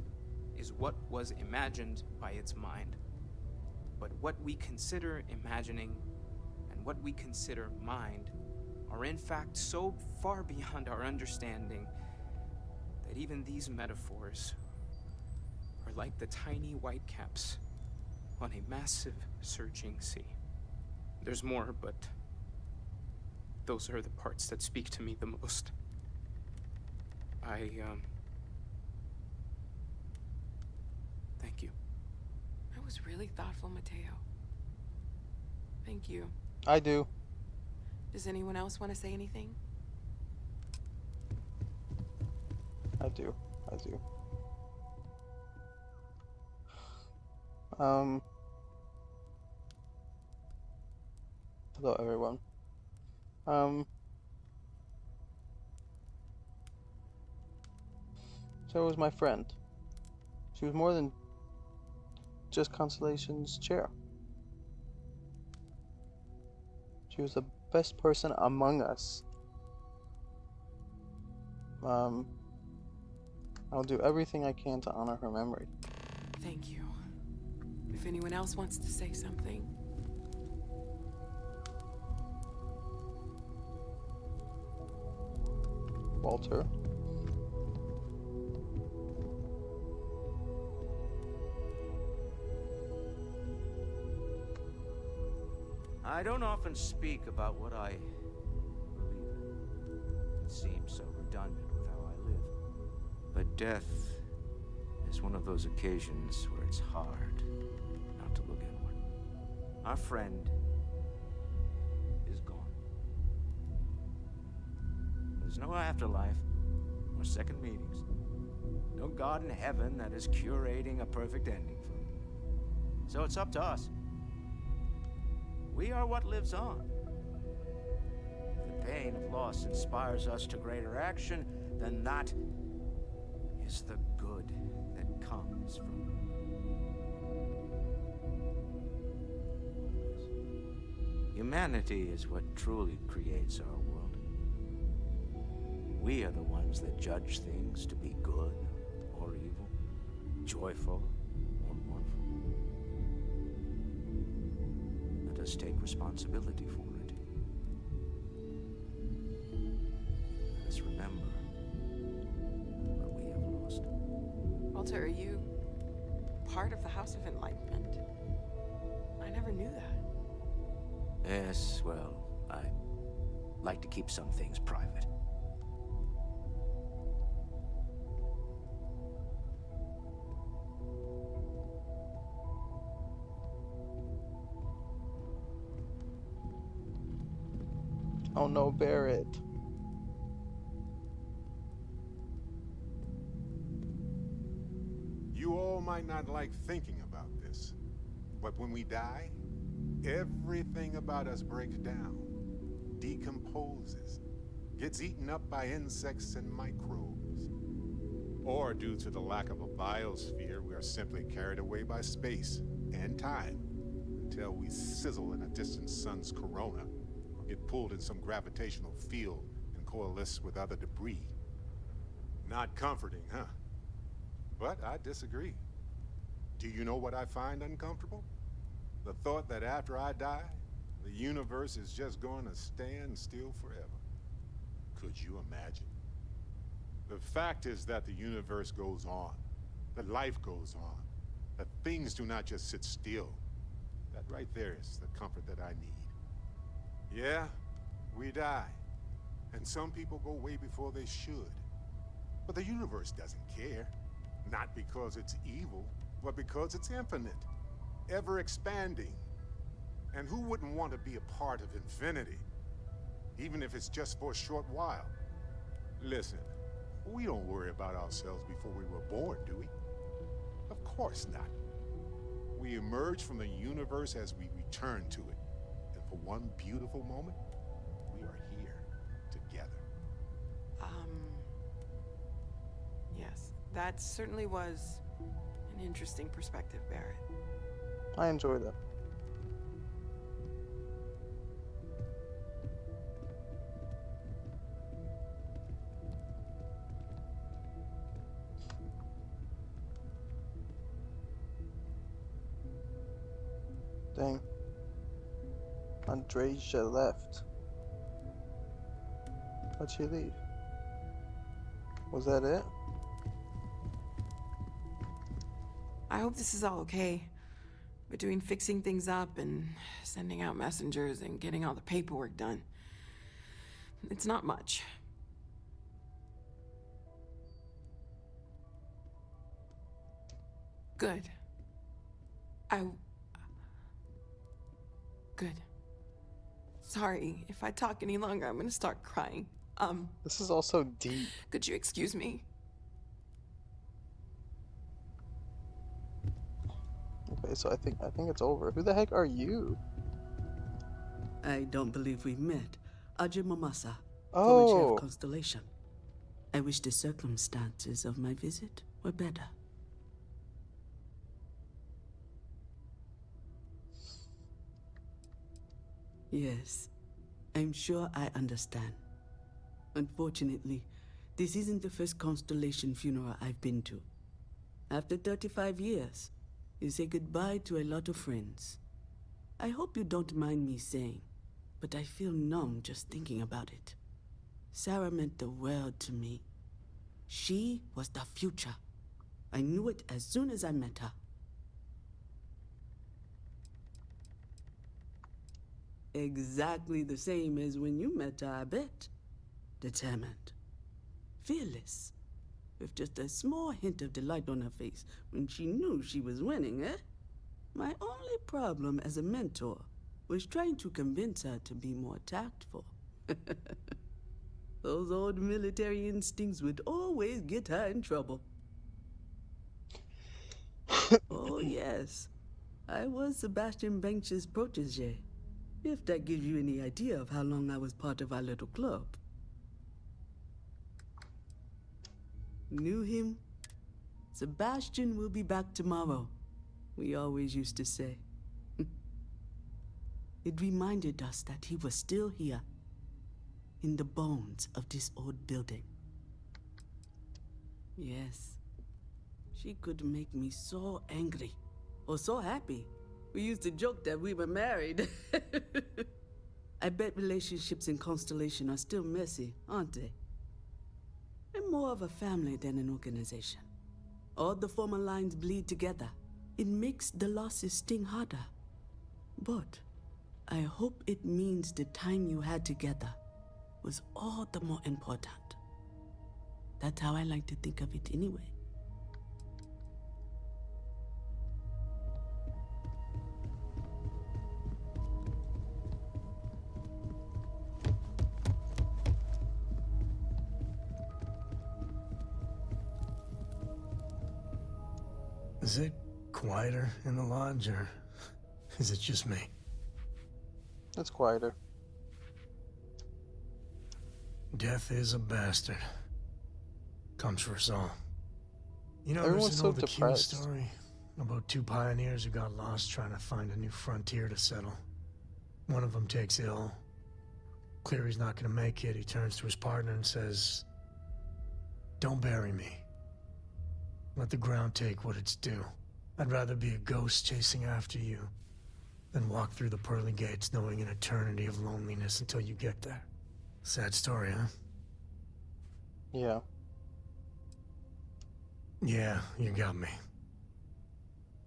is what was imagined by its mind, but what we consider imagining and what we consider mind are in fact so far beyond our understanding that even these metaphors are like the tiny whitecaps on a massive surging sea. There's more, but those are the parts that speak to me the most. Thank you. That was really thoughtful, Mateo. Thank you. I do. Does anyone else want to say anything? I do. I do. Hello everyone. So was my friend. She was more than just Constellation's chair. She was the best person among us. I'll do everything I can to honor her memory. Thank you. If anyone else wants to say something. Walter. I don't often speak about what I believe in. It seems so redundant with how I live. But death is one of those occasions where it's hard not to look inward. Our friend is gone. There's no afterlife or second meetings. No God in heaven that is curating a perfect ending for me. So it's up to us. We are what lives on. If the pain of loss inspires us to greater action, then that is the good that comes from humanity is what truly creates our world. We are the ones that judge things to be good or evil, joyful or mournful. Let us take responsibility for it. Let us remember what we have lost. Walter, are you part of the House of Enlightenment? I never knew that. Yes, well, I like to keep some things private. Oh no, Barrett. You all might not like thinking about this, but when we die, everything about us breaks down, decomposes, gets eaten up by insects and microbes. Or due to the lack of a biosphere, we are simply carried away by space and time until we sizzle in a distant sun's corona or get pulled in some gravitational field and coalesce with other debris. Not comforting, huh? But I disagree. Do you know what I find uncomfortable? The thought that after I die, the universe is just going to stand still forever. Could you imagine? The fact is that the universe goes on, that life goes on, that things do not just sit still. That right there is the comfort that I need. Yeah, we die, and some people go way before they should. But the universe doesn't care. Not because it's evil, but because it's infinite, ever expanding. And who wouldn't want to be a part of infinity? Even if it's just for a short while. Listen, we don't worry about ourselves before we were born, do we? Of course not. We emerge from the universe as we return to it. And for one beautiful moment, we are here together. Yes, that certainly was an interesting perspective, Barrett. I enjoyed it. Dang. Andreja left. How'd she leave? Was that it? I hope this is all okay. Between fixing things up and sending out messengers and getting all the paperwork done. It's not much. Good. Good. Sorry, if I talk any longer, I'm gonna start crying. This is also deep. Could you excuse me? anyway, so I think it's over. Who the heck are you? I don't believe we've met. Ajay Mamasa, former chair of Oh, Constellation. I wish the circumstances of my visit were better. Yes, I'm sure I understand. Unfortunately, this isn't the first Constellation funeral I've been to. After 35 years, you say goodbye to a lot of friends. I hope you don't mind me saying, but I feel numb just thinking about it. Sarah meant the world to me. She was the future. I knew it as soon as I met her. Exactly the same as when you met her, I bet. Determined. Fearless. With just a small hint of delight on her face when she knew she was winning, eh? My only problem as a mentor was trying to convince her to be more tactful. Those old military instincts would always get her in trouble. Oh, yes. I was Sebastian Banks's protege, if that gives you any idea of how long I was part of our little club. Knew him? Sebastian will be back tomorrow, we always used to say. It reminded us that he was still here, in the bones of this old building. Yes, she could make me so angry, or so happy. We used to joke that we were married. I bet relationships in Constellation are still messy, aren't they? They're more of a family than an organization. All the former lines bleed together. It makes the losses sting harder. But I hope it means the time you had together was all the more important. That's how I like to think of it anyway. Is it quieter in the lodge, or is it just me? it's quieter. Death is a bastard. Comes for us all. You know, Everyone's there's an so old Akuma depressed. story about two pioneers who got lost trying to find a new frontier to settle. One of them takes ill. Clear he's not gonna make it, he turns to his partner and says, "Don't bury me. Let the ground take what it's due. I'd rather be a ghost chasing after you than walk through the pearly gates knowing an eternity of loneliness until you get there." Sad story, huh? Yeah. Yeah, you got me.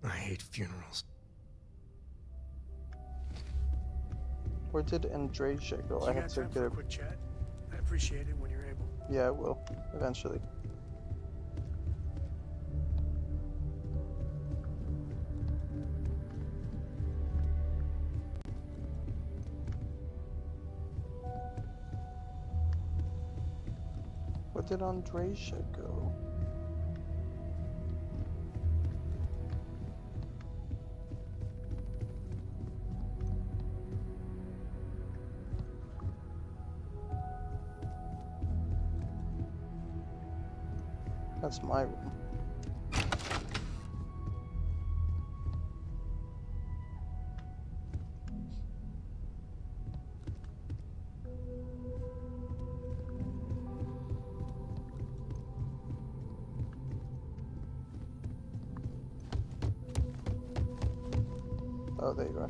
I hate funerals. Where did Andreja go? Do I you have got to time get for a... a quick chat? I appreciate it when you're able. Yeah, I will. Eventually. Where did Andreja go? That's my room. Oh, there you are.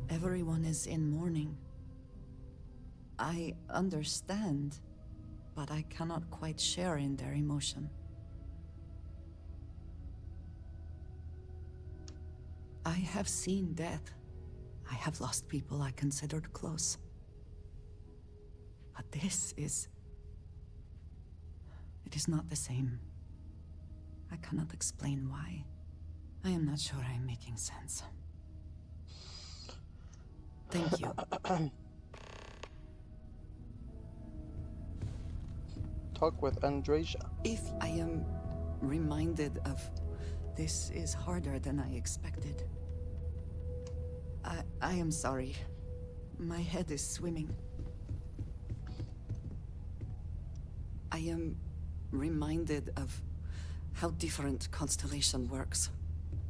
Everyone is in mourning. I understand, but I cannot quite share in their emotion. I have seen death. I have lost people I considered close. But this is... it is not the same. I cannot explain why. I am not sure I am making sense. Thank you. Talk with Andreja. If I am reminded of This is harder than I expected. I am sorry. My head is swimming. I am reminded of how different Constellation works.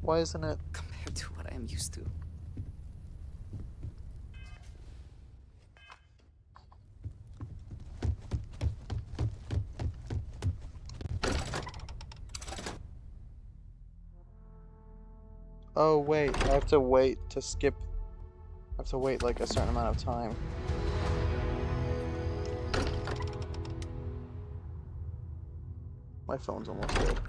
Why isn't it? Compared to what I am used to. Oh wait, I have to wait to skip. I have to wait like a certain amount of time. My phone's almost dead.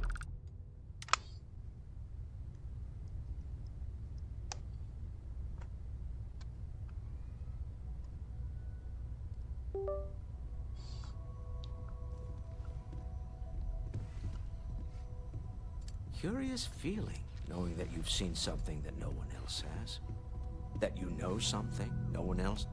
Curious feeling, knowing that you've seen something that no one else has. That you know something no one else.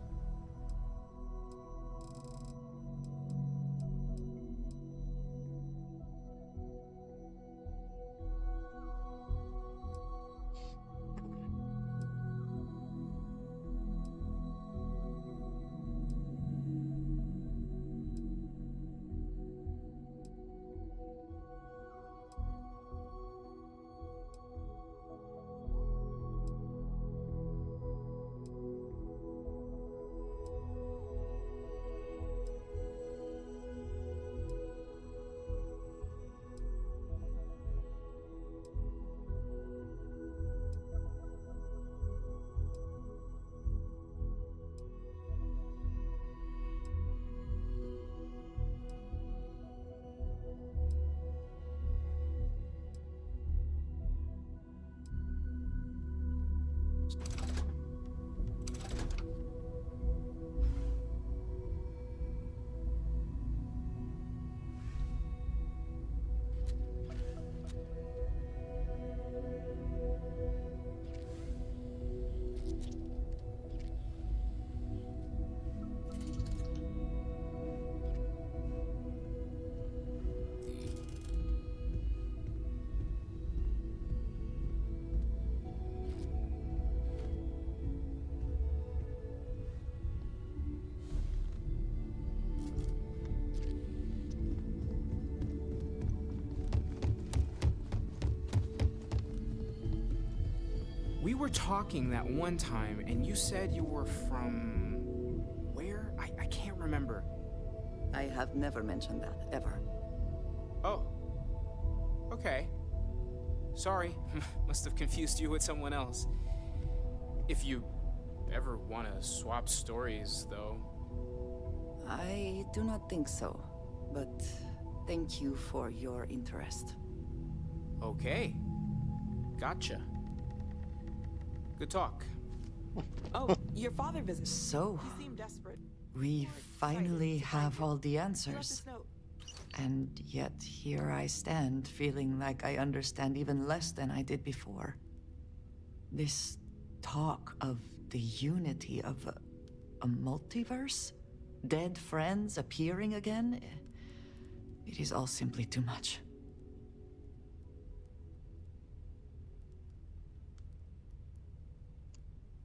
We were talking that one time, and you said you were from... where? I can't remember. I have never mentioned that, ever. Oh. Okay. Sorry. Must have confused you with someone else. If you ever want to swap stories, though. I do not think so, but thank you for your interest. Okay. Gotcha. Good talk. Oh, your father visited. So, He seemed desperate. we finally have all the He left answers. this note. And yet, here I stand, feeling like I understand even less than I did before. This talk of the unity of a multiverse? Dead friends appearing again? It is all simply too much.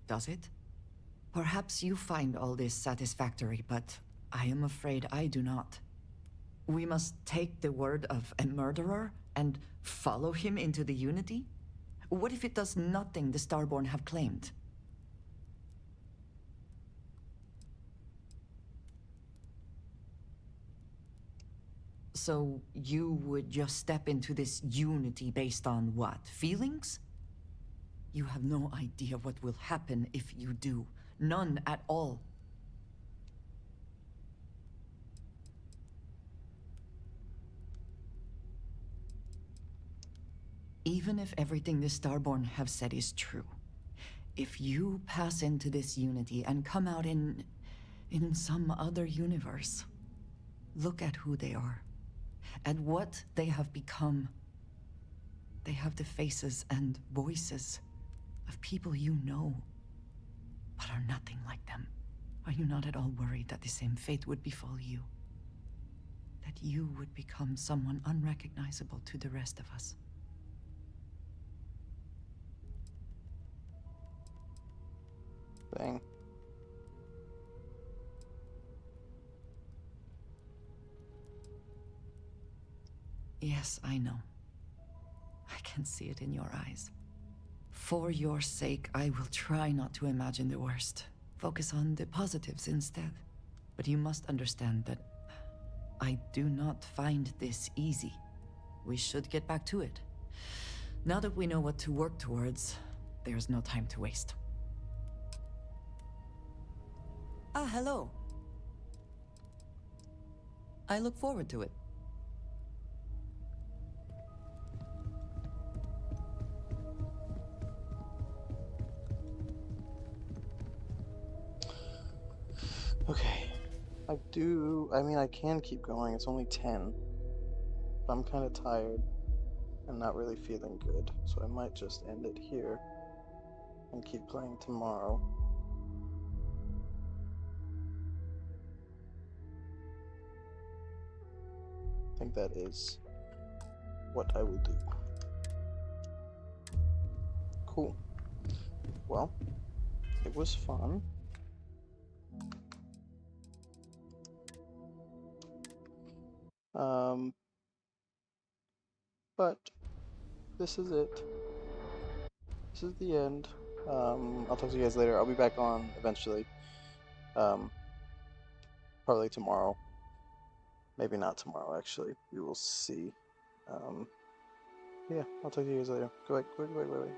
Does it? Perhaps you find all this satisfactory, but I am afraid I do not. We must take the word of a murderer and follow him into the Unity? What if it does nothing the Starborn have claimed? So you would just step into this Unity based on what? Feelings? You have no idea what will happen if you do. None at all. Even if everything the Starborn have said is true, if you pass into this Unity and come out in some other universe, look at who they are, and what they have become. They have the faces and voices of people you know, but are nothing like them. Are you not at all worried that the same fate would befall you? That you would become someone unrecognizable to the rest of us? Dang. Yes, I know. I can see it in your eyes. For your sake, I will try not to imagine the worst. Focus on the positives instead. But you must understand that I do not find this easy. We should get back to it. Now that we know what to work towards, there's no time to waste. Ah, hello. I look forward to it. Okay. I mean, I can keep going. It's only 10. But I'm kind of tired and not really feeling good. So I might just end it here and keep playing tomorrow. I think that is what I will do. Cool. Well, it was fun. But this is it. This is the end. I'll talk to you guys later. I'll be back on eventually. Probably tomorrow. Maybe not tomorrow, actually. We will see. Yeah, I'll talk to you guys later. Go away, go away, go away, go away.